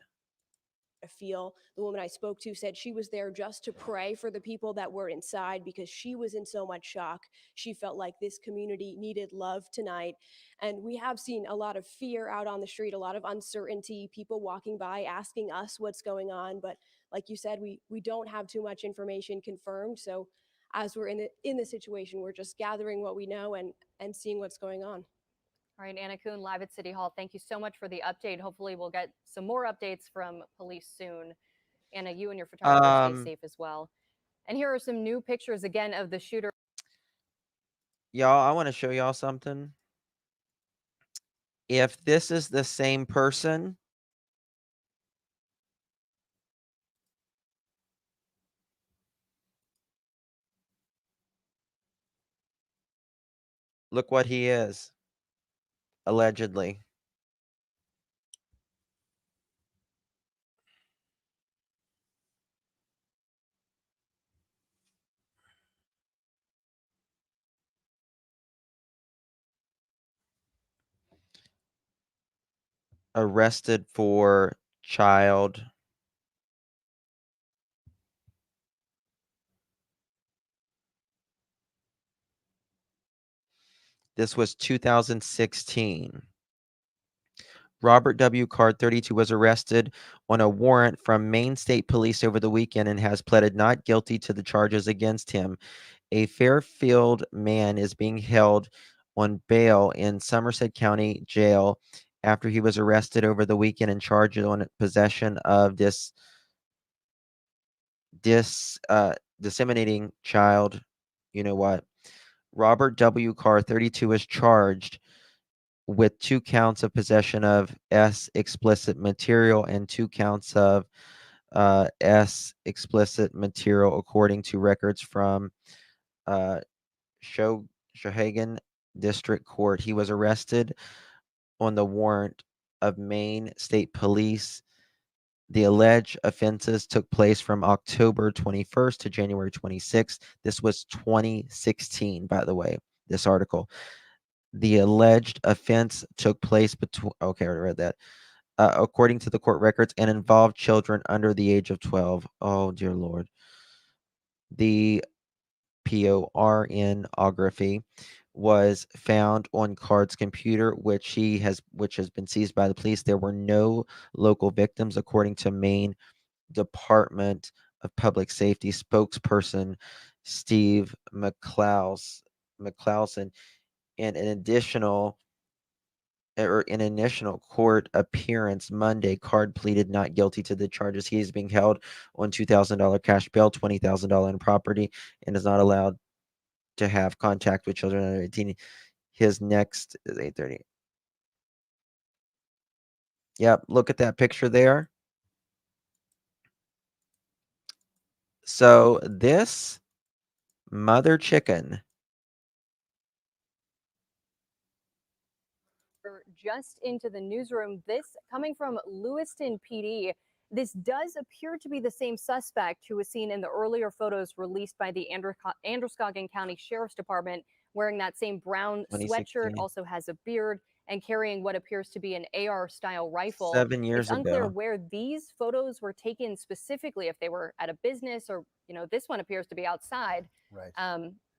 Feel. The woman I spoke to said she was there just to pray for the people that were inside because she was in so much shock. She felt like this community needed love tonight. And we have seen a lot of fear out on the street, a lot of uncertainty, people walking by asking us what's going on. But like you said, we don't have too much information confirmed. So as we're in the situation, we're just gathering what we know and seeing what's going on. All right, Anna Kuhn, live at City Hall. Thank you so much for the update. Hopefully we'll get some more updates from police soon. Anna, you and your photographer stay safe as well. And here are some new pictures again of the shooter. Y'all, I want to show y'all something. If this is the same person, look what he is, allegedly. arrested for child This was 2016. Robert W. Card, 32, was arrested on a warrant from Maine State Police over the weekend and has pleaded not guilty to the charges against him. A Fairfield man is being held on bail in Somerset County Jail after he was arrested over the weekend and charged on possession of disseminating child. You know what? Robert W. Carr, 32, is charged with 2 counts of possession of S explicit material and 2 counts of S explicit material, according to records from uh, Shohagan District Court. He was arrested on the warrant of Maine State Police. The alleged offenses took place from October 21st to January 26th. This was 2016, by the way, this article. The alleged offense took place between, okay, I read that, according to the court records, and involved children under the age of 12. Oh, dear Lord. The pornography was found on Card's computer, which has been seized by the police. There were no local victims, according to Maine Department of Public Safety spokesperson Steve McClelson. In an additional court appearance Monday, Card pleaded not guilty to the charges. He is being held on $2,000 cash bail, $20,000 in property, and is not allowed to have contact with children under 18. His next is 8:30. Yep, look at that picture there. So this mother chicken just into the newsroom. This coming from Lewiston PD. This does appear to be the same suspect who was seen in the earlier photos released by the Androscoggin County Sheriff's Department, wearing that same brown sweatshirt, also has a beard, and carrying what appears to be an AR-style rifle. 7 years It's unclear ago. where these photos were taken specifically, if they were at a business or, this one appears to be outside. Right.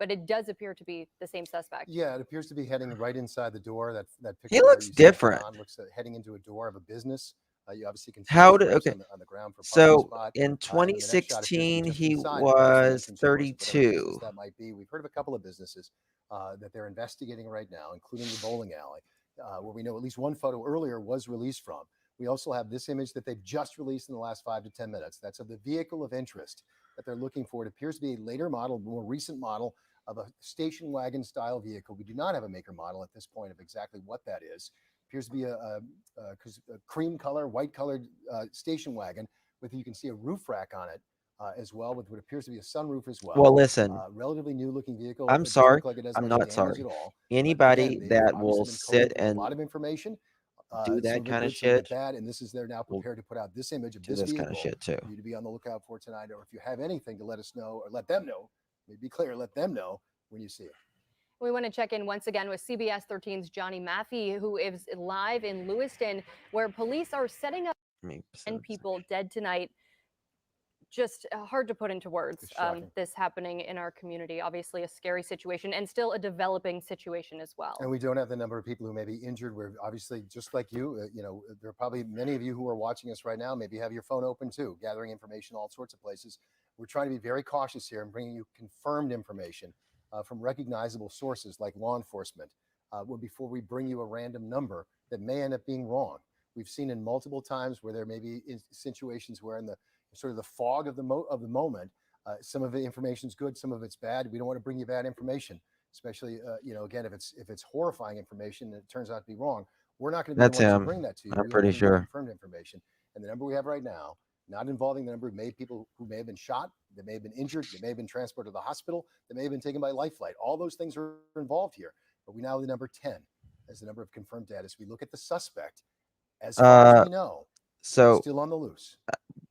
But it does appear to be the same suspect. Yeah, it appears to be heading right inside the door. That picture. He looks different. Looks heading into a door of a business. You obviously can see okay. on the ground for so spot. in 2016, he was 32. That might be. We've heard of a couple of businesses that they're investigating right now, including the bowling alley, where we know at least one photo earlier was released from. We also have this image that they've just released in the last 5 to 10 minutes. That's of the vehicle of interest that they're looking for. It appears to be a later model, more recent model of a station wagon style vehicle. We do not have a maker model at this point of exactly what that is. Appears to be a cream color, white colored station wagon with, you can see a roof rack on it as well, with what appears to be a sunroof as well. Well, listen, relatively new looking vehicle. I'm sorry. I'm not sorry. Anybody that will sit and a lot of information, do that kind of shit, bad, and this is they're now prepared to put out this image of do this vehicle kind of shit too. for you to be on the lookout for tonight, or if you have anything to let us know or let them know. Be clear, let them know when you see it. We want to check in once again with CBS 13's Johnny Maffey, who is live in Lewiston, where police are setting up 10 people dead tonight. Just hard to put into words, this happening in our community. Obviously a scary situation and still a developing situation as well. And we don't have the number of people who may be injured. We're obviously, just like you, there are probably many of you who are watching us right now, maybe have your phone open too, gathering information, all sorts of places. We're trying to be very cautious here and bringing you confirmed information from recognizable sources like law enforcement before we bring you a random number that may end up being wrong. We've seen in multiple times where there may be situations where in the sort of the fog of the moment, some of the information is good, some of it's bad. We don't want to bring you bad information, especially again, if it's horrifying information and it turns out to be wrong. We're not going to be the ones to bring that to you. I'm pretty sure. Confirmed information, and the number we have right now, not involving the number of people who may have been shot, that may have been injured, that may have been transported to the hospital, that may have been taken by life flight. All those things are involved here. But we now have the number 10 as the number of confirmed dead. As we look at the suspect, as far as we know, so still on the loose.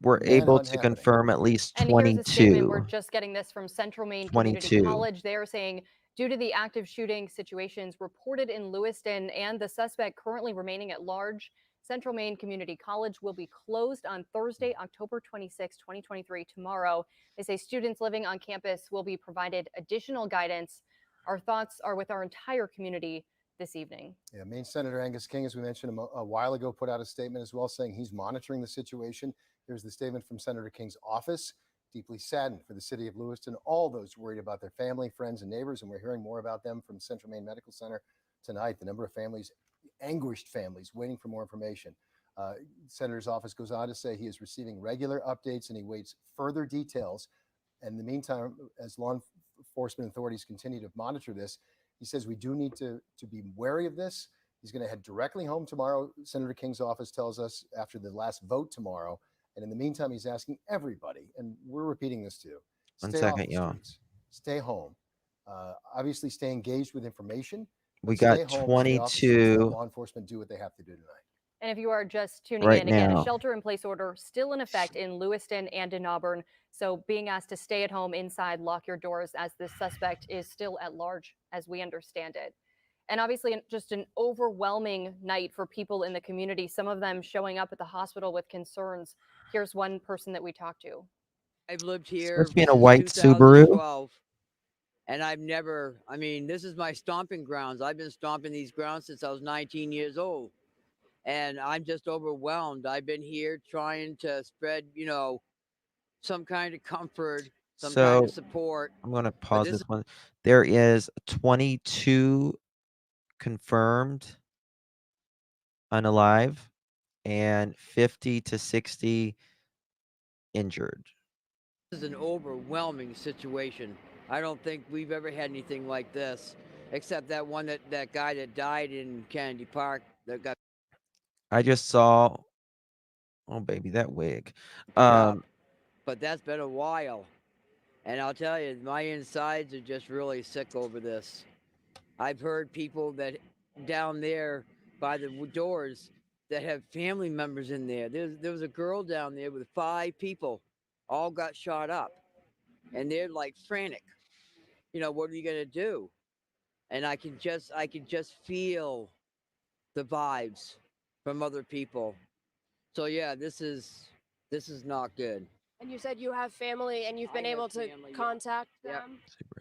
We're able to confirm at least 22. And here's a statement. We're just getting this from Central Maine Community College. They're saying, due to the active shooting situations reported in Lewiston and the suspect currently remaining at large, Central Maine Community College will be closed on Thursday, October 26, 2023, tomorrow. They say students living on campus will be provided additional guidance. Our thoughts are with our entire community this evening. Yeah, Maine Senator Angus King, as we mentioned a while ago, put out a statement as well saying he's monitoring the situation. Here's the statement from Senator King's office. Deeply saddened for the city of Lewiston, all those worried about their family, friends, and neighbors, and we're hearing more about them from Central Maine Medical Center tonight. The number of families, anguished families, waiting for more information. Senator's office goes on to say he is receiving regular updates and he waits further details. In the meantime, as law enforcement authorities continue to monitor this, he says we do need to be wary of this. He's going to head directly home tomorrow, Senator King's office tells us, after the last vote tomorrow. And in the meantime, he's asking everybody, and we're repeating this too, stay off the streets, stay home. Obviously, stay engaged with information. We got 22 let law enforcement do what they have to do tonight. And if you are just tuning right in, again, now, a shelter-in-place order still in effect in Lewiston and in Auburn. So being asked to stay at home inside, lock your doors, as this suspect is still at large, as we understand it. And obviously, just an overwhelming night for people in the community, some of them showing up at the hospital with concerns. Here's one person that we talked to. I've lived here supposed to be in a since white Subaru. 2012, and I've never, I mean, this is my stomping grounds. I've been stomping these grounds since I was 19 years old, and I'm just overwhelmed. I've been here trying to spread, you know, some kind of comfort, some kind of support. I'm going to pause this one. There is 22 confirmed unalive and 50 to 60 injured. This is an overwhelming situation. I don't think we've ever had anything like this, except that one that guy that died in Kennedy Park that got. I just saw, oh baby, that wig. But that's been a while, and I'll tell you, my insides are just really sick over this. I've heard people that down there by the doors that have family members in there. There was a girl down there with 5 people, all got shot up, and they're like frantic. You know, what are you gonna do? And I can just feel the vibes from other people. So yeah, this is not good. And you said you have family and you've been able to contact them?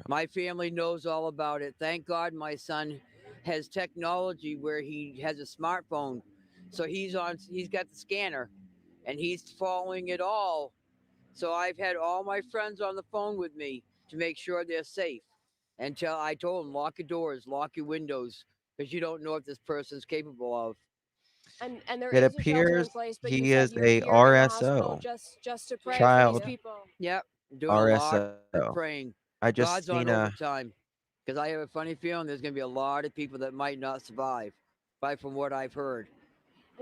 My family knows all about it. Thank God my son has technology where he has a smartphone. So he's got the scanner and he's following it all. So I've had all my friends on the phone with me to make sure they're safe. Until I told them, lock your doors, lock your windows, because you don't know what this person's capable of. And there It is a shelter in appears place, but he you said is you're a here in the hospital RSO. just to pray for Child these people. Yep, doing a lot RSO. of praying. I just God's seen on overtime, because I have a funny feeling there's going to be a lot of people that might not survive, right from what I've heard.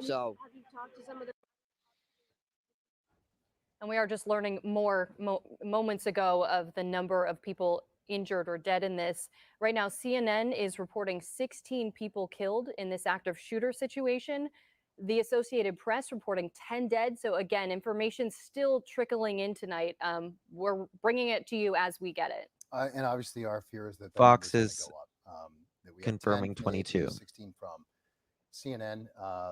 So Have you talked to some of the... And we are just learning more moments ago of the number of people injured or dead in this. Right now, CNN is reporting 16 people killed in this active shooter situation. The Associated Press reporting 10 dead. So again, information still trickling in tonight. We're bringing it to you as we get it. And obviously our fear is that Fox number's is gonna go up. That we have 10 confirming from AP, 22. 16 from CNN.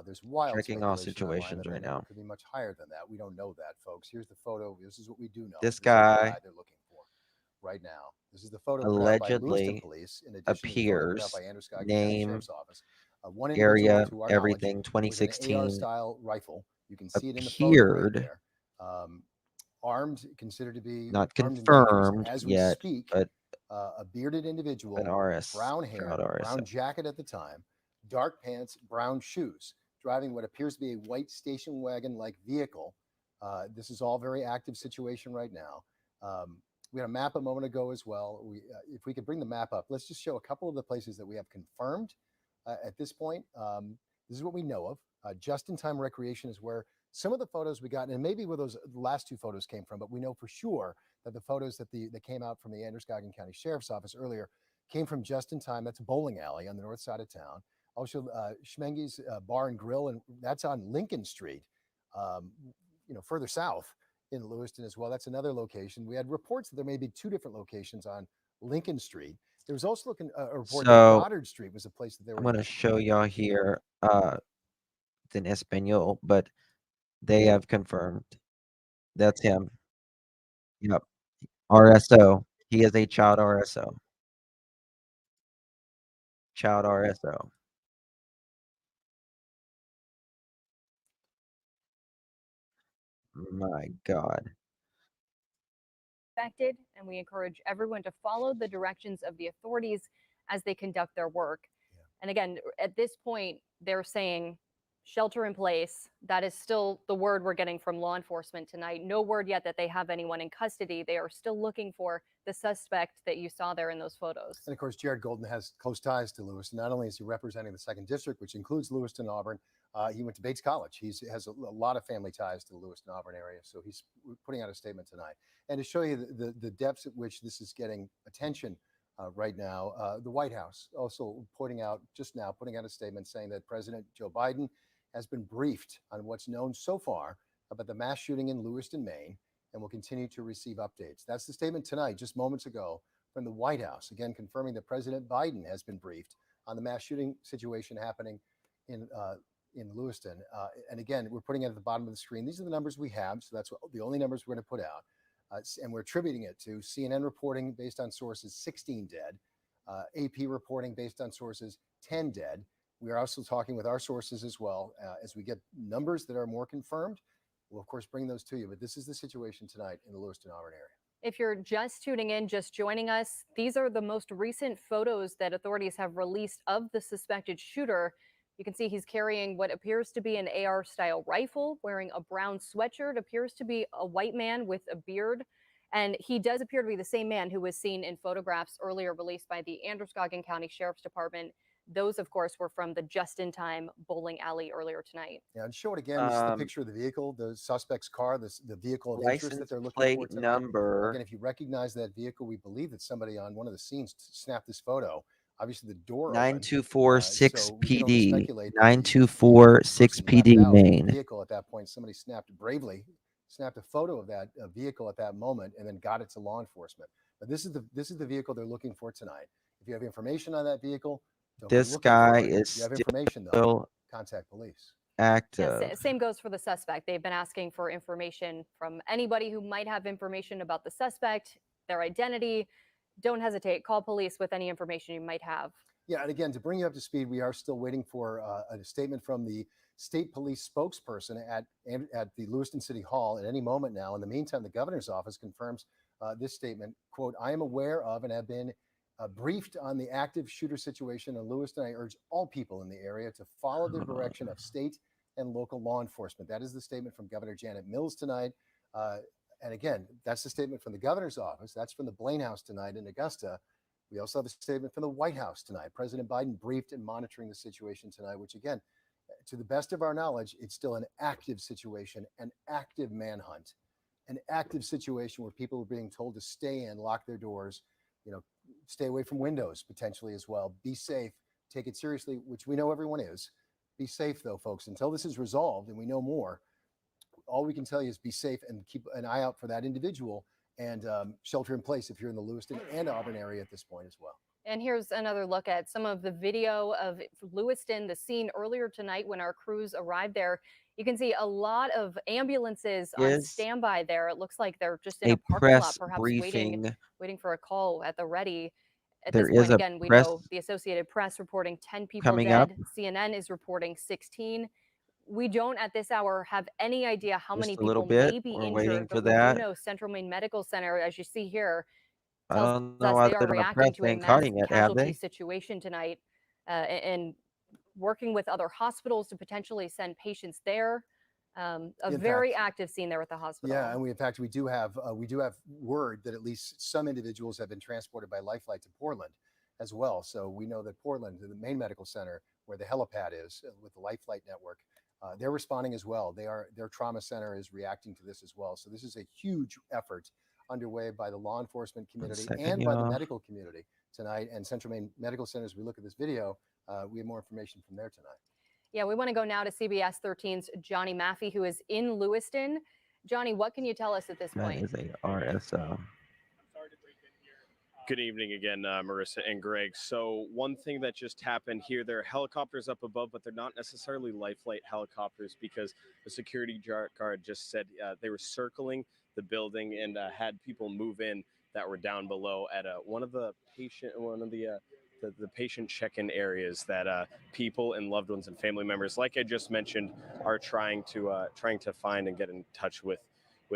There's wild Checking all speculation online situations that right the number now. could be much higher than that. We don't know that, folks. Here's the photo. This is what we do know. This is the guy guy they're looking for right now. This is the photo put out by Lewiston allegedly Police, in addition to the photo put out appears, by Androscoggin County name, Sheriff's Office. One individual, area, to our everything, knowledge, was an 2016, AR-style rifle. You can see it in the photo right appeared, there. Armed, considered to be not armed and dangerous confirmed as we yet, speak. but A bearded individual, an brown hair, brown jacket at the time, dark pants, brown shoes, driving what appears to be a white station wagon-like vehicle. This is all very active situation right now. We had a map a moment ago as well. If we could bring the map up, let's just show a couple of the places that we have confirmed at this point. This is what we know of. Just-in-time recreation is where some of the photos we got, and maybe where those last 2 photos came from, but we know for sure that the photos that came out from the Androscoggin County Sheriff's Office earlier came from Just-in-Time. That's a bowling alley on the north side of town. Also, Schmenge's Bar and Grill, and that's on Lincoln Street, further south in Lewiston as well. That's another location. We had reports that there may be 2 different locations on Lincoln Street. There was also a report that Goddard Street was a place that they were. I'm going to show y'all here. It's in Espanol, but they have confirmed that's him. Yep. RSO. He is a child RSO. Child RSO. My God. Affected, and we encourage everyone to follow the directions of the authorities as they conduct their work. And again, at this point, they're saying shelter in place. That is still the word we're getting from law enforcement tonight. No word yet that they have anyone in custody. They are still looking for the suspect that you saw there in those photos. And of course, Jared Golden has close ties to Lewiston. Not only is he representing the 2nd District, which includes Lewiston and Auburn, he went to Bates College. He has a lot of family ties to the Lewiston Auburn area. So he's putting out a statement tonight. And to show you the depths at which this is getting attention right now, the White House also putting out a statement saying that President Joe Biden has been briefed on what's known so far about the mass shooting in Lewiston, Maine, and will continue to receive updates. That's the statement tonight, just moments ago, from the White House, again confirming that President Biden has been briefed on the mass shooting situation happening in Lewiston. And again, we're putting it at the bottom of the screen. These are the numbers we have, so that's the only numbers we're going to put out. And we're attributing it to CNN reporting based on sources, 16 dead, AP reporting based on sources, 10 dead. We are also talking with our sources as well. As we get numbers that are more confirmed, we'll of course bring those to you. But this is the situation tonight in the Lewiston Auburn area. If you're just tuning in, just joining us, these are the most recent photos that authorities have released of the suspected shooter. You can see he's carrying what appears to be an AR-style rifle, wearing a brown sweatshirt, appears to be a white man with a beard. And he does appear to be the same man who was seen in photographs earlier released by the Androscoggin County Sheriff's Department. Those, of course, were from the just-in-time bowling alley earlier tonight. Yeah, and show it again. This is the picture of the vehicle, the suspect's car, the vehicle of interest that they're looking for tonight. Number. Again, if you recognize that vehicle, we believe that somebody on one of the scenes snapped this photo. Obviously, the door 9246 PD. 9246 9246 PD Maine. Vehicle at that point, somebody snapped a photo of that vehicle at that moment, and then got it to law enforcement. But this is the vehicle they're looking for tonight. If you have information on that vehicle, don't this go looking guy for it. is If you have information though, contact police. Active. Yes, same goes for the suspect. They've been asking for information from anybody who might have information about the suspect, their identity. Don't hesitate. Call police with any information you might have. Yeah, and again, to bring you up to speed, we are still waiting for a statement from the state police spokesperson at the Lewiston City Hall at any moment now. In the meantime, the governor's office confirms this statement, quote, "I am aware of and have been briefed on the active shooter situation in Lewiston. I urge all people in the area to follow the direction of state and local law enforcement." That is the statement from Governor Janet Mills tonight. And again, that's the statement from the governor's office. That's from the Blaine House tonight in Augusta. We also have a statement from the White House tonight. President Biden briefed and monitoring the situation tonight, which again, to the best of our knowledge, it's still an active situation, an active manhunt, an active situation where people are being told to stay in, lock their doors, stay away from windows potentially as well. Be safe, take it seriously, which we know everyone is. Be safe though, folks, until this is resolved and we know more. All we can tell you is be safe and keep an eye out for that individual and shelter in place if you're in the Lewiston and Auburn area at this point as well. And here's another look at some of the video of Lewiston, the scene earlier tonight when our crews arrived there. You can see a lot of ambulances on standby there. It looks like they're just in a parking lot, perhaps waiting for a call at the ready. At this point, again, we know the Associated Press reporting 10 people dead. CNN is reporting 16. We don't at this hour have any idea how many people may be injured, but we do know Central Maine Medical Center, as you see here, tells us they are reacting to a mass casualty situation tonight and working with other hospitals to potentially send patients there. A very active scene there at the hospital. Yeah, and in fact, we do have word that at least some individuals have been transported by Lifeline to Portland as well. So we know that Portland, the main medical center where the helipad is with the Lifeline network, they're responding as well. Their trauma center is reacting to this as well. So this is a huge effort underway by the law enforcement community and by the medical community tonight. And Central Maine Medical Center, as we look at this video, we have more information from there tonight. Yeah, we want to go now to CBS 13's Johnny Maffey, who is in Lewiston. Johnny, what can you tell us at this point? That is a RSO. Good evening again, Marissa and Greg. So one thing that just happened here, there are helicopters up above, but they're not necessarily life flight helicopters because the security guard just said they were circling the building and had people move in that were down below at one of the patient check-in areas that people and loved ones and family members, like I just mentioned, are trying to find and get in touch with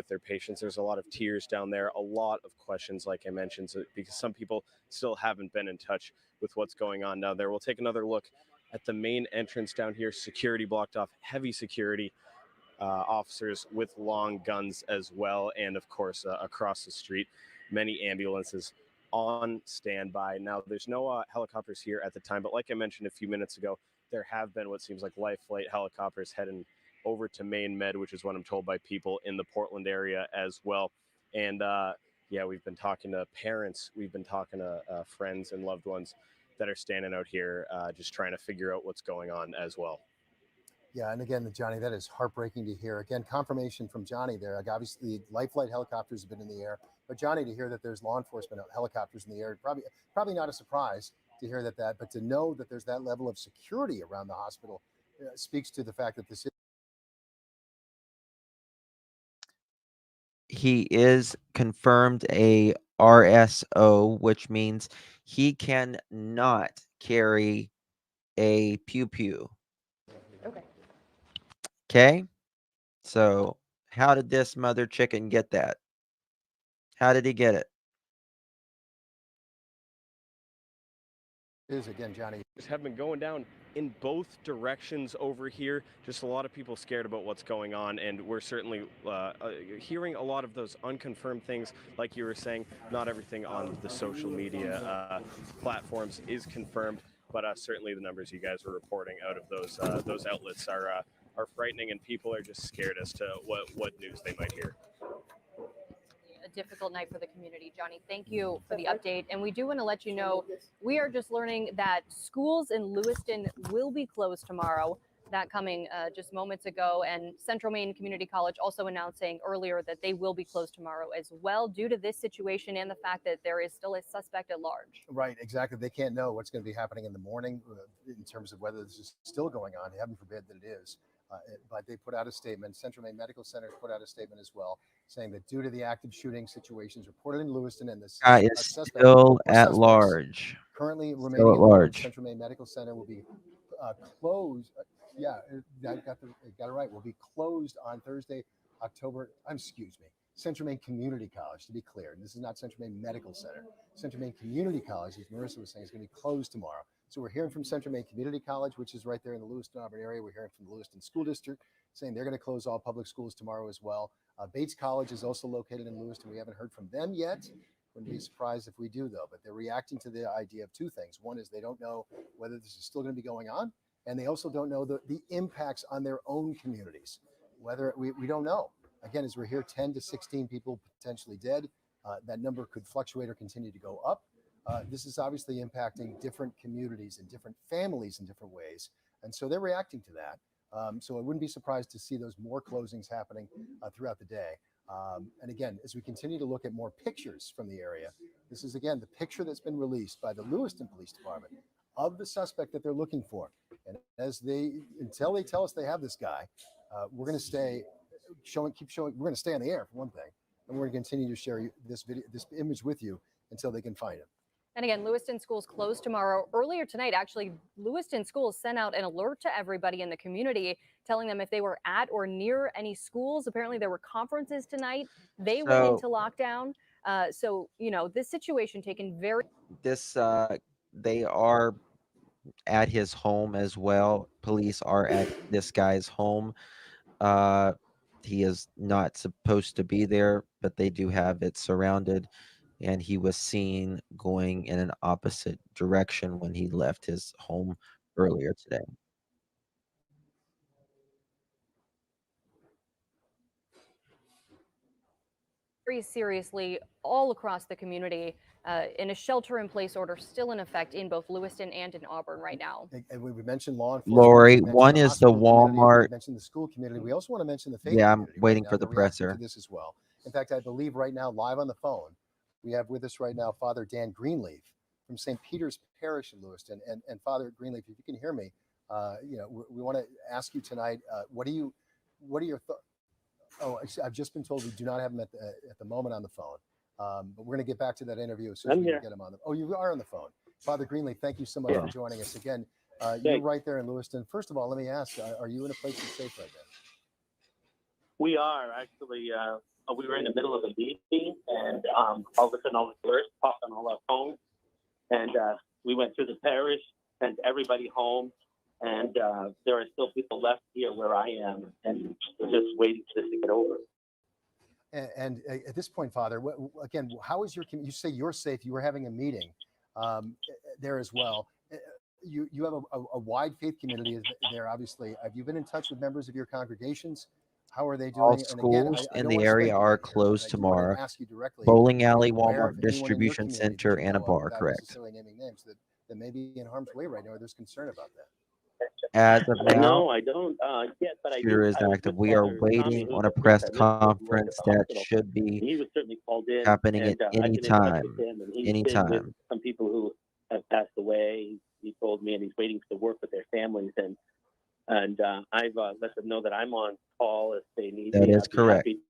their patients. There's a lot of tears down there, a lot of questions, like I mentioned, because some people still haven't been in touch with what's going on down there. We'll take another look at the main entrance down here. Security blocked off, heavy security, officers with long guns as well. And of course, across the street, many ambulances on standby. Now, there's no helicopters here at the time, but like I mentioned a few minutes ago, there have been what seems like life flight helicopters heading over to Maine Med, which is what I'm told by people in the Portland area as well. And yeah, we've been talking to parents, we've been talking to friends and loved ones that are standing out here just trying to figure out what's going on as well. Yeah, and again, Johnny, that is heartbreaking to hear. Again, confirmation from Johnny there. Like obviously, life flight helicopters have been in the air, but Johnny, to hear that there's law enforcement helicopters in the air, probably not a surprise to hear that. But to know that there's that level of security around the hospital speaks to the fact that this is. He is confirmed a RSO, which means he cannot carry a Peww. Okay. Okay. So how did this mother chicken get that? How did he get it? Is again, Johnny. Have been going down in both directions over here. Just a lot of people scared about what's going on, and we're certainly hearing a lot of those unconfirmed things. Like you were saying, not everything on the social media platforms is confirmed, but certainly the numbers you guys are reporting out of those outlets are frightening, and people are just scared as to what news they might hear. A difficult night for the community. Johnny, thank you for the update. And we do want to let you know, we are just learning that schools in Lewiston will be closed tomorrow. That coming just moments ago. And Central Maine Community College also announcing earlier that they will be closed tomorrow as well due to this situation and the fact that there is still a suspect at large. Right, exactly. They can't know what's going to be happening in the morning in terms of whether this is still going on. Heaven forbid that it is. But they put out a statement. Central Maine Medical Center put out a statement as well, saying that due to the active shooting situations reported in Lewiston and the Guy is still at large. Currently Still remaining at in Lawrence, large. Central Maine Medical Center will be closed. Yeah, I got it right. Will be closed on Thursday, excuse me, Central Maine Community College, to be clear. This is not Central Maine Medical Center. Central Maine Community College, as Marissa was saying, is going to be closed tomorrow. So we're hearing from Central Maine Community College, which is right there in the Lewiston-Auburn area. We're hearing from the Lewiston School District saying they're going to close all public schools tomorrow as well. Bates College is also located in Lewiston. We haven't heard from them yet. Wouldn't be surprised if we do, though. But they're reacting to the idea of two things. One is they don't know whether this is still going to be going on, and they also don't know the impacts on their own communities. Whether we don't know. Again, as we're here, 10 to 16 people potentially dead. That number could fluctuate or continue to go up. This is obviously impacting different communities and different families in different ways. And so they're reacting to that. So I wouldn't be surprised to see those more closings happening throughout the day. And again, as we continue to look at more pictures from the area, this is again the picture that's been released by the Lewiston Police Department of the suspect that they're looking for. And until they tell us they have this guy, we're going to keep showing. We're going to stay on the air for one thing, and we're going to continue to share this image with you until they can find him. And again, Lewiston schools closed tomorrow. Earlier tonight, actually, Lewiston schools sent out an alert to everybody in the community, telling them if they were at or near any schools. Apparently, there were conferences tonight. They went into lockdown. So, this situation taken very. They are at his home as well. Police are at this guy's home. He is not supposed to be there, but they do have it surrounded. And he was seen going in an opposite direction when he left his home earlier today. Very seriously all across the community, in a shelter-in-place order still in effect in both Lewiston and in Auburn right now. And we mentioned law enforcement. Lori, one is the Walmart. We mentioned the school community. We also want to mention the faith Yeah, community. I'm waiting right for the now. They're reacting presser. to this as well. In fact, I believe right now, live on the phone, We have with us right now Father Dan Greenleaf from St. Peter's Parish in Lewiston. And Father Greenleaf, if you can hear me, we want to ask you tonight, what are your thoughts? Oh, I've just been told we do not have him at the moment on the phone. But we're going to get back to that interview as soon as we can get him on the. Oh, you are on the phone, Father Greenleaf. Thank you so much for joining us again. You're right there in Lewiston. First of all, let me ask: are you in a place that's safe right now? We are actually. We were in the middle of a meeting, and all of a sudden, all the alerts popped on all our phones, and we went through the parish and everybody home. And there are still people left here where I am, and we're just waiting for this to get over. And at this point, Father, again, how is your? You say you're safe. You were having a meeting there as well. You have a wide faith community there. Obviously, have you been in touch with members of your congregations? How are they doing? All schools in the area are closed tomorrow. Bowling alley, Walmart distribution center, and a bar. Correct. Naming names that may be in harm's way right now. There's concern about that. As of now, no, I don't yet, but I Shooter is active. We are waiting on a press conference that should be he was certainly called in, happening and, at any I've been in touch time. with him, and he's been Anytime. with some people who have passed away. He told me, and he's waiting to work with their families, and I've let them know that I'm on call if they need That me. is I'd be correct. happy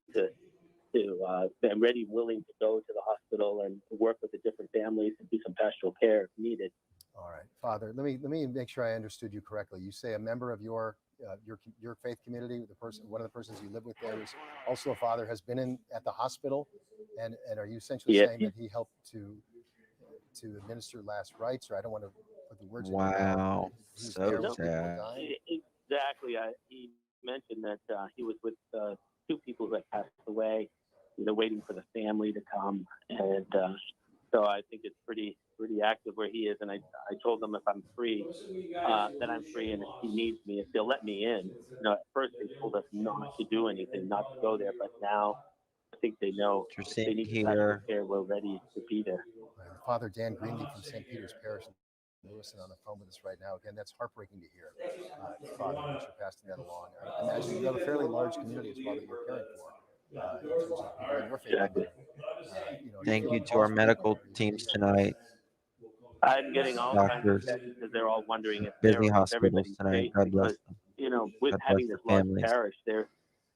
I'm ready, willing to go to the hospital and work with the different families and do some pastoral care if needed. All right, Father. Let me make sure I understood you correctly. You say a member of your faith community, one of the persons you live with there, is also a father, has been at the hospital, and are you essentially saying that he helped to administer last rites? Or I don't want to put the words in your mouth. Wow, so sad. Exactly. He mentioned that he was with two people who had passed away. They're waiting for the family to come, and so I think it's pretty active where he is. And I told them if I'm free, that I'm free, and if he needs me, if they'll let me in. At first they told us not to do anything, not to go there, but now I think they know if they need pastoral care, we're ready to be there. Father Dan Greenleaf from St. Peter's Parish in Lewiston on the phone with us right now. Again, that's heartbreaking to hear, Father, that you're passing that along. I imagine you have a fairly large community as well that you're caring for. In terms of people in your family. Thank you to our medical teams tonight. I'm getting all kinds of Doctors, texts because they're all wondering if busy hospitals everybody's tonight. safe, God bless because them. with God having bless this the large families. parish,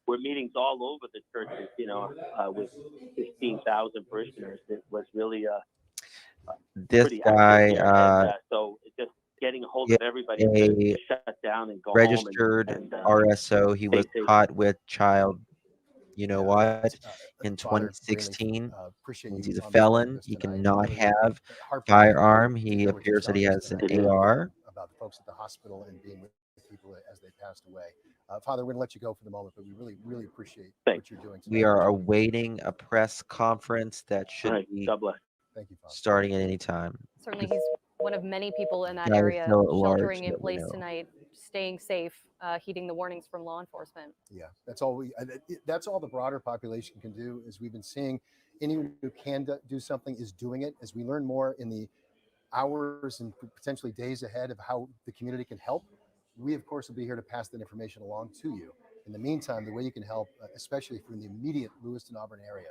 we're meetings all over the churches. With 15,000 parishioners, it was really This pretty guy active here. And so it's just getting a hold of everybody to shut down and go registered home and RSO. He was caught with child. You know what? In Father 2016, appreciate means you he's a on the phone felon. with us He tonight. cannot Really have heartbreaking firearm. to He hear what you're appears that he telling us has an tonight AR. about the folks at the hospital and being with people as they passed away. Father, we're going to let you go for the moment, but we really, really appreciate what you're doing tonight. We are awaiting a press conference that should be Thank you, Father. starting at any time. Certainly, he's one of many people in that Guy is area still at large sheltering in that we place know. tonight, staying safe, heeding the warnings from law enforcement. Yeah, that's all that's all the broader population can do. As we've been seeing, anyone who can do something is doing it. As we learn more in the hours and potentially days ahead of how the community can help, we of course will be here to pass that information along to you. In the meantime, the way you can help, especially from the immediate Lewiston Auburn area,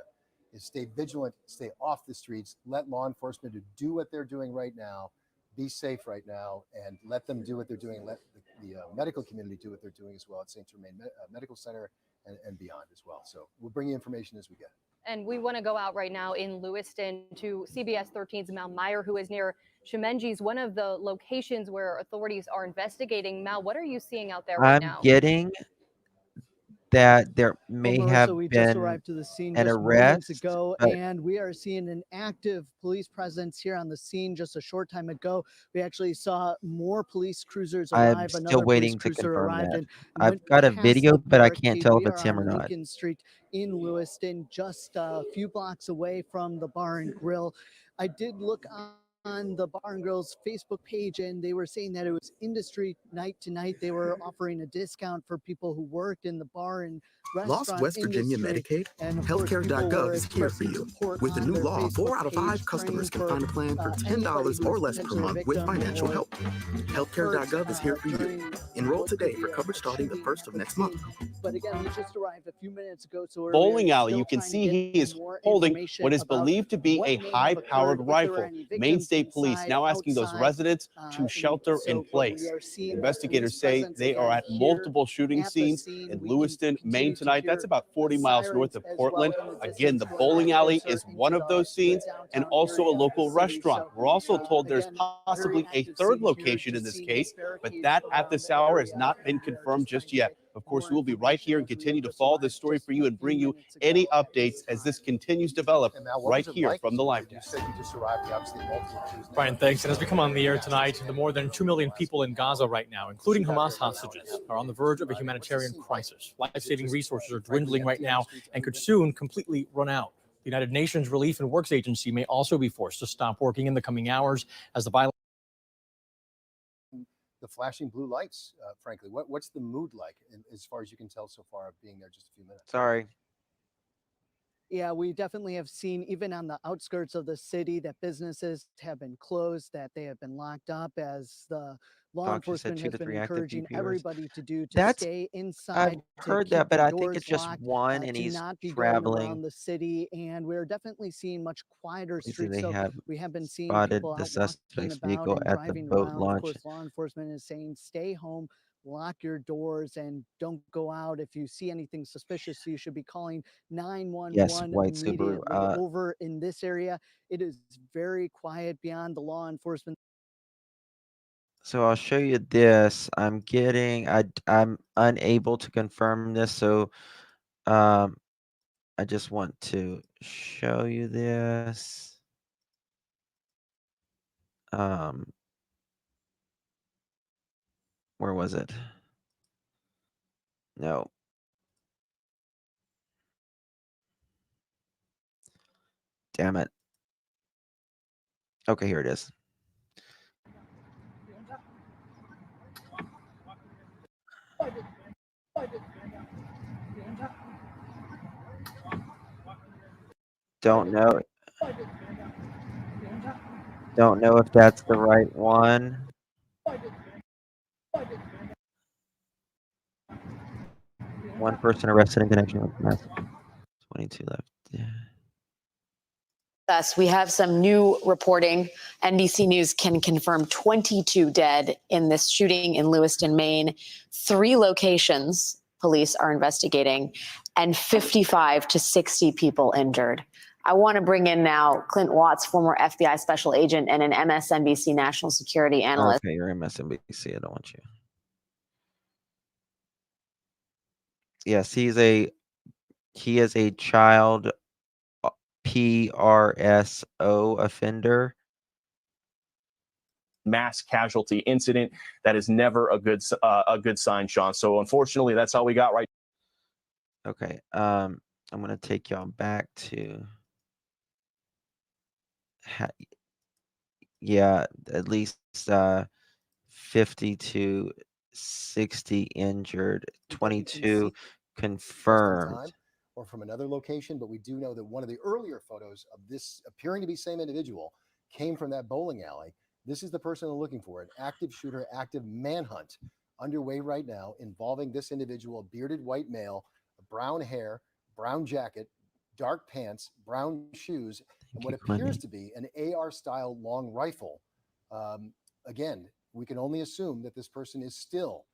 is stay vigilant, stay off the streets, let law enforcement do what they're doing right now, be safe right now, and let them do what they're doing. Let the medical community do what they're doing as well at St. Germain Medical Center and beyond as well. So we'll bring you information as we get it. And we want to go out right now in Lewiston to CBS 13's Mal Meyer, who is near Shemenji's, one of the locations where authorities are investigating. Mal, what are you seeing out there right now? I'm getting that there may Marissa, have we just been arrived to the scene an just moments arrest, ago, but and we are seeing an active police presence here on the scene. Just a short time ago, we actually saw more police cruisers I'm arrive. still Another police waiting to cruiser confirm arrived that. and I've went got a past video, the but I can't barricade. tell if We it's are him or on not. Lincoln Street in Lewiston, just a few blocks away from the bar and grill. I did look on the Bar and Grill's Facebook page, and they were saying that it was industry night tonight. They were offering a discount for people who worked in the bar and Lost restaurant West Virginia industry. Medicaid? And of course, people Healthcare.gov were is here for expressing you. support With the on new their law, 4 Facebook out of 5 page, customers can praying find a plan for anybody $10 who's or less per potentially a month with victim financial or help. Healthcare.gov is here for you. during Enroll what today could for be coverage a starting the shooting 1st at of the next month. scene. But again, we just arrived a few minutes ago, so we're Bowling alley, still you can trying to see get he is more holding information what is about believed to be what a may have high-powered occurred, if there were rifle. any Maine victims State Police inside, now asking those outside, residents to and shelter so in what place. we are seeing is Investigators police say presence they are again at here multiple shooting at the scenes scene. in We Lewiston, continue Maine to tonight. hear That's about 40 miles north sirens of as Portland. well in the Again, distance the going bowling on alley closer is one into of those the scenes and downtown also a area of the local city. restaurant. So We're also told there's again, possibly very a active third scene here, location in just this seeing case, these but barricades that at around this the hour has area, not been and we are confirmed just trying just to yet. get Of course, more we'll be right information here and as we continue to just follow this arrived story just for you a and few bring you minutes ago any at this updates as this time. continues to develop And Mal, what right was it here like? from the live You desk. said you just arrived. You obviously multiple Jews. Brian, thanks. And as we come on the air tonight, the more than 2 million people in Gaza right now, including Hamas hostages, are on the verge of a humanitarian crisis. Life-saving resources are dwindling right now and could soon completely run out. The United Nations Relief and Works Agency may also be forced to stop working in the coming hours as the violence. The flashing blue lights, frankly, what's the mood like as far as you can tell so far of being there just a few minutes? Sorry. Yeah, we definitely have seen, even on the outskirts of the city, that businesses have been closed, that they have been locked up, as the law Doctor said enforcement 2 has to been 3 active encouraging DPOs. everybody to do to That's stay I've inside, to heard keep that, but their I think doors it's just locked, one, and to he's not be going traveling. around the city. And we're definitely seeing much quieter They say streets. they So have we have been seeing spotted people the out walking suspect's about vehicle and at the driving boat around. Of launch. course, law enforcement is saying stay home, lock your doors, and don't go out. If you see anything suspicious, you should be calling Yes, 911 white Subaru. immediately. Over in this area, it is very quiet beyond the law enforcement. So I'll show you this. I'm unable to confirm this, so I just want to show you this. Where was it? No. Damn it. Okay, here it is. Don't know. Don't know if that's the right one. One person arrested in connection with mass. 22 left. Yeah. Us, we have some new reporting. NBC News can confirm 22 dead in this shooting in Lewiston, Maine. 3 locations police are investigating, and 55 to 60 people injured. I want to bring in now Clint Watts, former FBI special agent and an MSNBC national security analyst. Okay, you're MSNBC. I don't want you. Yes, he is a child PRSO offender. Mass casualty incident. That is never a good sign, Sean. So unfortunately, that's all we got right. Okay. I'm gonna take y'all back to yeah, at least 50 to 60 injured, 22 confirmed. Or from another location, but we do know that one of the earlier photos of this appearing to be same individual came from that bowling alley. This is the person they're looking for, an active shooter, active manhunt underway right now involving this individual, a bearded white male, brown hair, brown jacket, dark pants, brown shoes, and what appears to be an AR-style long rifle. Again, we can only assume that this person is still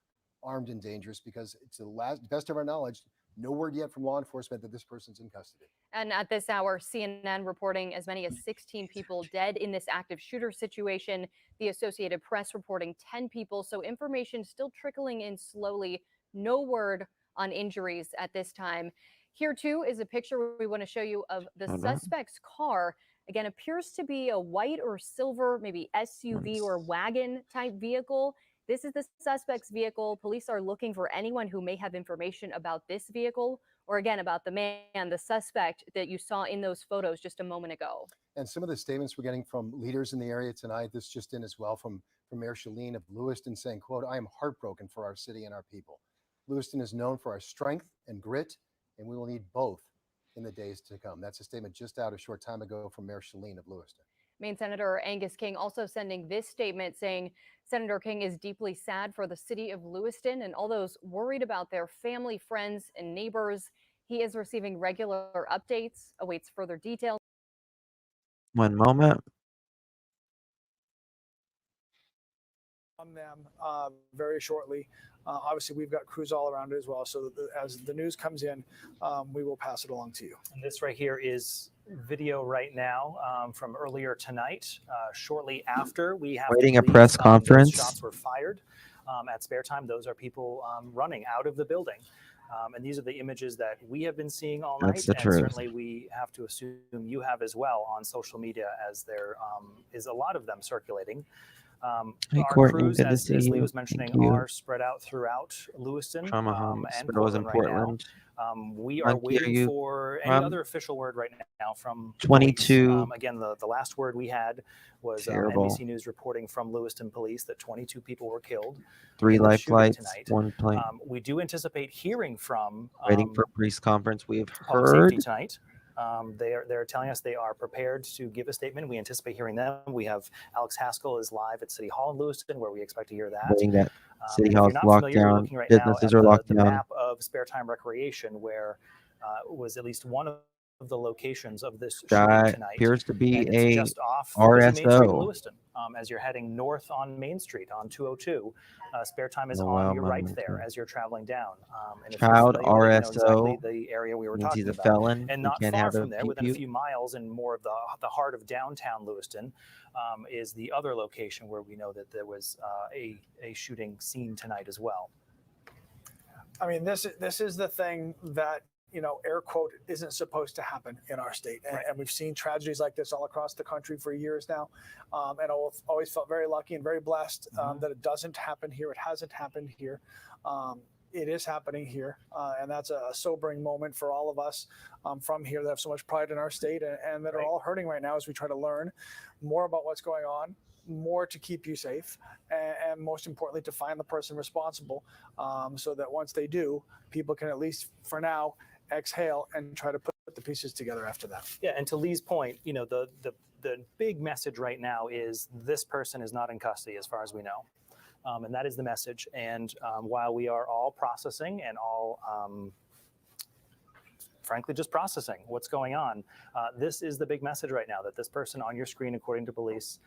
armed and dangerous because it's the best of our knowledge, no word yet from law enforcement that this person's in custody. And at this hour, CNN reporting as many as 16 people dead in this active shooter situation. The Associated Press reporting 10 people. So information still trickling in slowly. No word on injuries at this time. Here, too, is a picture we want to show you of the suspect's car. Again, appears to be a white or silver, maybe SUV or wagon type vehicle. This is the suspect's vehicle. Police are looking for anyone who may have information about this vehicle or again about the man, the suspect that you saw in those photos just a moment ago. And some of the statements we're getting from leaders in the area tonight, this just in as well from Mayor Shalene of Lewiston saying, quote, "I am heartbroken for our city and our people. Lewiston is known for our strength and grit, and we will need both in the days to come." That's a statement just out a short time ago from Mayor Shalene of Lewiston. Maine Senator Angus King also sending this statement saying Senator King is deeply sad for the city of Lewiston and all those worried about their family, friends, and neighbors. He is receiving regular updates, awaits further details. One moment. On them very shortly. Obviously, we've got crews all around it as well. So as the news comes in, we will pass it along to you. And this right here is video right now from earlier tonight. Shortly after we have Waiting a police, press those conference. shots were fired at spare time. Those are people running out of the building. And these are the images that we have been seeing all night. That's the and truth. certainly we have to assume you have as well on social media, as there is a lot of them circulating. Hey, Our Courtney, crews, good to as see Lee you. was mentioning, Thank you. are spread out throughout Lewiston Trauma and hospitals in Portland right now. Portland. We are Monkey, are waiting you for any from? other official word right now from the 22. police. Again, the last word we had was Terrible. NBC News reporting from Lewiston Police that 22 people were killed. 3 in the life shooting flights, tonight. 1 plane. We do anticipate hearing from Waiting for police conference. We have public safety heard. tonight. They're telling us they are prepared to give a statement. We anticipate hearing them. We have Alex Haskell is live at City Hall in Lewiston, where we expect to hear that. Waiting that City And if Hall's you're not locked familiar, you're down. looking right now Businesses at are locked the down. map of Spare Time Recreation, where was at least one of the locations of this shooting That tonight. appears to be And it's a just off busy Main Street in RSO. Lewiston. As you're heading north on Main Street on 202, Spare Time is Oh, on wow, your my right God. there as you're traveling down. And if you're Child familiar with it, you know RSO exactly the area we were means talking he's a about. felon. And He not can't far have a from there, within a pew-pew. few miles and more of the heart of downtown Lewiston, is the other location where we know that there was a shooting scene tonight as well. I mean, this is the thing that, you know, air quote, isn't supposed to happen in our state. And we've seen tragedies like this all across the country for years now. And I've always felt very lucky and very blessed that it doesn't happen here. It hasn't happened here. It is happening here. And that's a sobering moment for all of us from here that have so much pride in our state and that are all hurting right now as we try to learn more about what's going on, more to keep you safe, and most importantly, to find the person responsible so that once they do, people can at least for now exhale and try to put the pieces together after that. Yeah, and to Lee's point, you know, the big message right now is this person is not in custody as far as we know. And that is the message. And while we are all processing and all, frankly, just processing what's going on, this is the big message right now, that this person on your screen, according to police,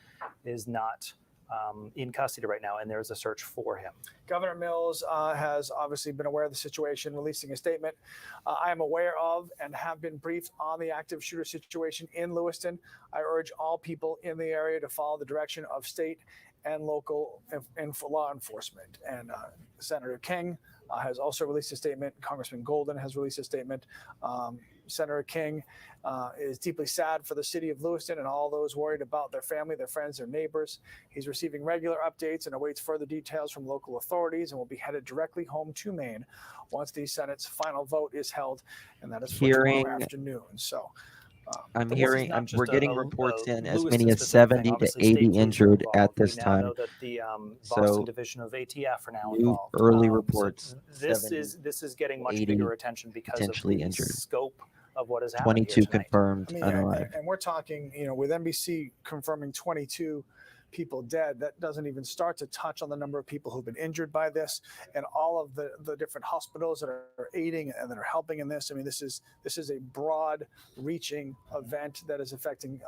is not in custody right now, and there's a search for him. Governor Mills has obviously been aware of the situation, releasing a statement. I am aware of and have been briefed on the active shooter situation in Lewiston. I urge all people in the area to follow the direction of state and local law enforcement. And Senator King has also released a statement. Congressman Golden has released a statement. Senator King is deeply sad for the city of Lewiston and all those worried about their family, their friends, their neighbors. He's receiving regular updates and awaits further details from local authorities and will be headed directly home to Maine once the Senate's final vote is held, and that is for tomorrow afternoon. So I'm But hearing, this is not we're just getting a reports in as Lewiston many as specific thing. 70 to Obviously, 80 state police are injured involved. at this We now time. know that the So, Boston division of ATF are now new involved. early So reports, this 70, is getting much 80 bigger attention because of potentially the injured. scope of what has happened here 22 tonight. confirmed I mean, unalive. and we're talking, you know, with NBC confirming 22 people dead, that doesn't even start to touch on the number of people who've been injured by this and all of the different hospitals that are aiding and that are helping in this. I mean, this is a broad reaching event that is affecting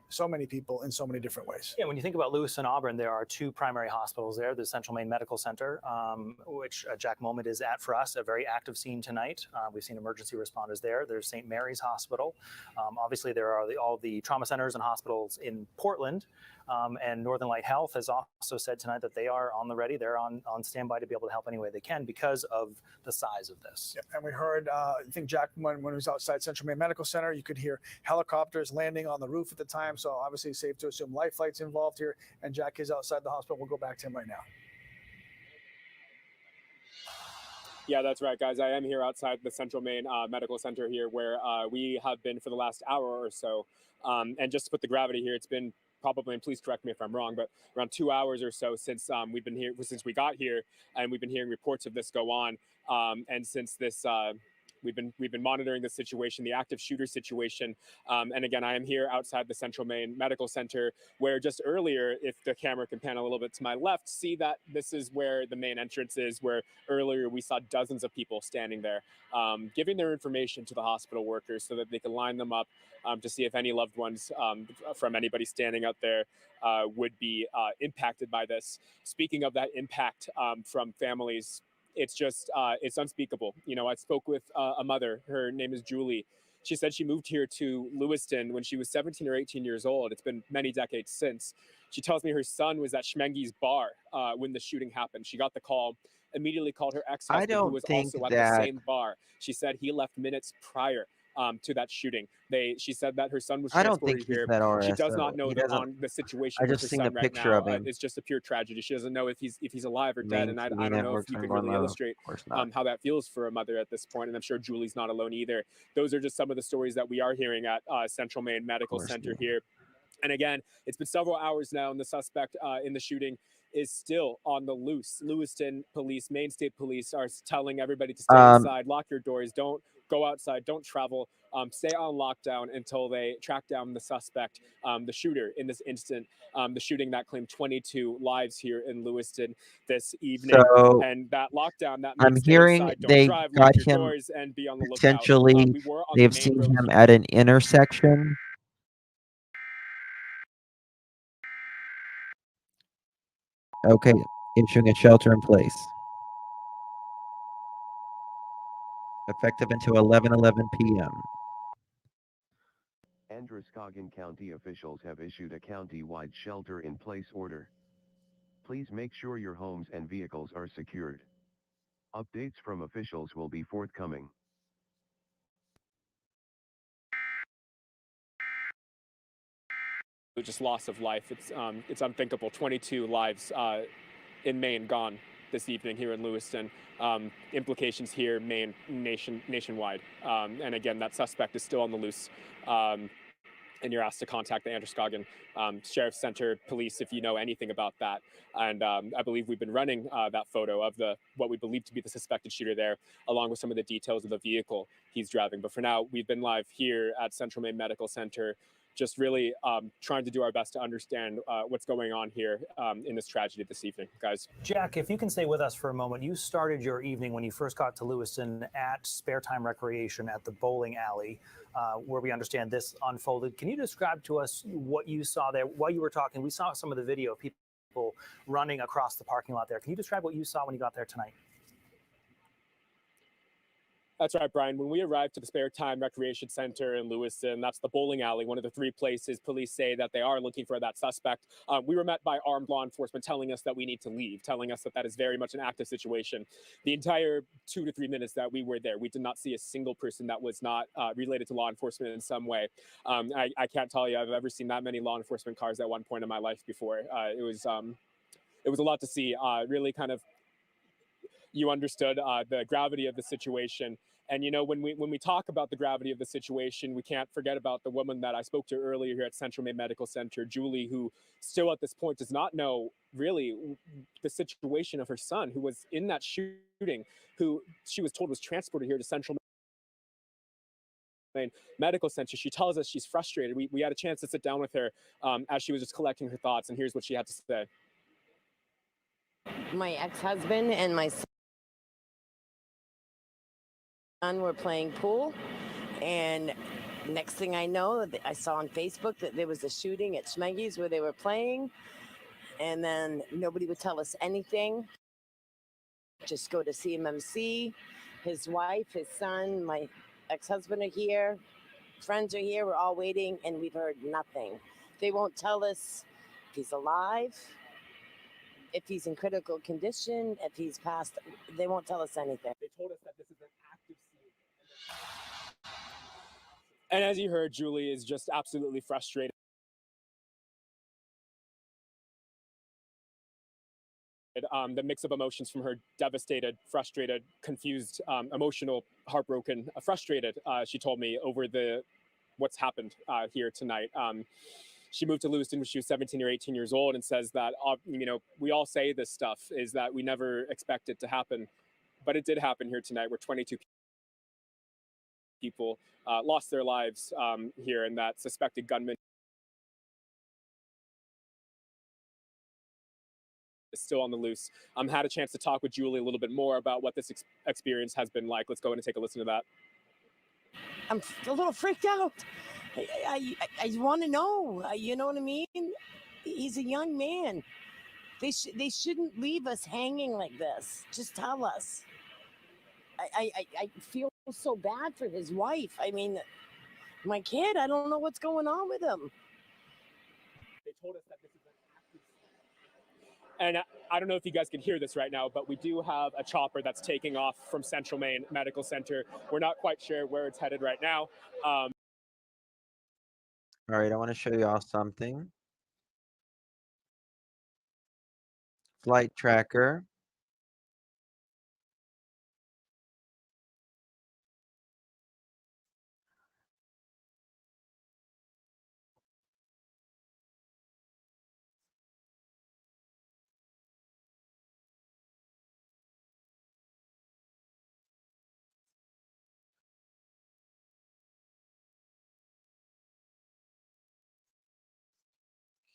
so many people in so many different ways. Yeah, when you think about Lewis and Auburn, there are two primary hospitals there. The Central Maine Medical Center, which Jack Moment is at for us, a very active scene tonight. We've seen emergency responders there. There's St. Mary's Hospital. Obviously, there are all the trauma centers and hospitals in Portland. And Northern Light Health has also said tonight that they are on the ready. They're on standby to be able to help any way they can because of the size of this. Yeah, and we heard, I think Jack, when he was outside Central Maine Medical Center, you could hear helicopters landing on the roof at the time. So obviously it's safe to assume life flights involved here. And Jack is outside the hospital. We'll go back to him right now. Yeah, that's right, guys. I am here outside the Central Maine Medical Center here, where we have been for the last hour or so. And just to put the gravity here, it's been probably, and please correct me if I'm wrong, but around 2 hours or so since we've been here, since we got here, and we've been hearing reports of this go on. And since this, we've been monitoring the situation, the active shooter situation. And again, I am here outside the Central Maine Medical Center, where just earlier, if the camera can pan a little bit to my left, see that this is where the main entrance is, where earlier we saw dozens of people standing there, giving their information to the hospital workers so that they can line them up to see if any loved ones from anybody standing out there would be impacted by this. Speaking of that impact from families, it's just it's unspeakable. You know, I spoke with a mother. Her name is Julie. She said she moved here to Lewiston when she was 17 or 18 years old. It's been many decades since. She tells me her son was at Schmengi's bar when the shooting happened. She got the call, immediately called her I ex-husband, who don't was think also at the that same bar. She said he left minutes prior to that shooting. She said that her son was I don't think transported he's here. that She does not RSO. know He doesn't. the situation I with just her seen a son right picture now. of him. It's just a pure tragedy. She doesn't know if he's alive or dead, Main and I TV don't know if networks you are can going really live. illustrate Of course not. how that feels for a mother at this point. And I'm sure Julie's not alone either. Those are just some of the stories that we are hearing at Central Maine Medical Center here. And again, it's been several hours now, and the suspect in the shooting is still on the loose. Lewiston police, Maine State Police, are telling everybody to stay inside, lock your doors, don't go outside, don't travel, stay on lockdown until they track down the suspect, the shooter in this instant, the shooting that claimed 22 lives here in Lewiston this evening. So And that lockdown, that I'm means stay hearing inside, don't they drive, got lock your him doors, and be on the lookout. potentially. We were on the They've main seen road him at an intersection. Okay, issuing a shelter in place. Effective until 11:11 p.m. Androscoggin County officials have issued a county-wide shelter-in-place order. Please make sure your homes and vehicles are secured. Updates from officials will be forthcoming. Just loss of life. It's unthinkable. 22 lives in Maine gone this evening here in Lewiston. Implications here, Maine, nationwide. And again, that suspect is still on the loose. And you're asked to contact the Androscoggin Sheriff's Center Police if you know anything about that. And I believe we've been running that photo of what we believe to be the suspected shooter there, along with some of the details of the vehicle he's driving. But for now, we've been live here at Central Maine Medical Center, just really trying to do our best to understand what's going on here in this tragedy this evening, guys. Jack, if you can stay with us for a moment, you started your evening when you first got to Lewiston at Spare Time Recreation at the bowling alley, where we understand this unfolded. Can you describe to us what you saw there while you were talking? We saw some of the video of people running across the parking lot there. Can you describe what you saw when you got there tonight? That's right, Brian. When we arrived to the Spare Time Recreation Center in Lewiston, that's the bowling alley, one of the three places police say that they are looking for that suspect. We were met by armed law enforcement telling us that we need to leave, telling us that that is very much an active situation. The entire 2 to 3 minutes that we were there, we did not see a single person that was not related to law enforcement in some way. I can't tell you I've ever seen that many law enforcement cars at one point in my life before. It was a lot to see. Really kind of, you understood the gravity of the situation. And you know, when we talk about the gravity of the situation, we can't forget about the woman that I spoke to earlier here at Central Maine Medical Center, Julie, who still at this point does not know really the situation of her son, who was in that shooting, who she was told was transported here to Central Maine Medical Center. She tells us she's frustrated. We had a chance to sit down with her as she was just collecting her thoughts, and here's what she had to say. My ex-husband and my son were playing pool, and next thing I know, I saw on Facebook that there was a shooting at Schmengi's where they were playing, and then nobody would tell us anything. Just go to CMMC. His wife, his son, my ex-husband are here. Friends are here. We're all waiting, and we've heard nothing. They won't tell us if he's alive, if he's in critical condition, if he's passed. They won't tell us anything. They told us that this is an active scene. And as you heard, Julie is just absolutely frustrated. The mix of emotions from her: devastated, frustrated, confused, emotional, heartbroken, frustrated. She told me over what's happened here tonight. She moved to Lewiston when she was 17 or 18 years old, and says that we all say this stuff is that we never expect it to happen, but it did happen here tonight, where 22 people lost their lives here, and that suspected gunman is still on the loose. Had a chance to talk with Julie a little bit more about what this experience has been like. Let's go in and take a listen to that. I'm a little freaked out. I want to know. You know what I mean? He's a young man. They shouldn't leave us hanging like this. Just tell us. I feel so bad for his wife. I mean, my kid, I don't know what's going on with him. They told us that this is an active... And I don't know if you guys can hear this right now, but we do have a chopper that's taking off from Central Maine Medical Center. We're not quite sure where it's headed right now. All right, I want to show y'all something. Flight tracker.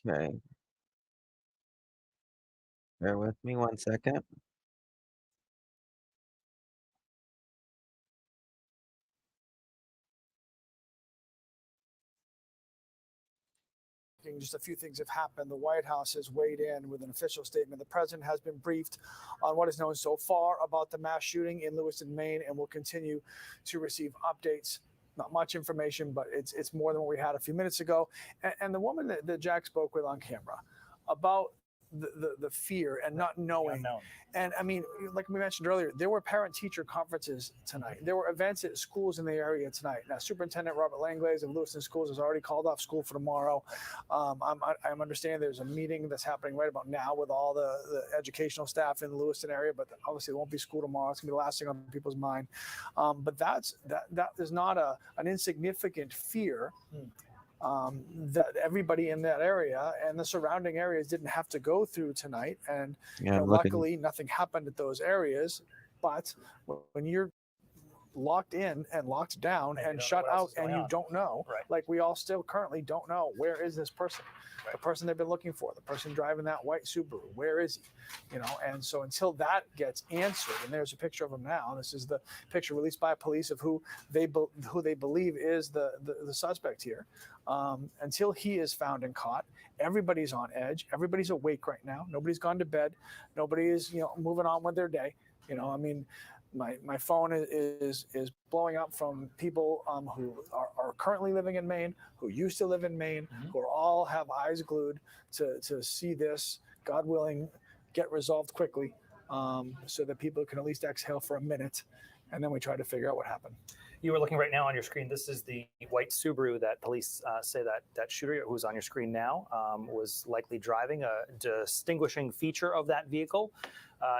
Okay. Bear with me 1 second. Just a few things have happened. The White House has weighed in with an official statement. The president has been briefed on what is known so far about the mass shooting in Lewiston, Maine, and will continue to receive updates. Not much information, but it's more than what we had a few minutes ago. And the woman that Jack spoke with on camera about the fear and not knowing. And I mean, like we mentioned earlier, there were parent-teacher conferences tonight. There were events at schools in the area tonight. Now, Superintendent Robert Langlaise of Lewiston Schools has already called off school for tomorrow. I'm understanding there's a meeting that's happening right about now with all the educational staff in the Lewiston area, but obviously there won't be school tomorrow. It's gonna be the last thing on people's mind. But that is not an insignificant fear. That everybody in that area and the surrounding areas didn't have to go through tonight. And Yeah, I'm luckily nothing happened at those areas. But when you're locked in and locked down and shut out and you don't know, like we all still currently don't know, where is this person? The person they've been looking for, the person driving that white Subaru, where is he? And so until that gets answered, and there's a picture of him now. This is the picture released by police of who they believe is the suspect here. Until he is found and caught, everybody's on edge. Everybody's awake right now. Nobody's gone to bed. Nobody is moving on with their day. I mean, my phone is blowing up from people who are currently living in Maine, who used to live in Maine, who all have eyes glued to see this, God willing, get resolved quickly, so that people can at least exhale for a minute, and then we try to figure out what happened. You are looking right now on your screen. This is the white Subaru that police say that shooter, who's on your screen now, was likely driving. A distinguishing feature of that vehicle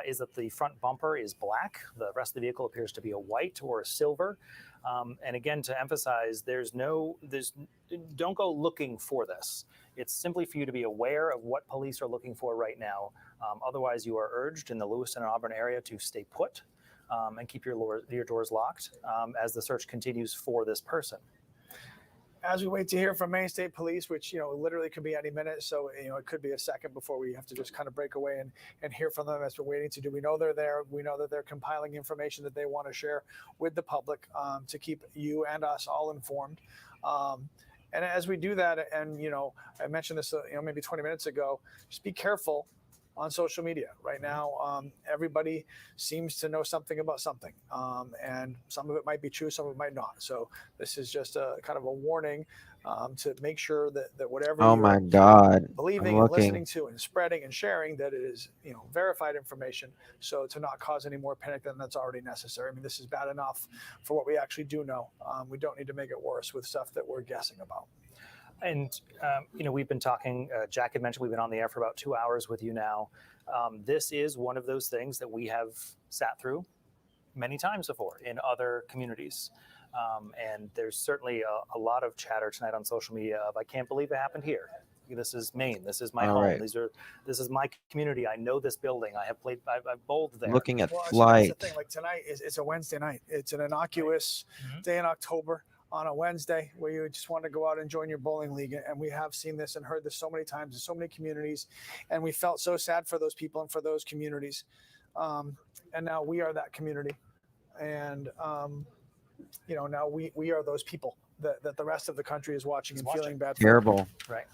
is that the front bumper is black. The rest of the vehicle appears to be a white or a silver. And again, to emphasize, don't go looking for this. It's simply for you to be aware of what police are looking for right now. Otherwise, you are urged in the Lewiston and Auburn area to stay put. And keep your doors locked as the search continues for this person. As we wait to hear from Maine State Police, which literally could be any minute, so it could be a second before we have to just kind of break away and hear from them as we're waiting to do. We know they're there. We know that they're compiling information that they want to share with the public to keep you and us all informed. And as we do that, and I mentioned this maybe 20 minutes ago, just be careful on social media right now. Everybody seems to know something about something, and some of it might be true, some of it might not. So this is just a kind of a warning to make sure that whatever Oh you're my God. believing I'm and listening looking. to and spreading and sharing, that it is verified information, so to not cause any more panic than that's already necessary. I mean, this is bad enough for what we actually do know. We don't need to make it worse with stuff that we're guessing about. And, we've been talking, Jack had mentioned we've been on the air for about 2 hours with you now. This is one of those things that we have sat through many times before in other communities. And there's certainly a lot of chatter tonight on social media of, I can't believe it happened here. This is Maine. This is my All home. right. This is my community. I know this building. I've bowled there. Looking at Well, that's the flight. thing. Like tonight it's a Wednesday night. It's an innocuous day in October on a Wednesday where you just want to go out and join your bowling league. And we have seen this and heard this so many times in so many communities. And we felt so sad for those people and for those communities. And now we are that community. And, now we are those people that the rest of the country is watching and feeling bad for. Terrible. Right.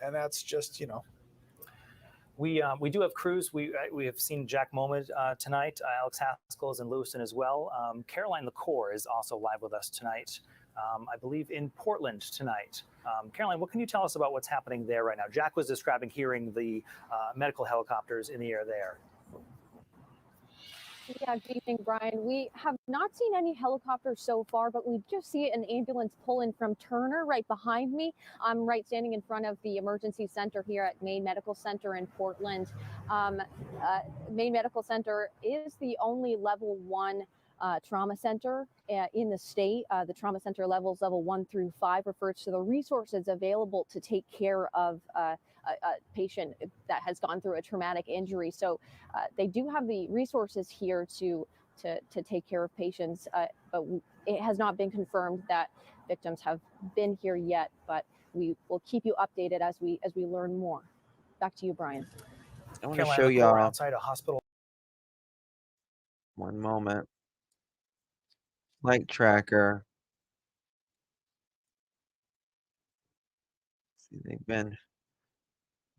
And that's just, We do have crews. We have seen Jack Moment tonight. Alex Haskell is in Lewiston as well. Caroline LaCour is also live with us tonight. I believe in Portland tonight. Caroline, what can you tell us about what's happening there right now? Jack was describing hearing the medical helicopters in the air there. Yeah, good evening, Brian. We have not seen any helicopters so far, but we just see an ambulance pull in from Turner right behind me. I'm right standing in front of the emergency center here at Maine Medical Center in Portland. Maine Medical Center is the only level 1 trauma center in the state. The trauma center levels level 1 through 5 refers to the resources available to take care of a patient that has gone through a traumatic injury. So they do have the resources here to take care of patients, but it has not been confirmed that victims have been here yet. But we will keep you updated as we learn more. Back to you, Brian. I want to show y'all outside a hospital. One moment. Flight tracker. See,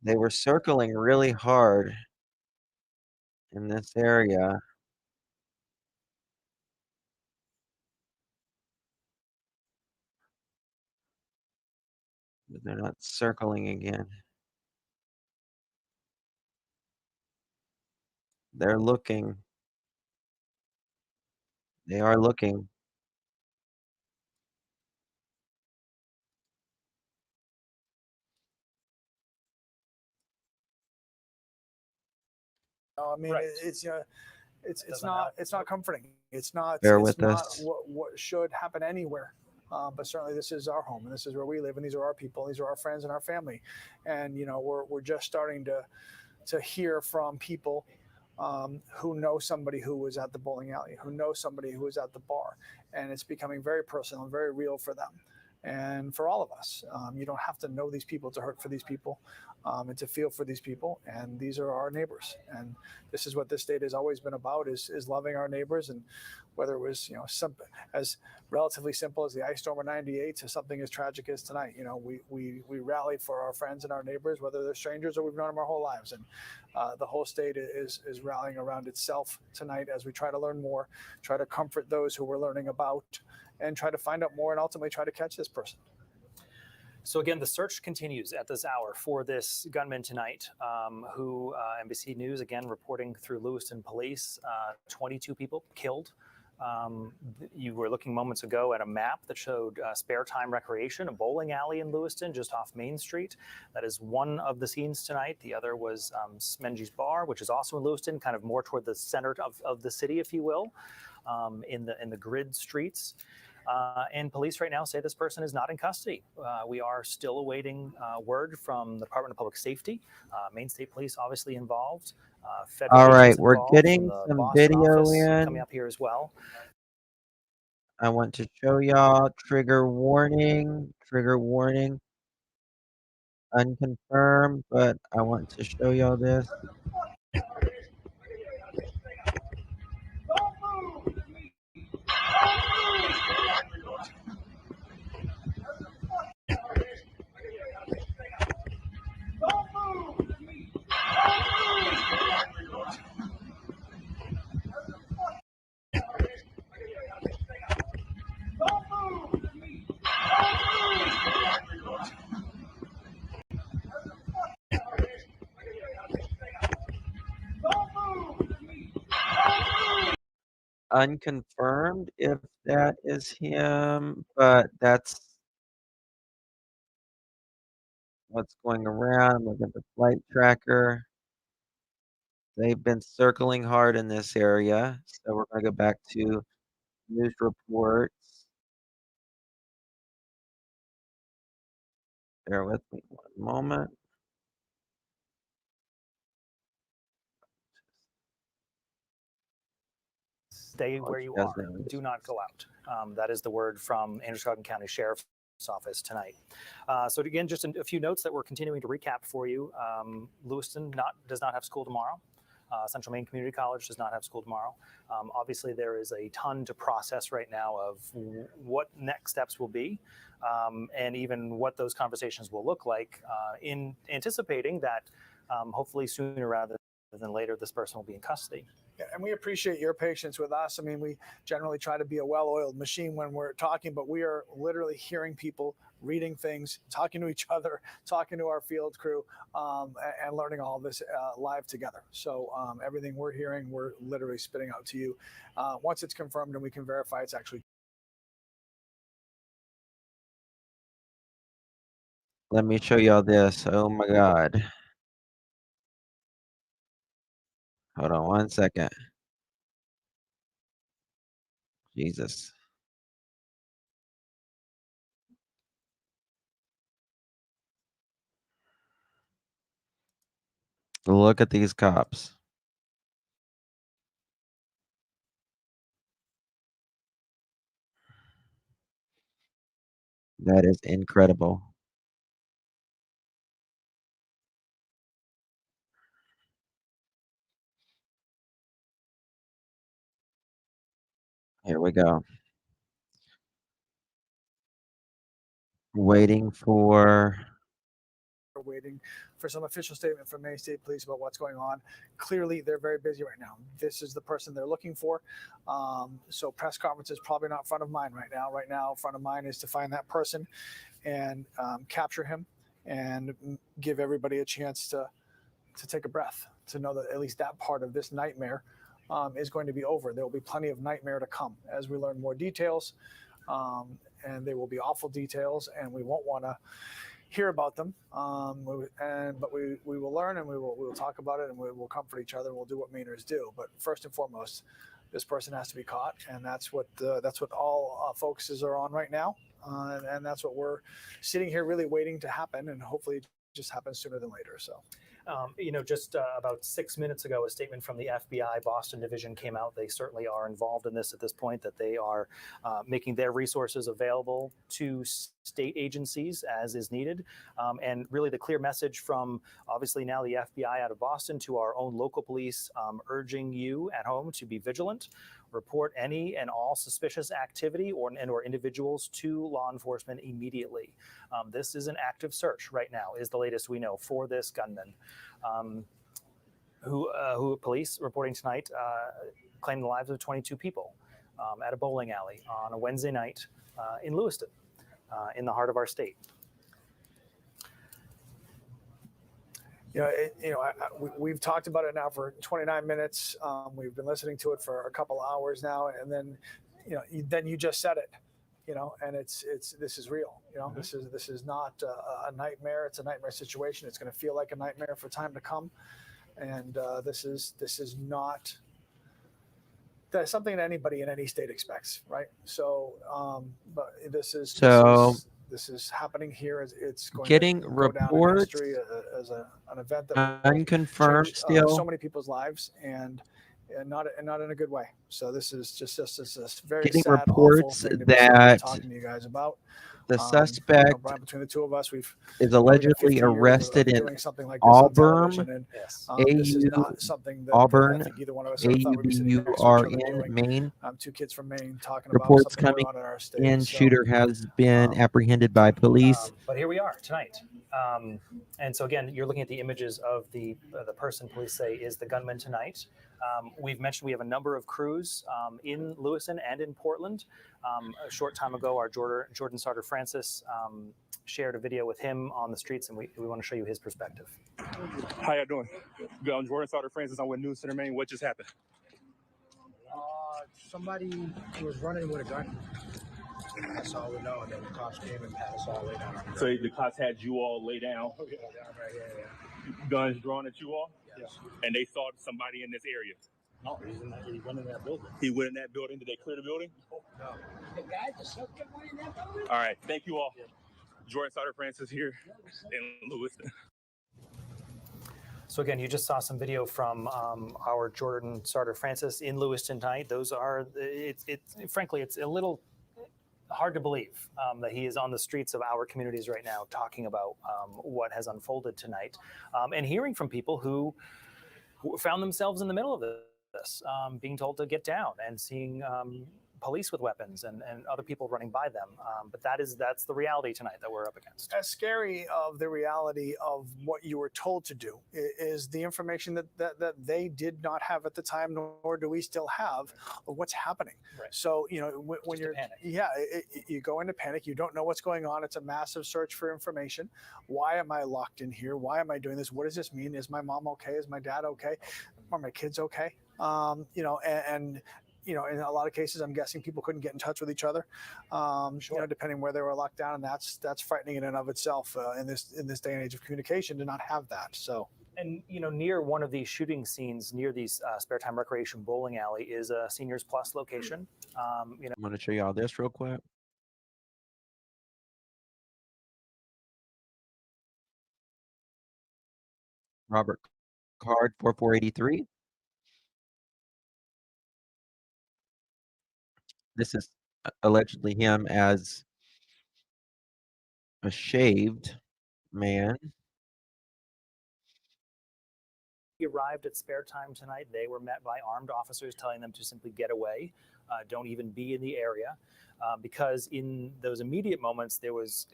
they were circling really hard in this area. But they're not circling again. They're looking. They are looking. I mean, Right. it's not comforting. It's not Bear it's with not us. what should happen anywhere. But certainly this is our home and this is where we live and these are our people. These are our friends and our family. And we're just starting to hear from people who know somebody who was at the bowling alley, who know somebody who was at the bar, and it's becoming very personal and very real for them. And for all of us, you don't have to know these people to hurt for these people and to feel for these people. And these are our neighbors. And this is what this state has always been about is loving our neighbors. And whether it was, as relatively simple as the ice storm of 98 to something as tragic as tonight, we rally for our friends and our neighbors, whether they're strangers or we've known them our whole lives. And the whole state is rallying around itself tonight as we try to learn more, try to comfort those who we're learning about, and try to find out more and ultimately try to catch this person. So again, the search continues at this hour for this gunman tonight, who NBC News, again, reporting through Lewiston Police, 22 people killed. You were looking moments ago at a map that showed Spare Time Recreation, a bowling alley in Lewiston, just off Main Street. That is one of the scenes tonight. The other was Smenji's Bar, which is also in Lewiston, kind of more toward the center of the city, if you will, in the grid streets. And police right now say this person is not in custody. We are still awaiting word from the Department of Public Safety. Maine State Police obviously involved. Federal All right, agents we're involved getting from the some Boston video office in. coming up here as well. I want to show y'all trigger warning, unconfirmed, but I want to show y'all this. Unconfirmed if that is him, but that's what's going around. Look at the flight tracker. They've been circling hard in this area, so we're gonna go back to news reports. Bear with me one moment. Stay where you are. Do not go out. That is the word from Androscoggin County Sheriff's Office tonight. So again, just a few notes that we're continuing to recap for you. Lewiston does not have school tomorrow. Central Maine Community College does not have school tomorrow. Obviously, there is a ton to process right now of what next steps will be, and even what those conversations will look like, in anticipating that hopefully sooner rather than later, this person will be in custody. Yeah, and we appreciate your patience with us. I mean, we generally try to be a well-oiled machine when we're talking, but we are literally hearing people, reading things, talking to each other, talking to our field crew, and learning all this live together. So everything we're hearing, we're literally spitting out to you. Once it's confirmed and we can verify it's actually. Let me show y'all this. Oh my God. Hold on one second. Jesus. Look at these cops. That is incredible. Here we go. Waiting for Waiting for some official statement from Maine State Police about what's going on. Clearly, they're very busy right now. This is the person they're looking for. So press conference is probably not front of mind right now. Right now, front of mind is to find that person and capture him and give everybody a chance to take a breath, to know that at least that part of this nightmare is going to be over. There will be plenty of nightmare to come as we learn more details, and they will be awful details, and we won't want to hear about them. But we will learn, and we will talk about it, and we will comfort each other, and we'll do what Mainers do. But first and foremost, this person has to be caught, and that's what all focuses are on right now, and that's what we're sitting here really waiting to happen, and hopefully it just happens sooner than later. So. Just about 6 minutes ago, a statement from the FBI Boston Division came out. They certainly are involved in this at this point, that they are making their resources available to state agencies as is needed. And really the clear message from obviously now the FBI out of Boston to our own local police, urging you at home to be vigilant, report any and all suspicious activity or individuals to law enforcement immediately. This is an active search right now, is the latest we know, for this gunman, who police reporting tonight claimed the lives of 22 people at a bowling alley on a Wednesday night in Lewiston, in the heart of our state. We've talked about it now for 29 minutes. We've been listening to it for a couple hours now, and then, then you just said it, and it's this is real. This is not a nightmare. It's a nightmare situation. It's going to feel like a nightmare for time to come, and this is not. That's something that anybody in any state expects, right? So, but this is happening here. It's going getting to go down in history as an event that unconfirmed changed still so many people's lives, and not in a good way. So this is just a very getting sad, reports awful thing to that be talking to you guys about. the suspect Brian, between the two of us, is allegedly arrested in doing something like this Auburn, on television, and this is not something that I Auburn, think either one of us ever thought we'd be sitting next to each AUBUR other in doing. Maine. Two kids from Maine talking Reports about something coming going on in our state. in. So, Shooter has been apprehended by police. But here we are tonight. And so again, you're looking at the images of the person police say is the gunman tonight. We've mentioned we have a number of crews in Lewiston and in Portland. A short time ago, our Jordan Sartor Francis shared a video with him on the streets, and we want to show you his perspective. How y'all doing? Good. I'm Jordan Sartor Francis. I'm with News Center Maine. What just happened? Somebody was running with a gun. That's all we know. And then the cops came and had us all lay down. So the cops had you all lay down? Oh, yeah, down right here, yeah. Guns drawn at you all? Yeah. And they saw somebody in this area. No, he went in that building. He went in that building. Did they clear the building? No. The guy just went in that building? All right. Thank you all. Jordan Sauter Francis here in Lewiston. So again, you just saw some video from our Jordan Sauter Francis in Lewiston tonight. Those are, frankly, it's a little hard to believe that he is on the streets of our communities right now talking about what has unfolded tonight, and hearing from people who found themselves in the middle of this, being told to get down, and seeing police with weapons and other people running by them. But that's the reality tonight that we're up against. As scary of the reality of what you were told to do is the information that they did not have at the time, nor do we still have, of what's happening. Right. So, when you're, you go into panic, you don't know what's going on. It's a massive search for information. Why am I locked in here? Why am I doing this? What does this mean? Is my mom okay? Is my dad okay? Are my kids okay? In a lot of cases, I'm guessing people couldn't get in touch with each other, depending where they were locked down, and that's frightening in and of itself in this day and age of communication to not have that. So, and near one of these shooting scenes, near these spare time recreation bowling alley, is a Seniors Plus location. I'm going to show y'all this real quick. Robert Card 4483. This is allegedly him as a shaved man. He arrived at spare time tonight. They were met by armed officers telling them to simply get away, don't even be in the area, because in those immediate moments, there was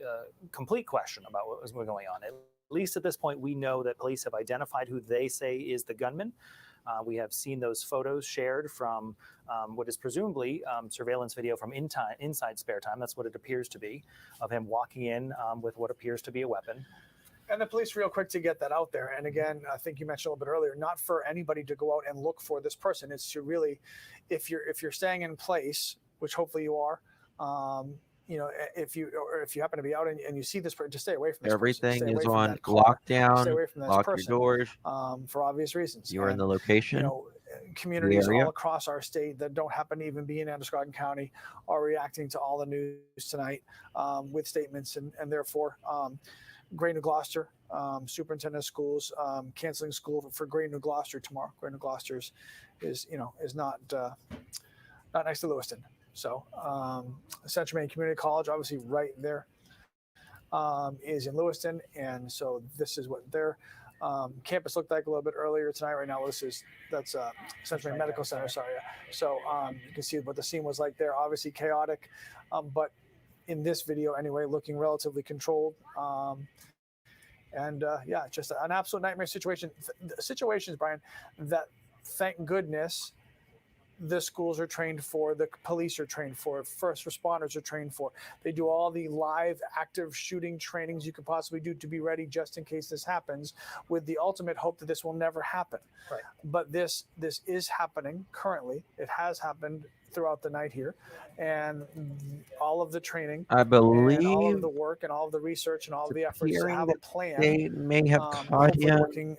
complete question about what was going on. At least at this point, we know that police have identified who they say is the gunman. We have seen those photos shared from what is presumably surveillance video from inside spare time. That's what it appears to be, of him walking in with what appears to be a weapon. And the police real quick to get that out there. And again, I think you mentioned a little bit earlier, not for anybody to go out and look for this person. It's to really, if you're staying in place, which hopefully you are, if you happen to be out and you see this person, just stay away from this Everything person. is on lockdown. Stay away from this Lock person, your doors. for obvious reasons. You're in the location. Communities the area. all across our state that don't happen to even be in Androscoggin County are reacting to all the news tonight with statements, and therefore Great New Gloucester, superintendent of schools, canceling school for Great New Gloucester tomorrow. Great New Gloucester is not next to Lewiston. So Central Maine Community College, obviously right there, is in Lewiston, and so this is what their campus looked like a little bit earlier tonight. Right now, that's Central Maine Medical Center. Sorry. So you can see what the scene was like there. Obviously chaotic, but in this video anyway, looking relatively controlled. Just an absolute nightmare situation. Situations, Brian, that thank goodness the schools are trained for, the police are trained for, first responders are trained for. They do all the live active shooting trainings you could possibly do to be ready just in case this happens, with the ultimate hope that this will never happen. Right. But this is happening currently. It has happened throughout the night here, and all of the training, I believe, and all of the work and all of the research and all of the efforts to have a plan. They may have caught hopefully him. working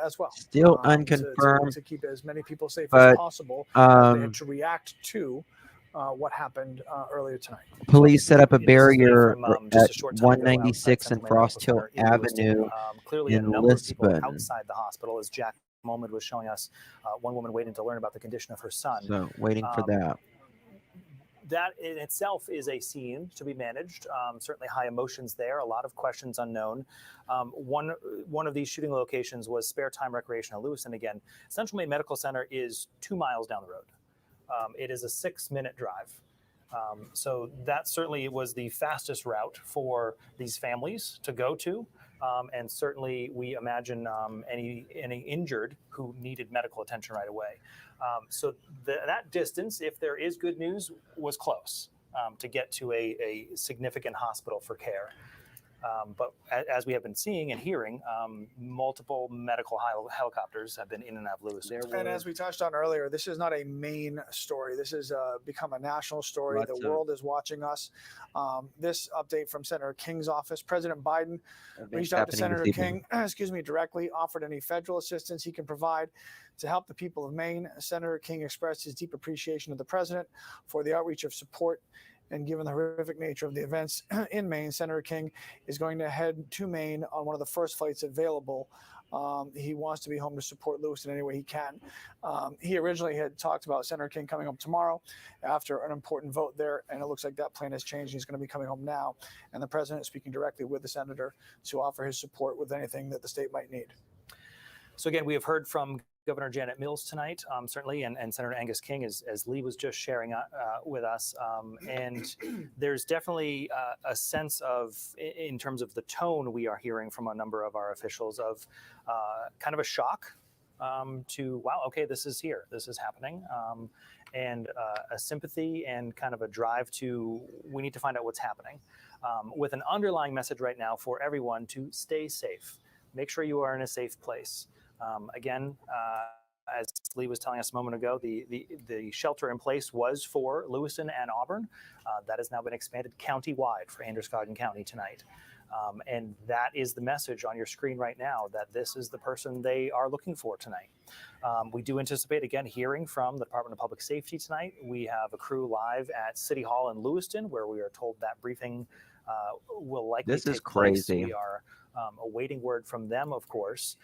as well. Still unconfirmed. To keep as many people safe but, as possible, as they had to react to what happened earlier tonight. Police set up a barrier just at a short time ago 196 and Frost Hill Avenue clearly a in number of people Lisbon. outside the hospital, as Jack Moment was showing us, one woman waiting to learn about the condition of her son. So waiting for that. That in itself is a scene to be managed. Certainly high emotions there, a lot of questions unknown. One of these shooting locations was Spare Time Recreation in Lewiston. Again, Central Maine Medical Center is 2 miles down the road. It is a 6-minute drive. So that certainly was the fastest route for these families to go to. And certainly we imagine any injured who needed medical attention right away. So that distance, if there is good news, was close to get to a significant hospital for care. But as we have been seeing and hearing, multiple medical helicopters have been in and out of Lewiston. And as we touched on earlier, this is not a Maine story. This has become a national story. Lots The of- world is watching us. This update from Senator King's office: President Biden reached out to Senator King, directly, offered any federal assistance he can provide to help the people of Maine. Senator King expressed his deep appreciation of the president for the outreach of support. And given the horrific nature of the events in Maine, Senator King is going to head to Maine on one of the first flights available. He wants to be home to support Lewiston any way he can. He originally had talked about Senator King coming home tomorrow after an important vote there, and it looks like that plan has changed. He's going to be coming home now, and the president is speaking directly with the senator to offer his support with anything that the state might need. So again, we have heard from Governor Janet Mills tonight, certainly, and Senator Angus King, as Lee was just sharing with us. And there's definitely a sense of, in terms of the tone we are hearing from a number of our officials, of kind of a shock to, wow, okay, this is here, this is happening, and a sympathy and kind of a drive to, we need to find out what's happening, with an underlying message right now for everyone to stay safe. Make sure you are in a safe place. Again, as Lee was telling us a moment ago, the shelter in place was for Lewiston and Auburn. That has now been expanded county-wide for Androscoggin County tonight. And that is the message on your screen right now, that this is the person they are looking for tonight. We do anticipate, again, hearing from the Department of Public Safety tonight. We have a crew live at City Hall in Lewiston, where we are told that briefing will likely This is take place. crazy. We are awaiting word from them, of course,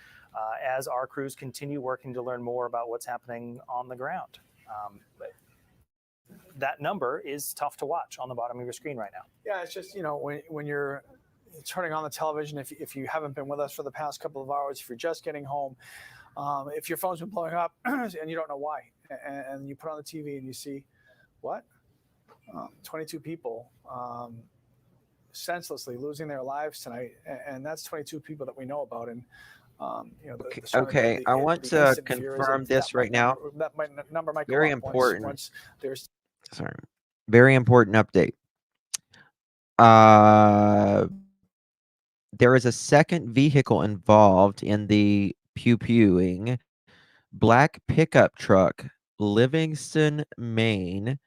as our crews continue working to learn more about what's happening on the ground. But that number is tough to watch on the bottom of your screen right now. Yeah, it's just, when you're turning on the television, if you haven't been with us for the past couple of hours, if you're just getting home, if your phone's been blowing up and you don't know why, and you put on the TV and you see, what? 22 people senselessly losing their lives tonight, and that's 22 people that we know about. And Okay, I want to confirm this right now. That number might go Very up important. once there's. Sorry, very important update. There is a second vehicle involved in the Pewwing black pickup truck, Livingston, Maine.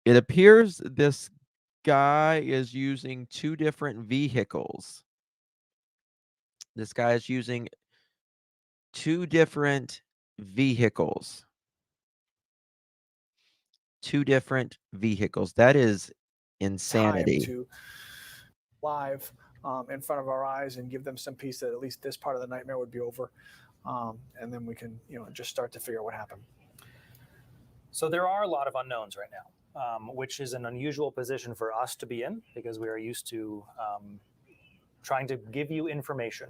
It appears this guy is using two different vehicles. This guy is using two different vehicles. Two different vehicles. That is insanity. Time to live in front of our eyes and give them some peace that at least this part of the nightmare would be over, and then we can just start to figure out what happened. So there are a lot of unknowns right now, which is an unusual position for us to be in, because we are used to trying to give you information.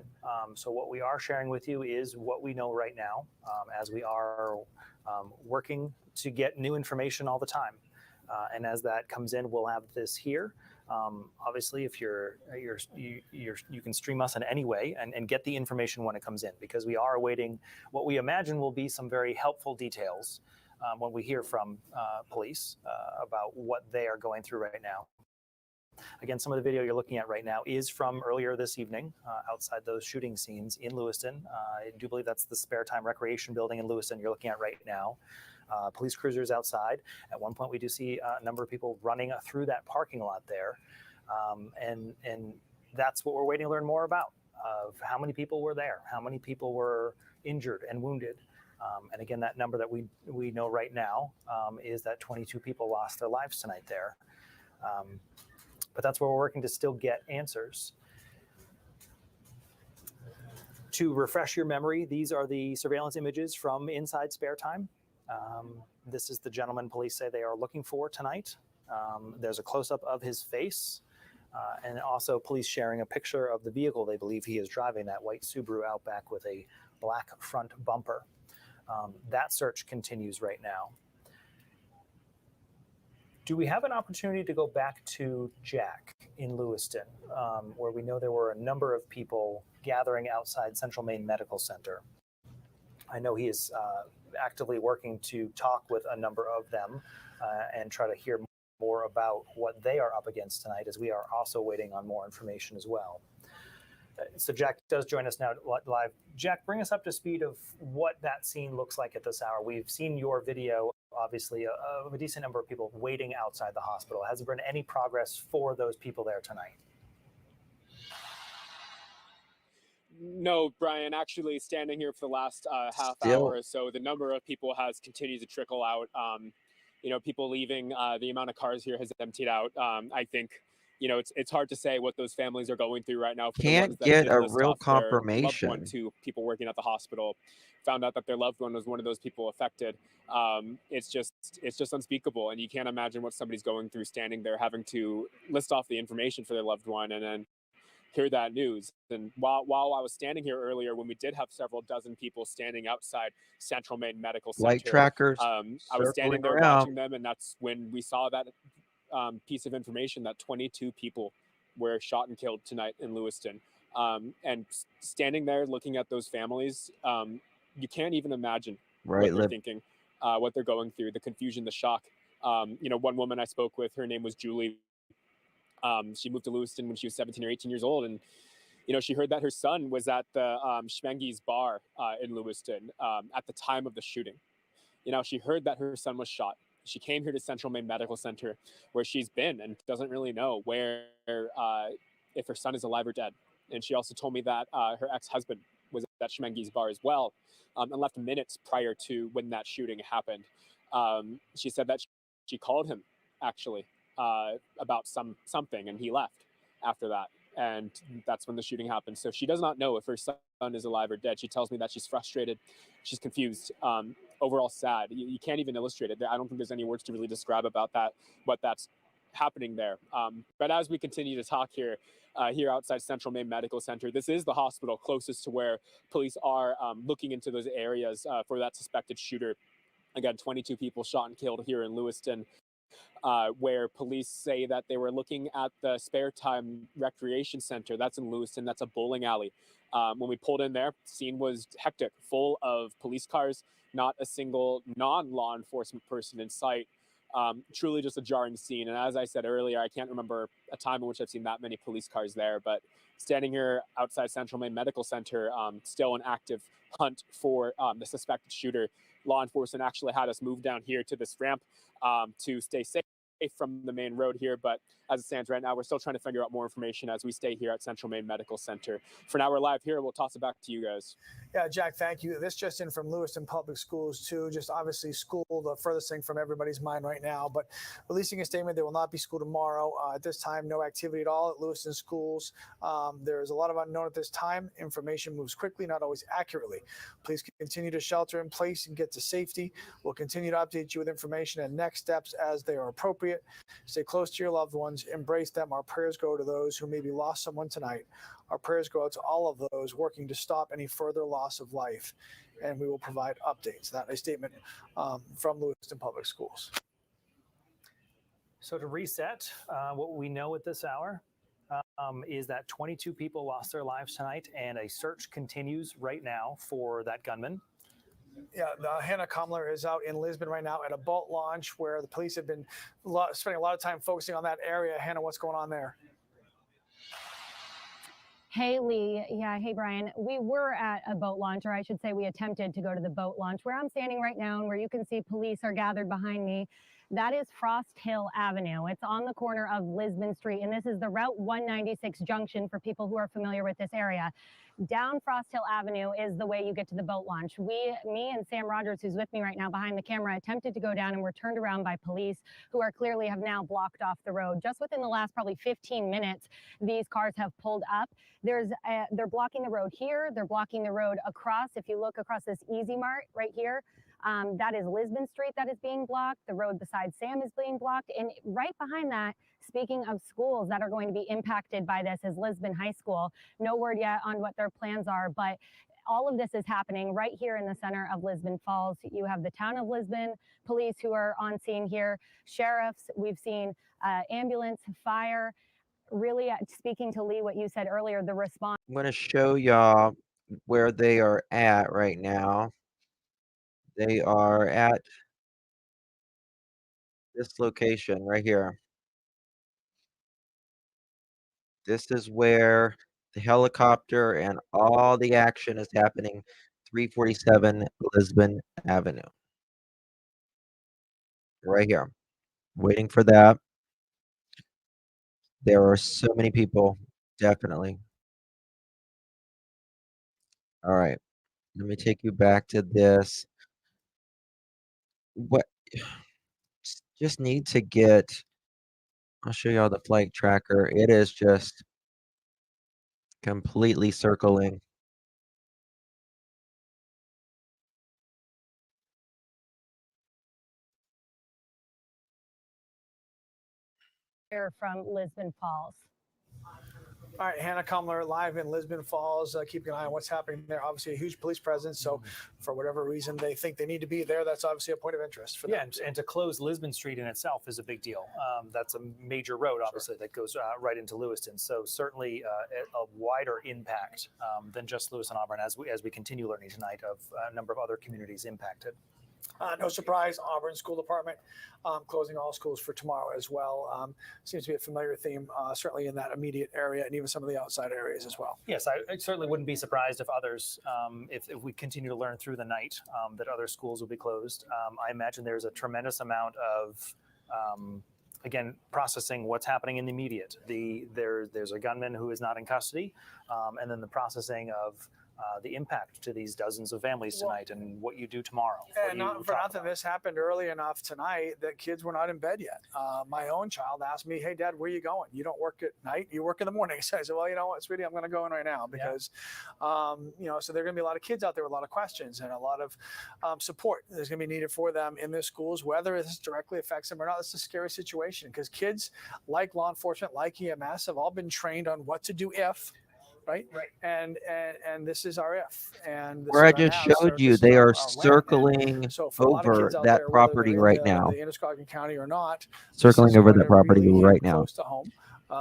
So what we are sharing with you is what we know right now, as we are working to get new information all the time. And as that comes in, we'll have this here. Obviously, if you can stream us in any way and get the information when it comes in, because we are awaiting what we imagine will be some very helpful details when we hear from police about what they are going through right now. Again, some of the video you're looking at right now is from earlier this evening outside those shooting scenes in Lewiston. I do believe that's the Spare Time Recreation Building in Lewiston you're looking at right now. Police cruisers outside. At one point, we do see a number of people running through that parking lot there. And that's what we're waiting to learn more about, of how many people were there, how many people were injured and wounded. And again, that number that we know right now is that 22 people lost their lives tonight there. But that's where we're working to still get answers. To refresh your memory, these are the surveillance images from inside Spare Time. This is the gentleman police say they are looking for tonight. There's a close-up of his face, and also police sharing a picture of the vehicle they believe he is driving, that white Subaru Outback with a black front bumper. That search continues right now. Do we have an opportunity to go back to Jack in Lewiston, where we know there were a number of people gathering outside Central Maine Medical Center? I know he is actively working to talk with a number of them and try to hear more about what they are up against tonight, as we are also waiting on more information as well. So Jack does join us now live. Jack, bring us up to speed of what that scene looks like at this hour. We've seen your video, obviously, of a decent number of people waiting outside the hospital. Has there been any progress for those people there tonight? No, Brian, actually standing here for the last half Still. hour or so, the number of people has continued to trickle out. People leaving, the amount of cars here has emptied out. I think, it's hard to say what those families are going through right now. For the ones Can't that get did a list real off their loved one confirmation. to people working at the hospital, found out that their loved one was one of those people affected. It's just unspeakable. And you can't imagine what somebody's going through standing there having to list off the information for their loved one and then hear that news. And while I was standing here earlier, when we did have several dozen people standing outside Central Maine Medical Light Center, trackers I was standing circling there around. watching them, and that's when we saw that piece of information that 22 people were shot and killed tonight in Lewiston. And standing there looking at those families, you can't even imagine Right, what they're thinking, what they're going through, the confusion, the shock. One woman I spoke with, her name was Julie. She moved to Lewiston when she was 17 or 18 years old, and she heard that her son was at the Schmenge's bar in Lewiston at the time of the shooting. She heard that her son was shot. She came here to Central Maine Medical Center, where she's been, and doesn't really know where if her son is alive or dead. And she also told me that her ex-husband was at Schmenge's bar as well, and left minutes prior to when that shooting happened. She said that she called him actually about something, and he left after that, and that's when the shooting happened. So she does not know if her son is alive or dead. She tells me that she's frustrated, she's confused, overall sad. You can't even illustrate it. I don't think there's any words to really describe about that, what that's happening there. But as we continue to talk here outside Central Maine Medical Center, this is the hospital closest to where police are looking into those areas for that suspected shooter. Again, 22 people shot and killed here in Lewiston, where police say that they were looking at the Spare Time Recreation Center. That's in Lewiston. That's a bowling alley. When we pulled in there, the scene was hectic, full of police cars, not a single non-law enforcement person in sight. Truly just a jarring scene. And as I said earlier, I can't remember a time in which I've seen that many police cars there, but standing here outside Central Maine Medical Center, still an active hunt for the suspected shooter. Law enforcement actually had us move down here to this ramp to stay safe from the main road here, but as it stands right now, we're still trying to figure out more information as we stay here at Central Maine Medical Center. For now, we're live here. We'll toss it back to you guys. Yeah, Jack, thank you. This just in from Lewiston Public Schools, too. Just obviously school, the furthest thing from everybody's mind right now, but releasing a statement, there will not be school tomorrow. At this time, no activity at all at Lewiston schools. There's a lot of unknown at this time. Information moves quickly, not always accurately. Please continue to shelter in place and get to safety. We'll continue to update you with information and next steps as they are appropriate. Stay close to your loved ones. Embrace them. Our prayers go to those who maybe lost someone tonight. Our prayers go out to all of those working to stop any further loss of life, and we will provide updates. That is a statement from Lewiston Public Schools. So to reset, what we know at this hour is that 22 people lost their lives tonight, and a search continues right now for that gunman. Yeah, Hannah Kumler is out in Lisbon right now at a boat launch where the police have been spending a lot of time focusing on that area. Hannah, what's going on there? Hey, Lee. Yeah, hey, Brian. We were at a boat launch, or I should say we attempted to go to the boat launch. Where I'm standing right now and where you can see police are gathered behind me, that is Frost Hill Avenue. It's on the corner of Lisbon Street, and this is the Route 196 junction for people who are familiar with this area. Down Frost Hill Avenue is the way you get to the boat launch. Me and Sam Rogers, who's with me right now behind the camera, attempted to go down and were turned around by police who are clearly have now blocked off the road. Just within the last probably 15 minutes, these cars have pulled up. They're blocking the road here. They're blocking the road across. If you look across this Easy Mart right here, that is Lisbon Street that is being blocked. The road beside Sam is being blocked. And right behind that, speaking of schools that are going to be impacted by this, is Lisbon High School. No word yet on what their plans are, but all of this is happening right here in the center of Lisbon Falls. You have the town of Lisbon police who are on scene here, sheriffs, we've seen ambulance, fire. Really, speaking to Lee, what you said earlier, the response. I'm going to show y'all where they are at right now. They are at This location right here. This is where the helicopter and all the action is happening. 347 Lisbon Avenue. Right here. Waiting for that. There are so many people. Definitely. All right. Let me take you back to this. What just need to get I'll show y'all the flight tracker. It is just completely circling. From Lisbon Falls. All right, Hannah Kumler live in Lisbon Falls, keeping an eye on what's happening there. Obviously, a huge police presence. So, for whatever reason they think they need to be there, that's obviously a point of interest for them. Yeah, and to close Lisbon Street in itself is a big deal. That's a major road, obviously, that goes right into Lewiston. So certainly a wider impact than just Lewis and Auburn, as we continue learning tonight of a number of other communities impacted. No surprise, Auburn School Department closing all schools for tomorrow as well. Seems to be a familiar theme, certainly in that immediate area and even some of the outside areas as well. Yes, I certainly wouldn't be surprised if others, if we continue to learn through the night, that other schools will be closed. I imagine there's a tremendous amount of, again, processing what's happening in the immediate. There's a gunman who is not in custody, and then the processing of the impact to these dozens of families tonight and what you do tomorrow. And not for nothing, this happened early enough tonight that kids were not in bed yet. My own child asked me, "Hey, Dad, where are you going? You don't work at night, you work in the morning." So I said, "Well, you know what, sweetie, I'm going to go in right now because, so there are going to be a lot of kids out there with a lot of questions and a lot of support that's going to be needed for them in their schools, whether this directly affects them or not." It's a scary situation because kids, like law enforcement, like EMS, have all been trained on what to do if. Right. And this is our if. And this Where I is our just now, showed so you, this is they our are land. circling So for a lot of over kids out that there, whether property they're right in now. the Androscoggin County or not, Circling this is over going that to property really hit right now. close to home,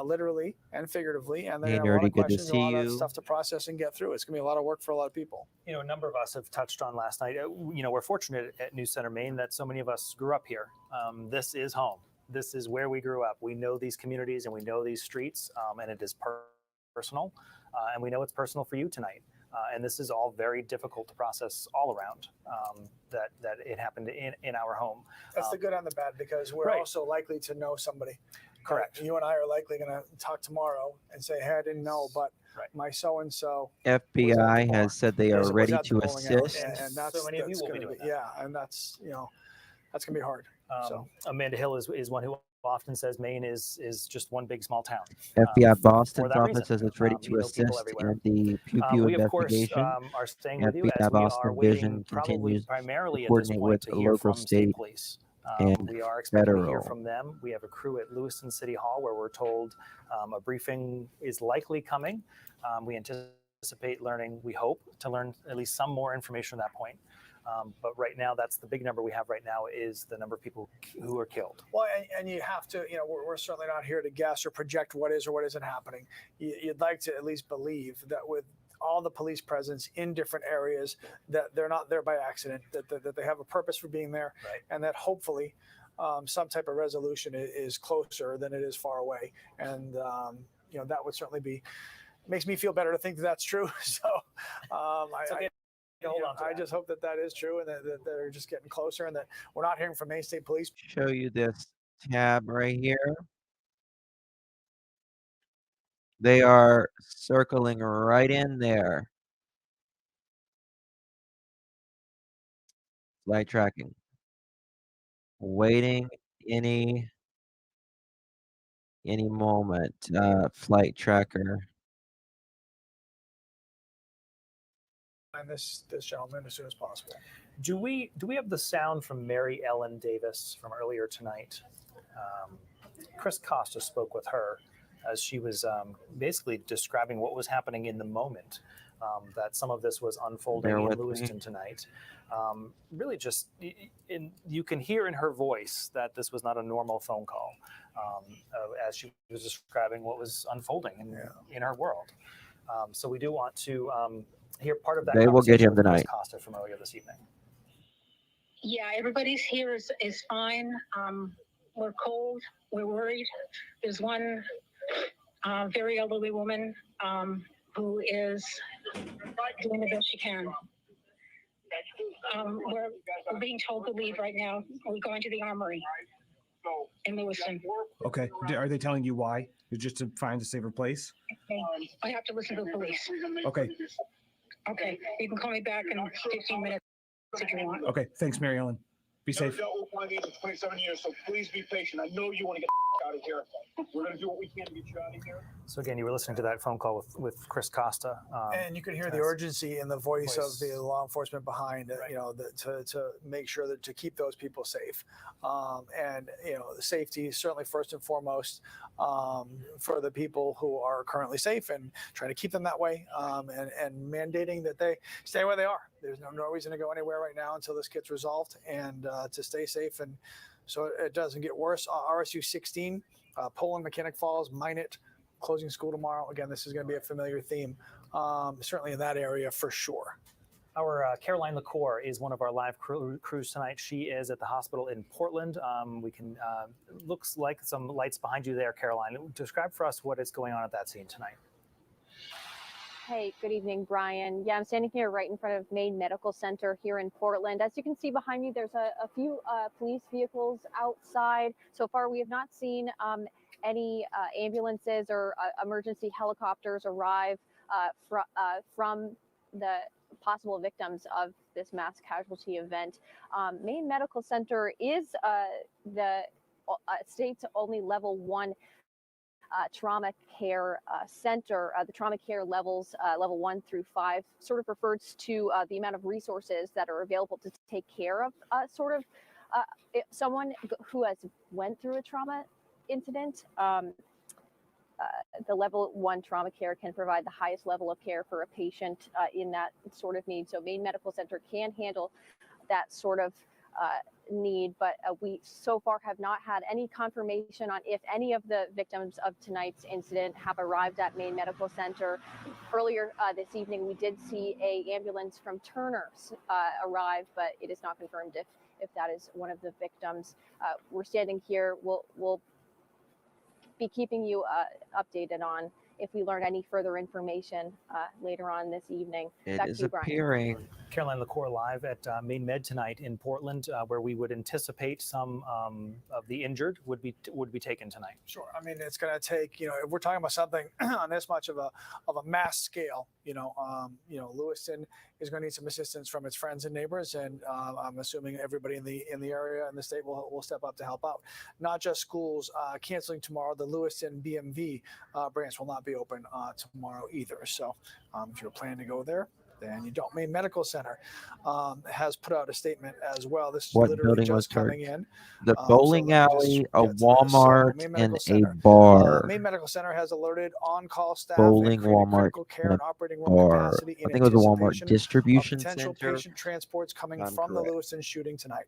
literally and figuratively. And Hey, they're going to have a lot Nerdy, of good to questions and a see lot of you. stuff to process and get through. It's going to be a lot of work for a lot of people. You know, a number of us have touched on last night. We're fortunate at News Center Maine that so many of us grew up here. This is home. This is where we grew up. We know these communities and we know these streets, and it is personal. And we know it's personal for you tonight. And this is all very difficult to process all around, that it happened in our home. That's the good and the bad, because we're Right. also likely to know somebody. Correct. You and I are likely going to talk tomorrow and say, "Hey, I didn't know, but my so-and-so." FBI has said they are was ready at the to bowling alley, assist. and that's, So many of you that's will be gonna doing that. Yeah, and that's that's gonna be hard. So Amanda Hill is one who often says Maine is just one big small town. FBI For Boston's that office reason. says it's ready You to know people assist everywhere. in the Peww We, of course, investigation. are staying with you FBI as we are Boston waiting Division probably continues primarily to at this coordinate point with to hear local, from state state, police. and We are expecting to hear federal. from them. We have a crew at Lewiston City Hall where we're told a briefing is likely coming. We anticipate learning, we hope to learn at least some more information at that point. But right now, that's the big number we have right now is the number of people who are killed. Well, and you have to, we're certainly not here to guess or project what is or what isn't happening. You'd like to at least believe that with all the police presence in different areas, that they're not there by accident, that they have a purpose for being there, and that hopefully some type of resolution is closer than it is far away. And, that would certainly be, makes me feel better to think that that's true. So I just hope that is true, and that they're just getting closer, and that we're not hearing from Maine State Police. Show you this tab right here. They are circling right in there. Flight tracking. Waiting any moment. Flight tracker. And this gentleman as soon as possible. Do we have the sound from Mary Ellen Davis from earlier tonight? Chris Costa spoke with her as she was basically describing what was happening in the moment, that some of this was unfolding Bear in with Lewiston me. tonight. Really just, you can hear in her voice that this was not a normal phone call, as she was describing what was unfolding in her world. So we do want to hear part of that They will get conversation him with Chris tonight. Costa from earlier this evening. Yeah, everybody's here is fine. We're cold. We're worried. There's one very elderly woman who is doing the best she can. We're being told to leave right now. We're going to the armory in Lewiston. Okay. Are they telling you why? It's just to find a safer place? Okay. I have to listen to the police. Okay. Okay. You can call me back in 15 minutes if you want. Okay. Thanks, Mary Ellen. Be safe. Dealt with one of these for 27 years, so please be patient. I know you want to get out of here. We're going to do what we can to get you out of here. So again, you were listening to that phone call with Chris Costa. And you could hear the urgency in the voice of the law enforcement behind, to make sure that to keep those people safe. And, safety is certainly first and foremost for the people who are currently safe and trying to keep them that way and mandating that they stay where they are. There's no reason to go anywhere right now until this gets resolved and to stay safe. And so it doesn't get worse. RSU 16, Poland, Mechanic Falls, Minot, closing school tomorrow. Again, this is going to be a familiar theme, certainly in that area for sure. Our Caroline LaCour is one of our live crews tonight. She is at the hospital in Portland. We can looks like some lights behind you there, Caroline. Describe for us what is going on at that scene tonight. Hey, good evening, Brian. Yeah, I'm standing here right in front of Maine Medical Center here in Portland. As you can see behind me, there's a few police vehicles outside. So far, we have not seen any ambulances or emergency helicopters arrive from the possible victims of this mass casualty event. Maine Medical Center is the state's only level 1 trauma care center. The trauma care levels, level 1 through 5, sort of refers to the amount of resources that are available to take care of someone who has went through a trauma incident. The level 1 trauma care can provide the highest level of care for a patient in that sort of need. So Maine Medical Center can handle that sort of need, but we so far have not had any confirmation on if any of the victims of tonight's incident have arrived at Maine Medical Center. Earlier this evening, we did see a ambulance from Turner's arrive, but it is not confirmed if that is one of the victims. We're standing here. We'll be keeping you updated on if we learn any further information later on this evening. It Back is to you, Brian. appearing. Caroline LaCour live at Maine Med tonight in Portland, where we would anticipate some of the injured would be taken tonight. Sure. I mean, it's going to take, if we're talking about something on this much of a mass scale, Lewiston is going to need some assistance from its friends and neighbors, and I'm assuming everybody in the area and the state will step up to help out. Not just schools canceling tomorrow. The Lewiston BMV branch will not be open tomorrow either. So if you're planning to go there, then you don't. Maine Medical Center has put out a statement as well. This is What literally building was just coming hurt? in. The So bowling let me just alley, a get to this. So Walmart, Maine and Medical a Center, bar. Maine Medical Center has alerted on-call staff Bowling, and created Walmart, critical care and and a operating room bar. capacity in I think it was a Walmart anticipation of distribution potential center. patient transports coming I'm from the correct. Lewiston shooting tonight.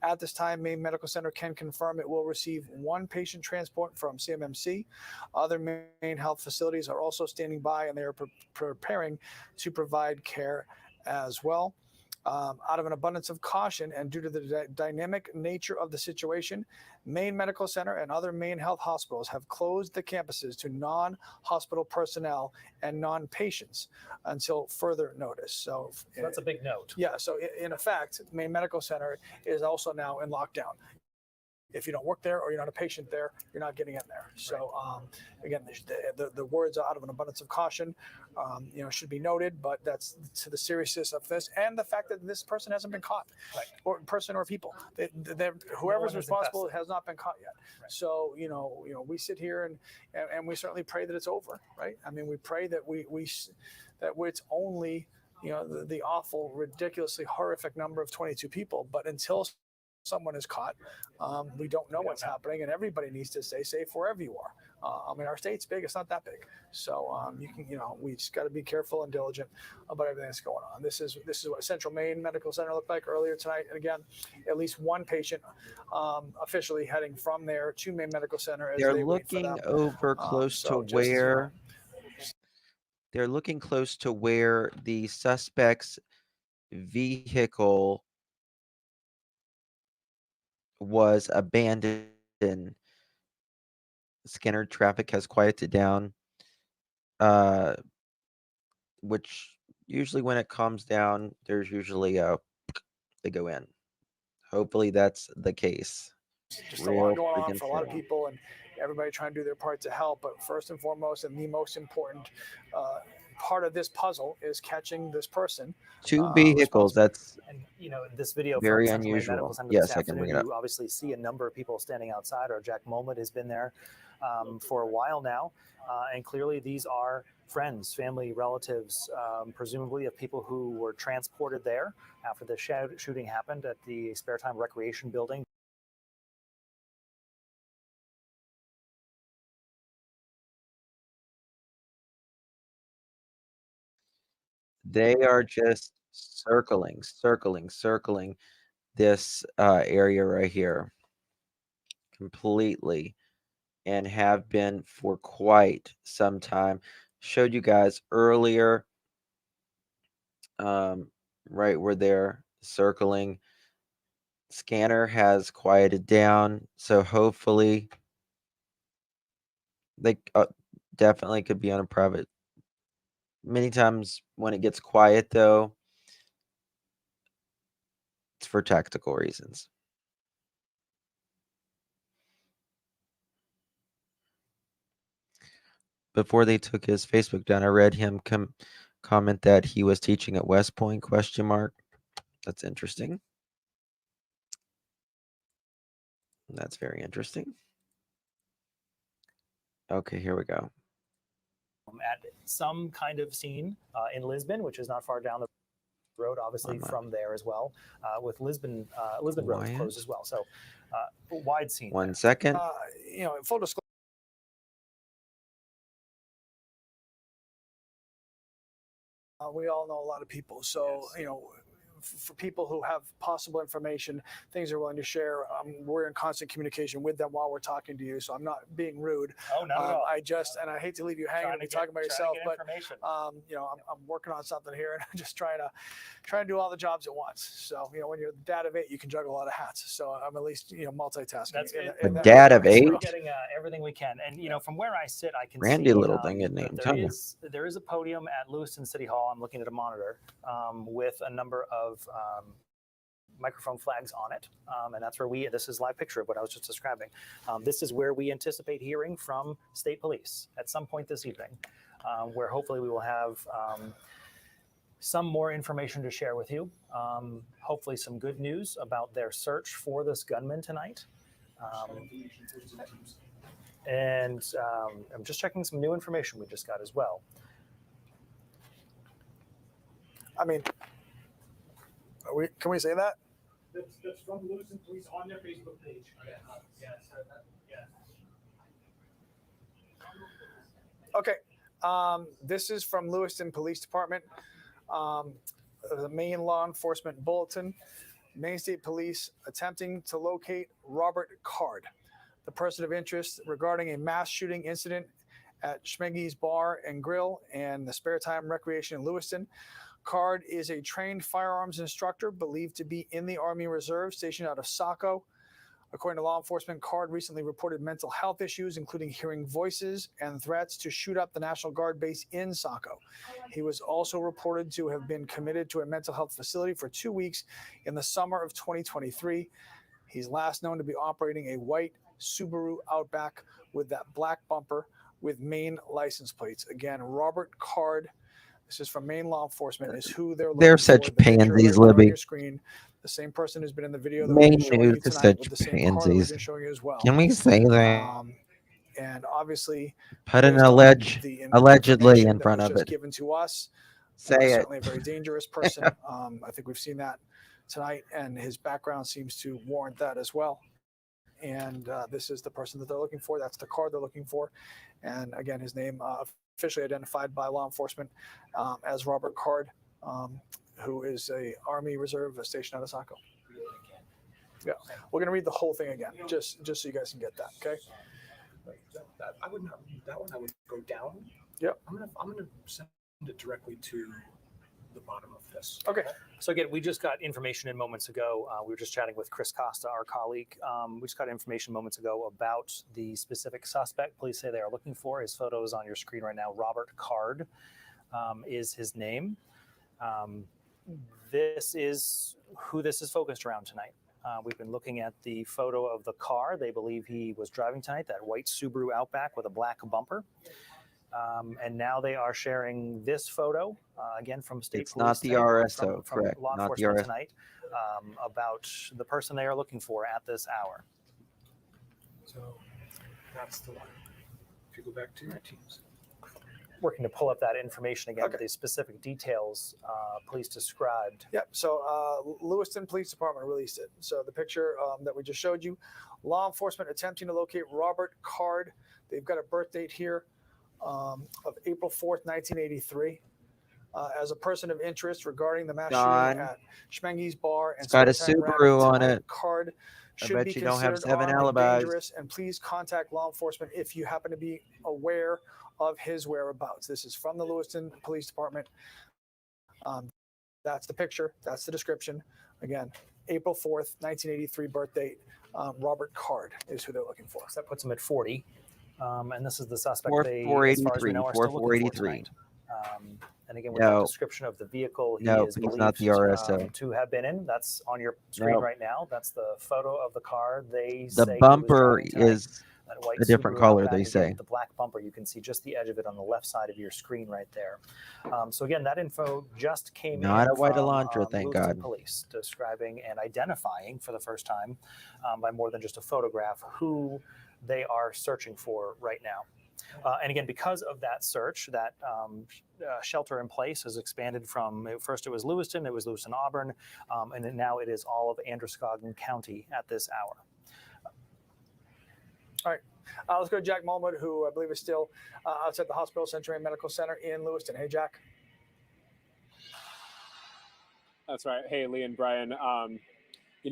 At this time, Maine Medical Center can confirm it will receive 1 patient transport from CMMC. Other Maine health facilities are also standing by, and they are preparing to provide care as well. Out of an abundance of caution and due to the dynamic nature of the situation, Maine Medical Center and other Maine health hospitals have closed the campuses to non-hospital personnel and non-patients until further notice. So that's a big note. Yeah. So in effect, Maine Medical Center is also now in lockdown. If you don't work there or you're not a patient there, you're not getting in there. So again, the words out of an abundance of caution, should be noted, but that's to the seriousness of this and the fact that this person hasn't been caught, or person or people. Whoever's responsible has not been caught yet. Right. So we sit here and we certainly pray that it's over, right? I mean, we pray that that it's only the awful, ridiculously horrific number of 22 people, but until someone is caught, we don't know what's happening, and everybody needs to stay safe wherever you are. I mean, our state's big; it's not that big, so we just got to be careful and diligent about everything that's going on. This is what Central Maine Medical Center looked like earlier tonight, and again, at least 1 patient officially heading from there to Maine Medical Center. As They're they wait for looking them. over close to where. They're looking close to where the suspect's vehicle was abandoned and Scanner traffic has quieted down, which usually when it calms down, there's usually they go in. Hopefully that's the case. Just a lot Real going on freaking for a lot of soon. people, and everybody trying to do their part to help. But first and foremost, and the most important part of this puzzle is catching this person. Two vehicles. That's And this video from very Central Maine Medical unusual. Center Yes, this I can bring afternoon, it up. you obviously see a number of people standing outside. Our Jack Moment has been there for a while now, and clearly these are friends, family, relatives, presumably of people who were transported there after the shooting happened at the Spare Time Recreation Building. They are just circling this area right here completely, and have been for quite some time. Showed you guys earlier, right where they're circling. Scanner has quieted down, so hopefully they definitely could be on a private. Many times when it gets quiet, though, it's for tactical reasons. Before they took his Facebook down, I read him comment that he was teaching at West Point, ? That's interesting. That's very interesting. Okay, here we go. At some kind of scene in Lisbon, which is not far down the road, obviously from there as well, with Lisbon roads closed as well. So wide scene. 1 second. Full disclosure. We all know a lot of people, so for people who have possible information, things they're willing to share, we're in constant communication with them while we're talking to you. So I'm not being rude. Oh, not at all. And I hate to leave you hanging and be talking about yourself, but I'm working on something here, and I'm just trying to do all the jobs at once. So when you're the dad of 8, you can juggle a lot of hats. So I'm at least multitasking. That's A dad of 8. We're getting everything we can, and from where I sit, I can Randy see little thing at name. Tell you. there is a podium at Lewiston City Hall. I'm looking at a monitor with a number of microphone flags on it, and that's where this is a live picture of what I was just describing. This is where we anticipate hearing from state police at some point this evening, where hopefully we will have some more information to share with you. Hopefully some good news about their search for this gunman tonight. And I'm just checking some new information we just got as well. I mean, can we say that? That's from Lewiston Police on their Facebook page. Okay. This is from Lewiston Police Department. The Maine Law Enforcement Bulletin. Maine State Police attempting to locate Robert Card, the person of interest regarding a mass shooting incident at Schmeggy's Bar and Grill and the Spare Time Recreation in Lewiston. Card is a trained firearms instructor believed to be in the Army Reserve stationed out of Saco. According to law enforcement, Card recently reported mental health issues, including hearing voices and threats to shoot up the National Guard base in Saco. He was also reported to have been committed to a mental health facility for 2 weeks in the summer of 2023. He's last known to be operating a white Subaru Outback with that black bumper with Maine license plates. Again, Robert Card. This is from Maine law enforcement. Is who they're looking They're for. such The picture pansies, right there on Libby. your screen. The same person who's been in the video that Maine we've been showing news you is tonight such with the same car that we've pansies. been showing you as well. Can we say that? And obviously, Put an based on allegedly information in that front was of just it. given to us, Say it. certainly a very dangerous person. I think we've seen that tonight, and his background seems to warrant that as well. And this is the person that they're looking for. That's the car they're looking for. And again, his name officially identified by law enforcement as Robert Card, who is a Army Reserve stationed out of Saco. Yeah, we're gonna read the whole thing again, just so you guys can get that. Okay. I would not read that one. I would go down. Yep. I'm gonna send it directly to the bottom of this. Okay. So again, we just got information in moments ago. We were just chatting with Chris Costa, our colleague. We just got information moments ago about the specific suspect police say they are looking for. His photo is on your screen right now. Robert Card is his name. This is who this is focused around tonight. We've been looking at the photo of the car they believe he was driving tonight, that white Subaru Outback with a black bumper. And now they are sharing this photo, again, from state It's police not the tonight, RSO, from correct? law Not the enforcement RSO. tonight, about the person they are looking for at this hour. So that's the one. If you go back to your teams. Working to pull up that information again, the specific details police described. Yep. So Lewiston Police Department released it. So the picture that we just showed you, law enforcement attempting to locate Robert Card. They've got a birth date here of April 4th, 1983. As a person of interest regarding the mass John, shooting at Schmenge's Bar and it's got a Springtime Subaru Rabbit on tonight, it. Card I should bet be you don't have considered 7 armed and alibis. dangerous, and please contact law enforcement if you happen to be aware of his whereabouts. This is from the Lewiston Police Department. That's the picture. That's the description. Again, April 4th, 1983 birth date. Robert Card is who they're looking for. So that puts him at 40. And this is the suspect they, as far as we 483, know, are still looking for 483. tonight. And again, with that No. description of the vehicle he No, is he's believed not the RSO. to have been in, that's on your screen No. right now. That's the photo of the car they The say he was bumper driving tonight. is That white a different Subaru color, Outback, they again, say. with the black bumper, you can see just the edge of it on the left side of your screen right there. So again, that info just came Not in a white from Elantra, thank Lewiston God. Police, describing and identifying for the first time by more than just a photograph who they are searching for right now. And again, because of that search, that shelter in place has expanded from, first it was Lewiston Auburn, and then now it is all of Androscoggin County at this hour. All right. Let's go to Jack Mulmud, who I believe is still outside the hospital, Central Maine Medical Center in Lewiston. Hey, Jack. That's right. Hey, Lee and Brian.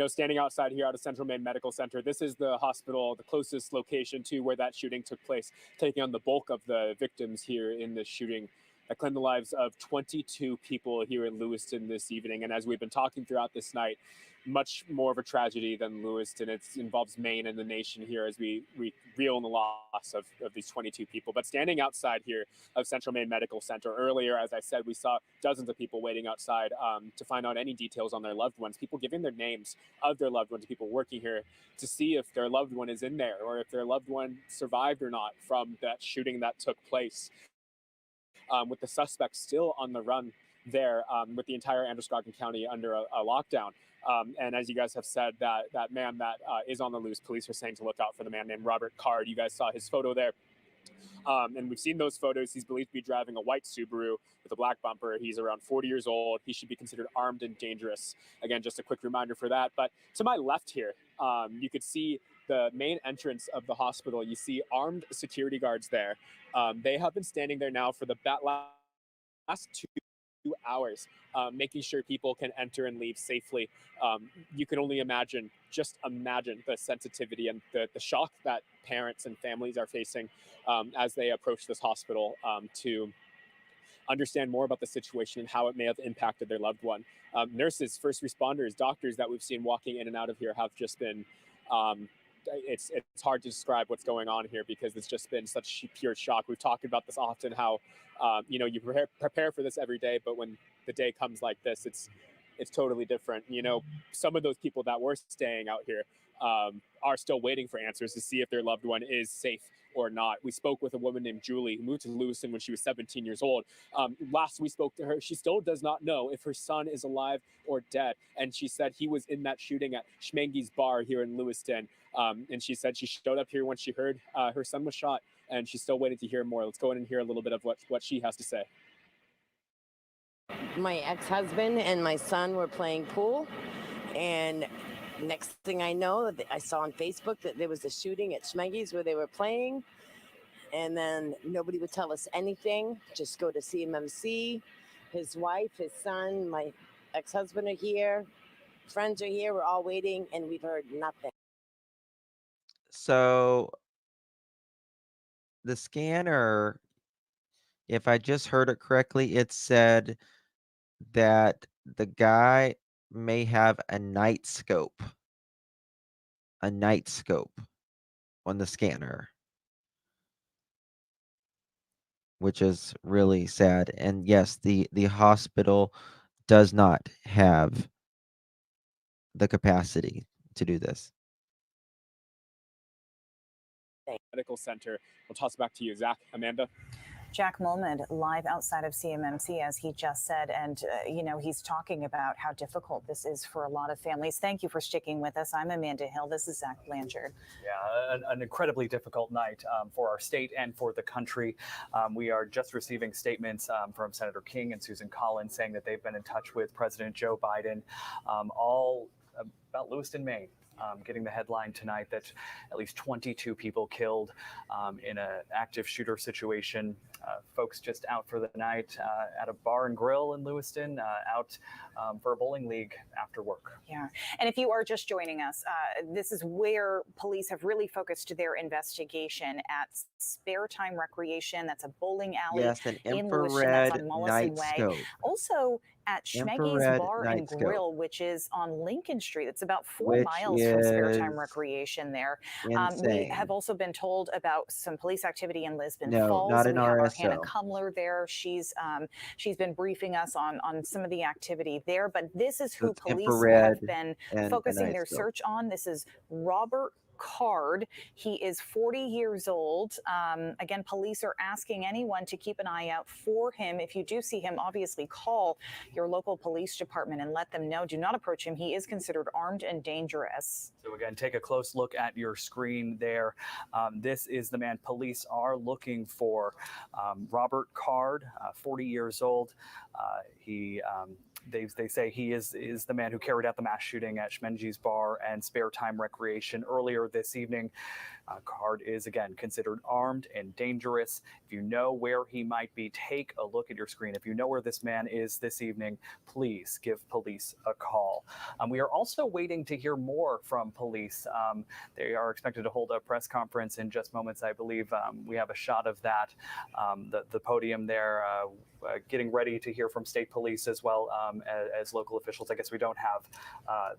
Standing outside here out of Central Maine Medical Center, this is the hospital, the closest location to where that shooting took place, taking on the bulk of the victims here in this shooting that claimed the lives of 22 people here in Lewiston this evening. And as we've been talking throughout this night, much more of a tragedy than Lewiston. It involves Maine and the nation here as we reel in the loss of these 22 people. But standing outside here of Central Maine Medical Center earlier, as I said, we saw dozens of people waiting outside to find out any details on their loved ones, people giving their names of their loved ones, people working here to see if their loved one is in there or if their loved one survived or not from that shooting that took place. With the suspect still on the run there, with the entire Androscoggin County under a lockdown. And as you guys have said, that man that is on the loose, police are saying to look out for the man named Robert Card. You guys saw his photo there. And we've seen those photos. He's believed to be driving a white Subaru with a black bumper. He's around 40 years old. He should be considered armed and dangerous. Again, just a quick reminder for that. But to my left here, you could see the main entrance of the hospital. You see armed security guards there. They have been standing there now for the last 2 hours, making sure people can enter and leave safely. You can only imagine the sensitivity and the shock that parents and families are facing as they approach this hospital to understand more about the situation and how it may have impacted their loved one. Nurses, first responders, doctors that we've seen walking in and out of here have just been it's hard to describe what's going on here because it's just been such pure shock. We've talked about this often, how you prepare for this every day, but when the day comes like this, it's totally different. Some of those people that were staying out here are still waiting for answers to see if their loved one is safe or not. We spoke with a woman named Julie who moved to Lewiston when she was 17 years old. Last we spoke to her, she still does not know if her son is alive or dead. And she said he was in that shooting at Schmenge's Bar here in Lewiston. And she said she showed up here when she heard her son was shot, and she's still waiting to hear more. Let's go in and hear a little bit of what she has to say. My ex-husband and my son were playing pool, and next thing I know, I saw on Facebook that there was a shooting at Schmenge's where they were playing, and then nobody would tell us anything. Just go to CMMC. His wife, his son, my ex-husband are here. Friends are here. We're all waiting, and we've heard nothing. So the scanner, if I just heard it correctly, it said that the guy may have a night scope on the scanner, which is really sad. And yes, the hospital does not have the capacity to do this. Medical Center. We'll toss it back to you, Zach, Amanda. Jack Mulmond live outside of CMMC, as he just said. And, he's talking about how difficult this is for a lot of families. Thank you for sticking with us. I'm Amanda Hill. This is Zach Blanchard. Yeah, an incredibly difficult night for our state and for the country. We are just receiving statements from Senator King and Susan Collins saying that they've been in touch with President Joe Biden, all about Lewiston, Maine. Getting the headline tonight that at least 22 people killed in an active shooter situation. Folks just out for the night at a bar and grill in Lewiston, out for a bowling league after work. Yeah. And if you are just joining us, this is where police have really focused their investigation at Spare Time Recreation. That's a bowling alley Yes, an in Lewiston. That's on infrared Mollison night Way. scope. Also at Schmeggy's Infrared Bar and night scope. Grill, which is on Lincoln Street. It's about 4 Which miles from Spare Time is Recreation there. We insane. have also been told about some police activity in Lisbon No, Falls. not an We have our Hannah RSO. Kumler there. She's been briefing us on some of the activity there. But this is who It's police infrared have been and a focusing night their scope. search on. This is Robert Card. He is 40 years old. Again, police are asking anyone to keep an eye out for him. If you do see him, obviously call your local police department and let them know. Do not approach him. He is considered armed and dangerous. So again, take a close look at your screen there. This is the man police are looking for. Robert Card, 40 years old. They say he is the man who carried out the mass shooting at Schmeggy's Bar and Spare Time Recreation earlier this evening. Card is, again, considered armed and dangerous. If you know where he might be, take a look at your screen. If you know where this man is this evening, please give police a call. We are also waiting to hear more from police. They are expected to hold a press conference in just moments, I believe. We have a shot of that, the podium there, getting ready to hear from state police as well as local officials. I guess we don't have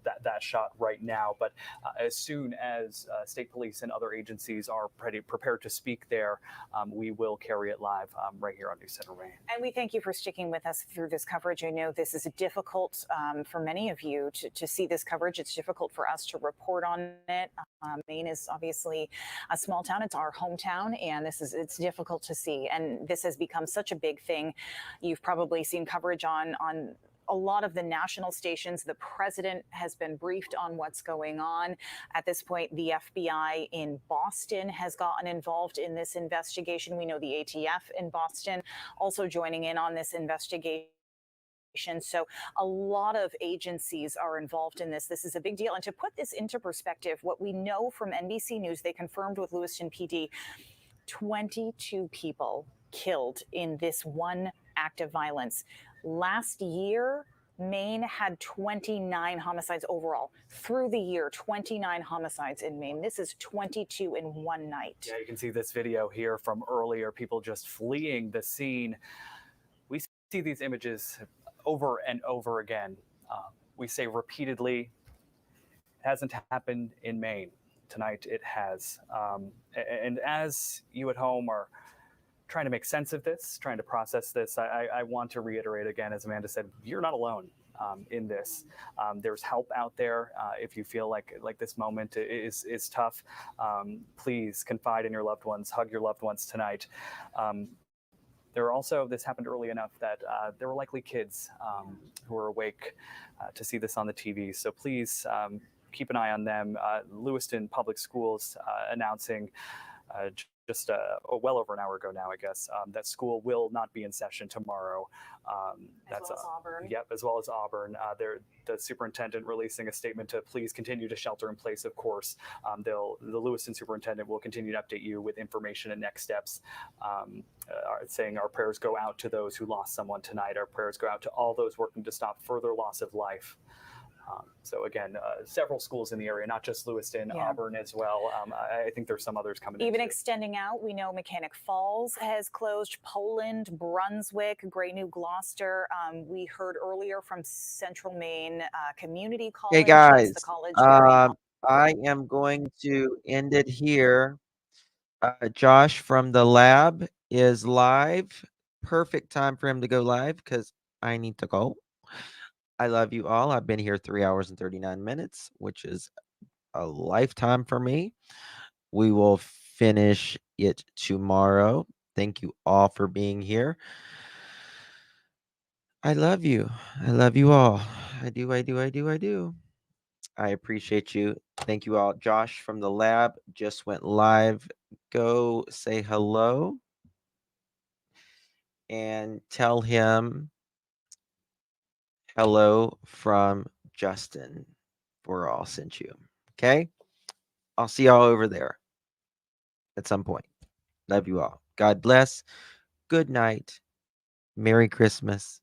that shot right now, but as soon as state police and other agencies are prepared to speak there, we will carry it live right here on News Center Maine. And we thank you for sticking with us through this coverage. I know this is difficult for many of you to see this coverage. It's difficult for us to report on it. Maine is obviously a small town. It's our hometown, and it's difficult to see. And this has become such a big thing. You've probably seen coverage on a lot of the national stations. The president has been briefed on what's going on. At this point, the FBI in Boston has gotten involved in this investigation. We know the ATF in Boston also joining in on this investigation. So a lot of agencies are involved in this. This is a big deal. And to put this into perspective, what we know from NBC News, they confirmed with Lewiston PD, 22 people killed in this one act of violence. Last year, Maine had 29 homicides overall. Through the year, 29 homicides in Maine. This is 22 in one night. Yeah, you can see this video here from earlier, people just fleeing the scene. We see these images over and over again. We say repeatedly, it hasn't happened in Maine. Tonight it has. And as you at home are trying to make sense of this, trying to process this, I want to reiterate again, as Amanda said, you're not alone in this. There's help out there. If you feel like this moment is tough, please confide in your loved ones, hug your loved ones tonight. There are also, this happened early enough that there were likely kids who were awake to see this on the TV. So please keep an eye on them. Lewiston Public Schools announcing just well over an hour ago now, I guess, that school will not be in session tomorrow. That's well as Auburn. Yep, as well as Auburn. The superintendent releasing a statement to please continue to shelter in place, of course. The Lewiston superintendent will continue to update you with information and next steps, saying our prayers go out to those who lost someone tonight. Our prayers go out to all those working to stop further loss of life. So again, several schools in the area, not just Lewiston, Yeah. Auburn as well. I think there's some others coming in. Even too. extending out, we know Mechanic Falls has closed, Poland, Brunswick, Gray New Gloucester. We heard earlier from Central Maine Community College. Hey That's guys, the college where I am going to end it here. Josh from the lab is live. Perfect time for him to go live because I need to go. I love you all. I've been here 3 hours and 39 minutes, which is a lifetime for me. We will finish it tomorrow. Thank you all for being here. I love you. I love you all. I do. I appreciate you. Thank you all. Josh from the lab just went live. Go say hello and tell him hello from Justin. We're all sent you. Okay? I'll see y'all over there at some point. Love you all. God bless. Good night. Merry Christmas.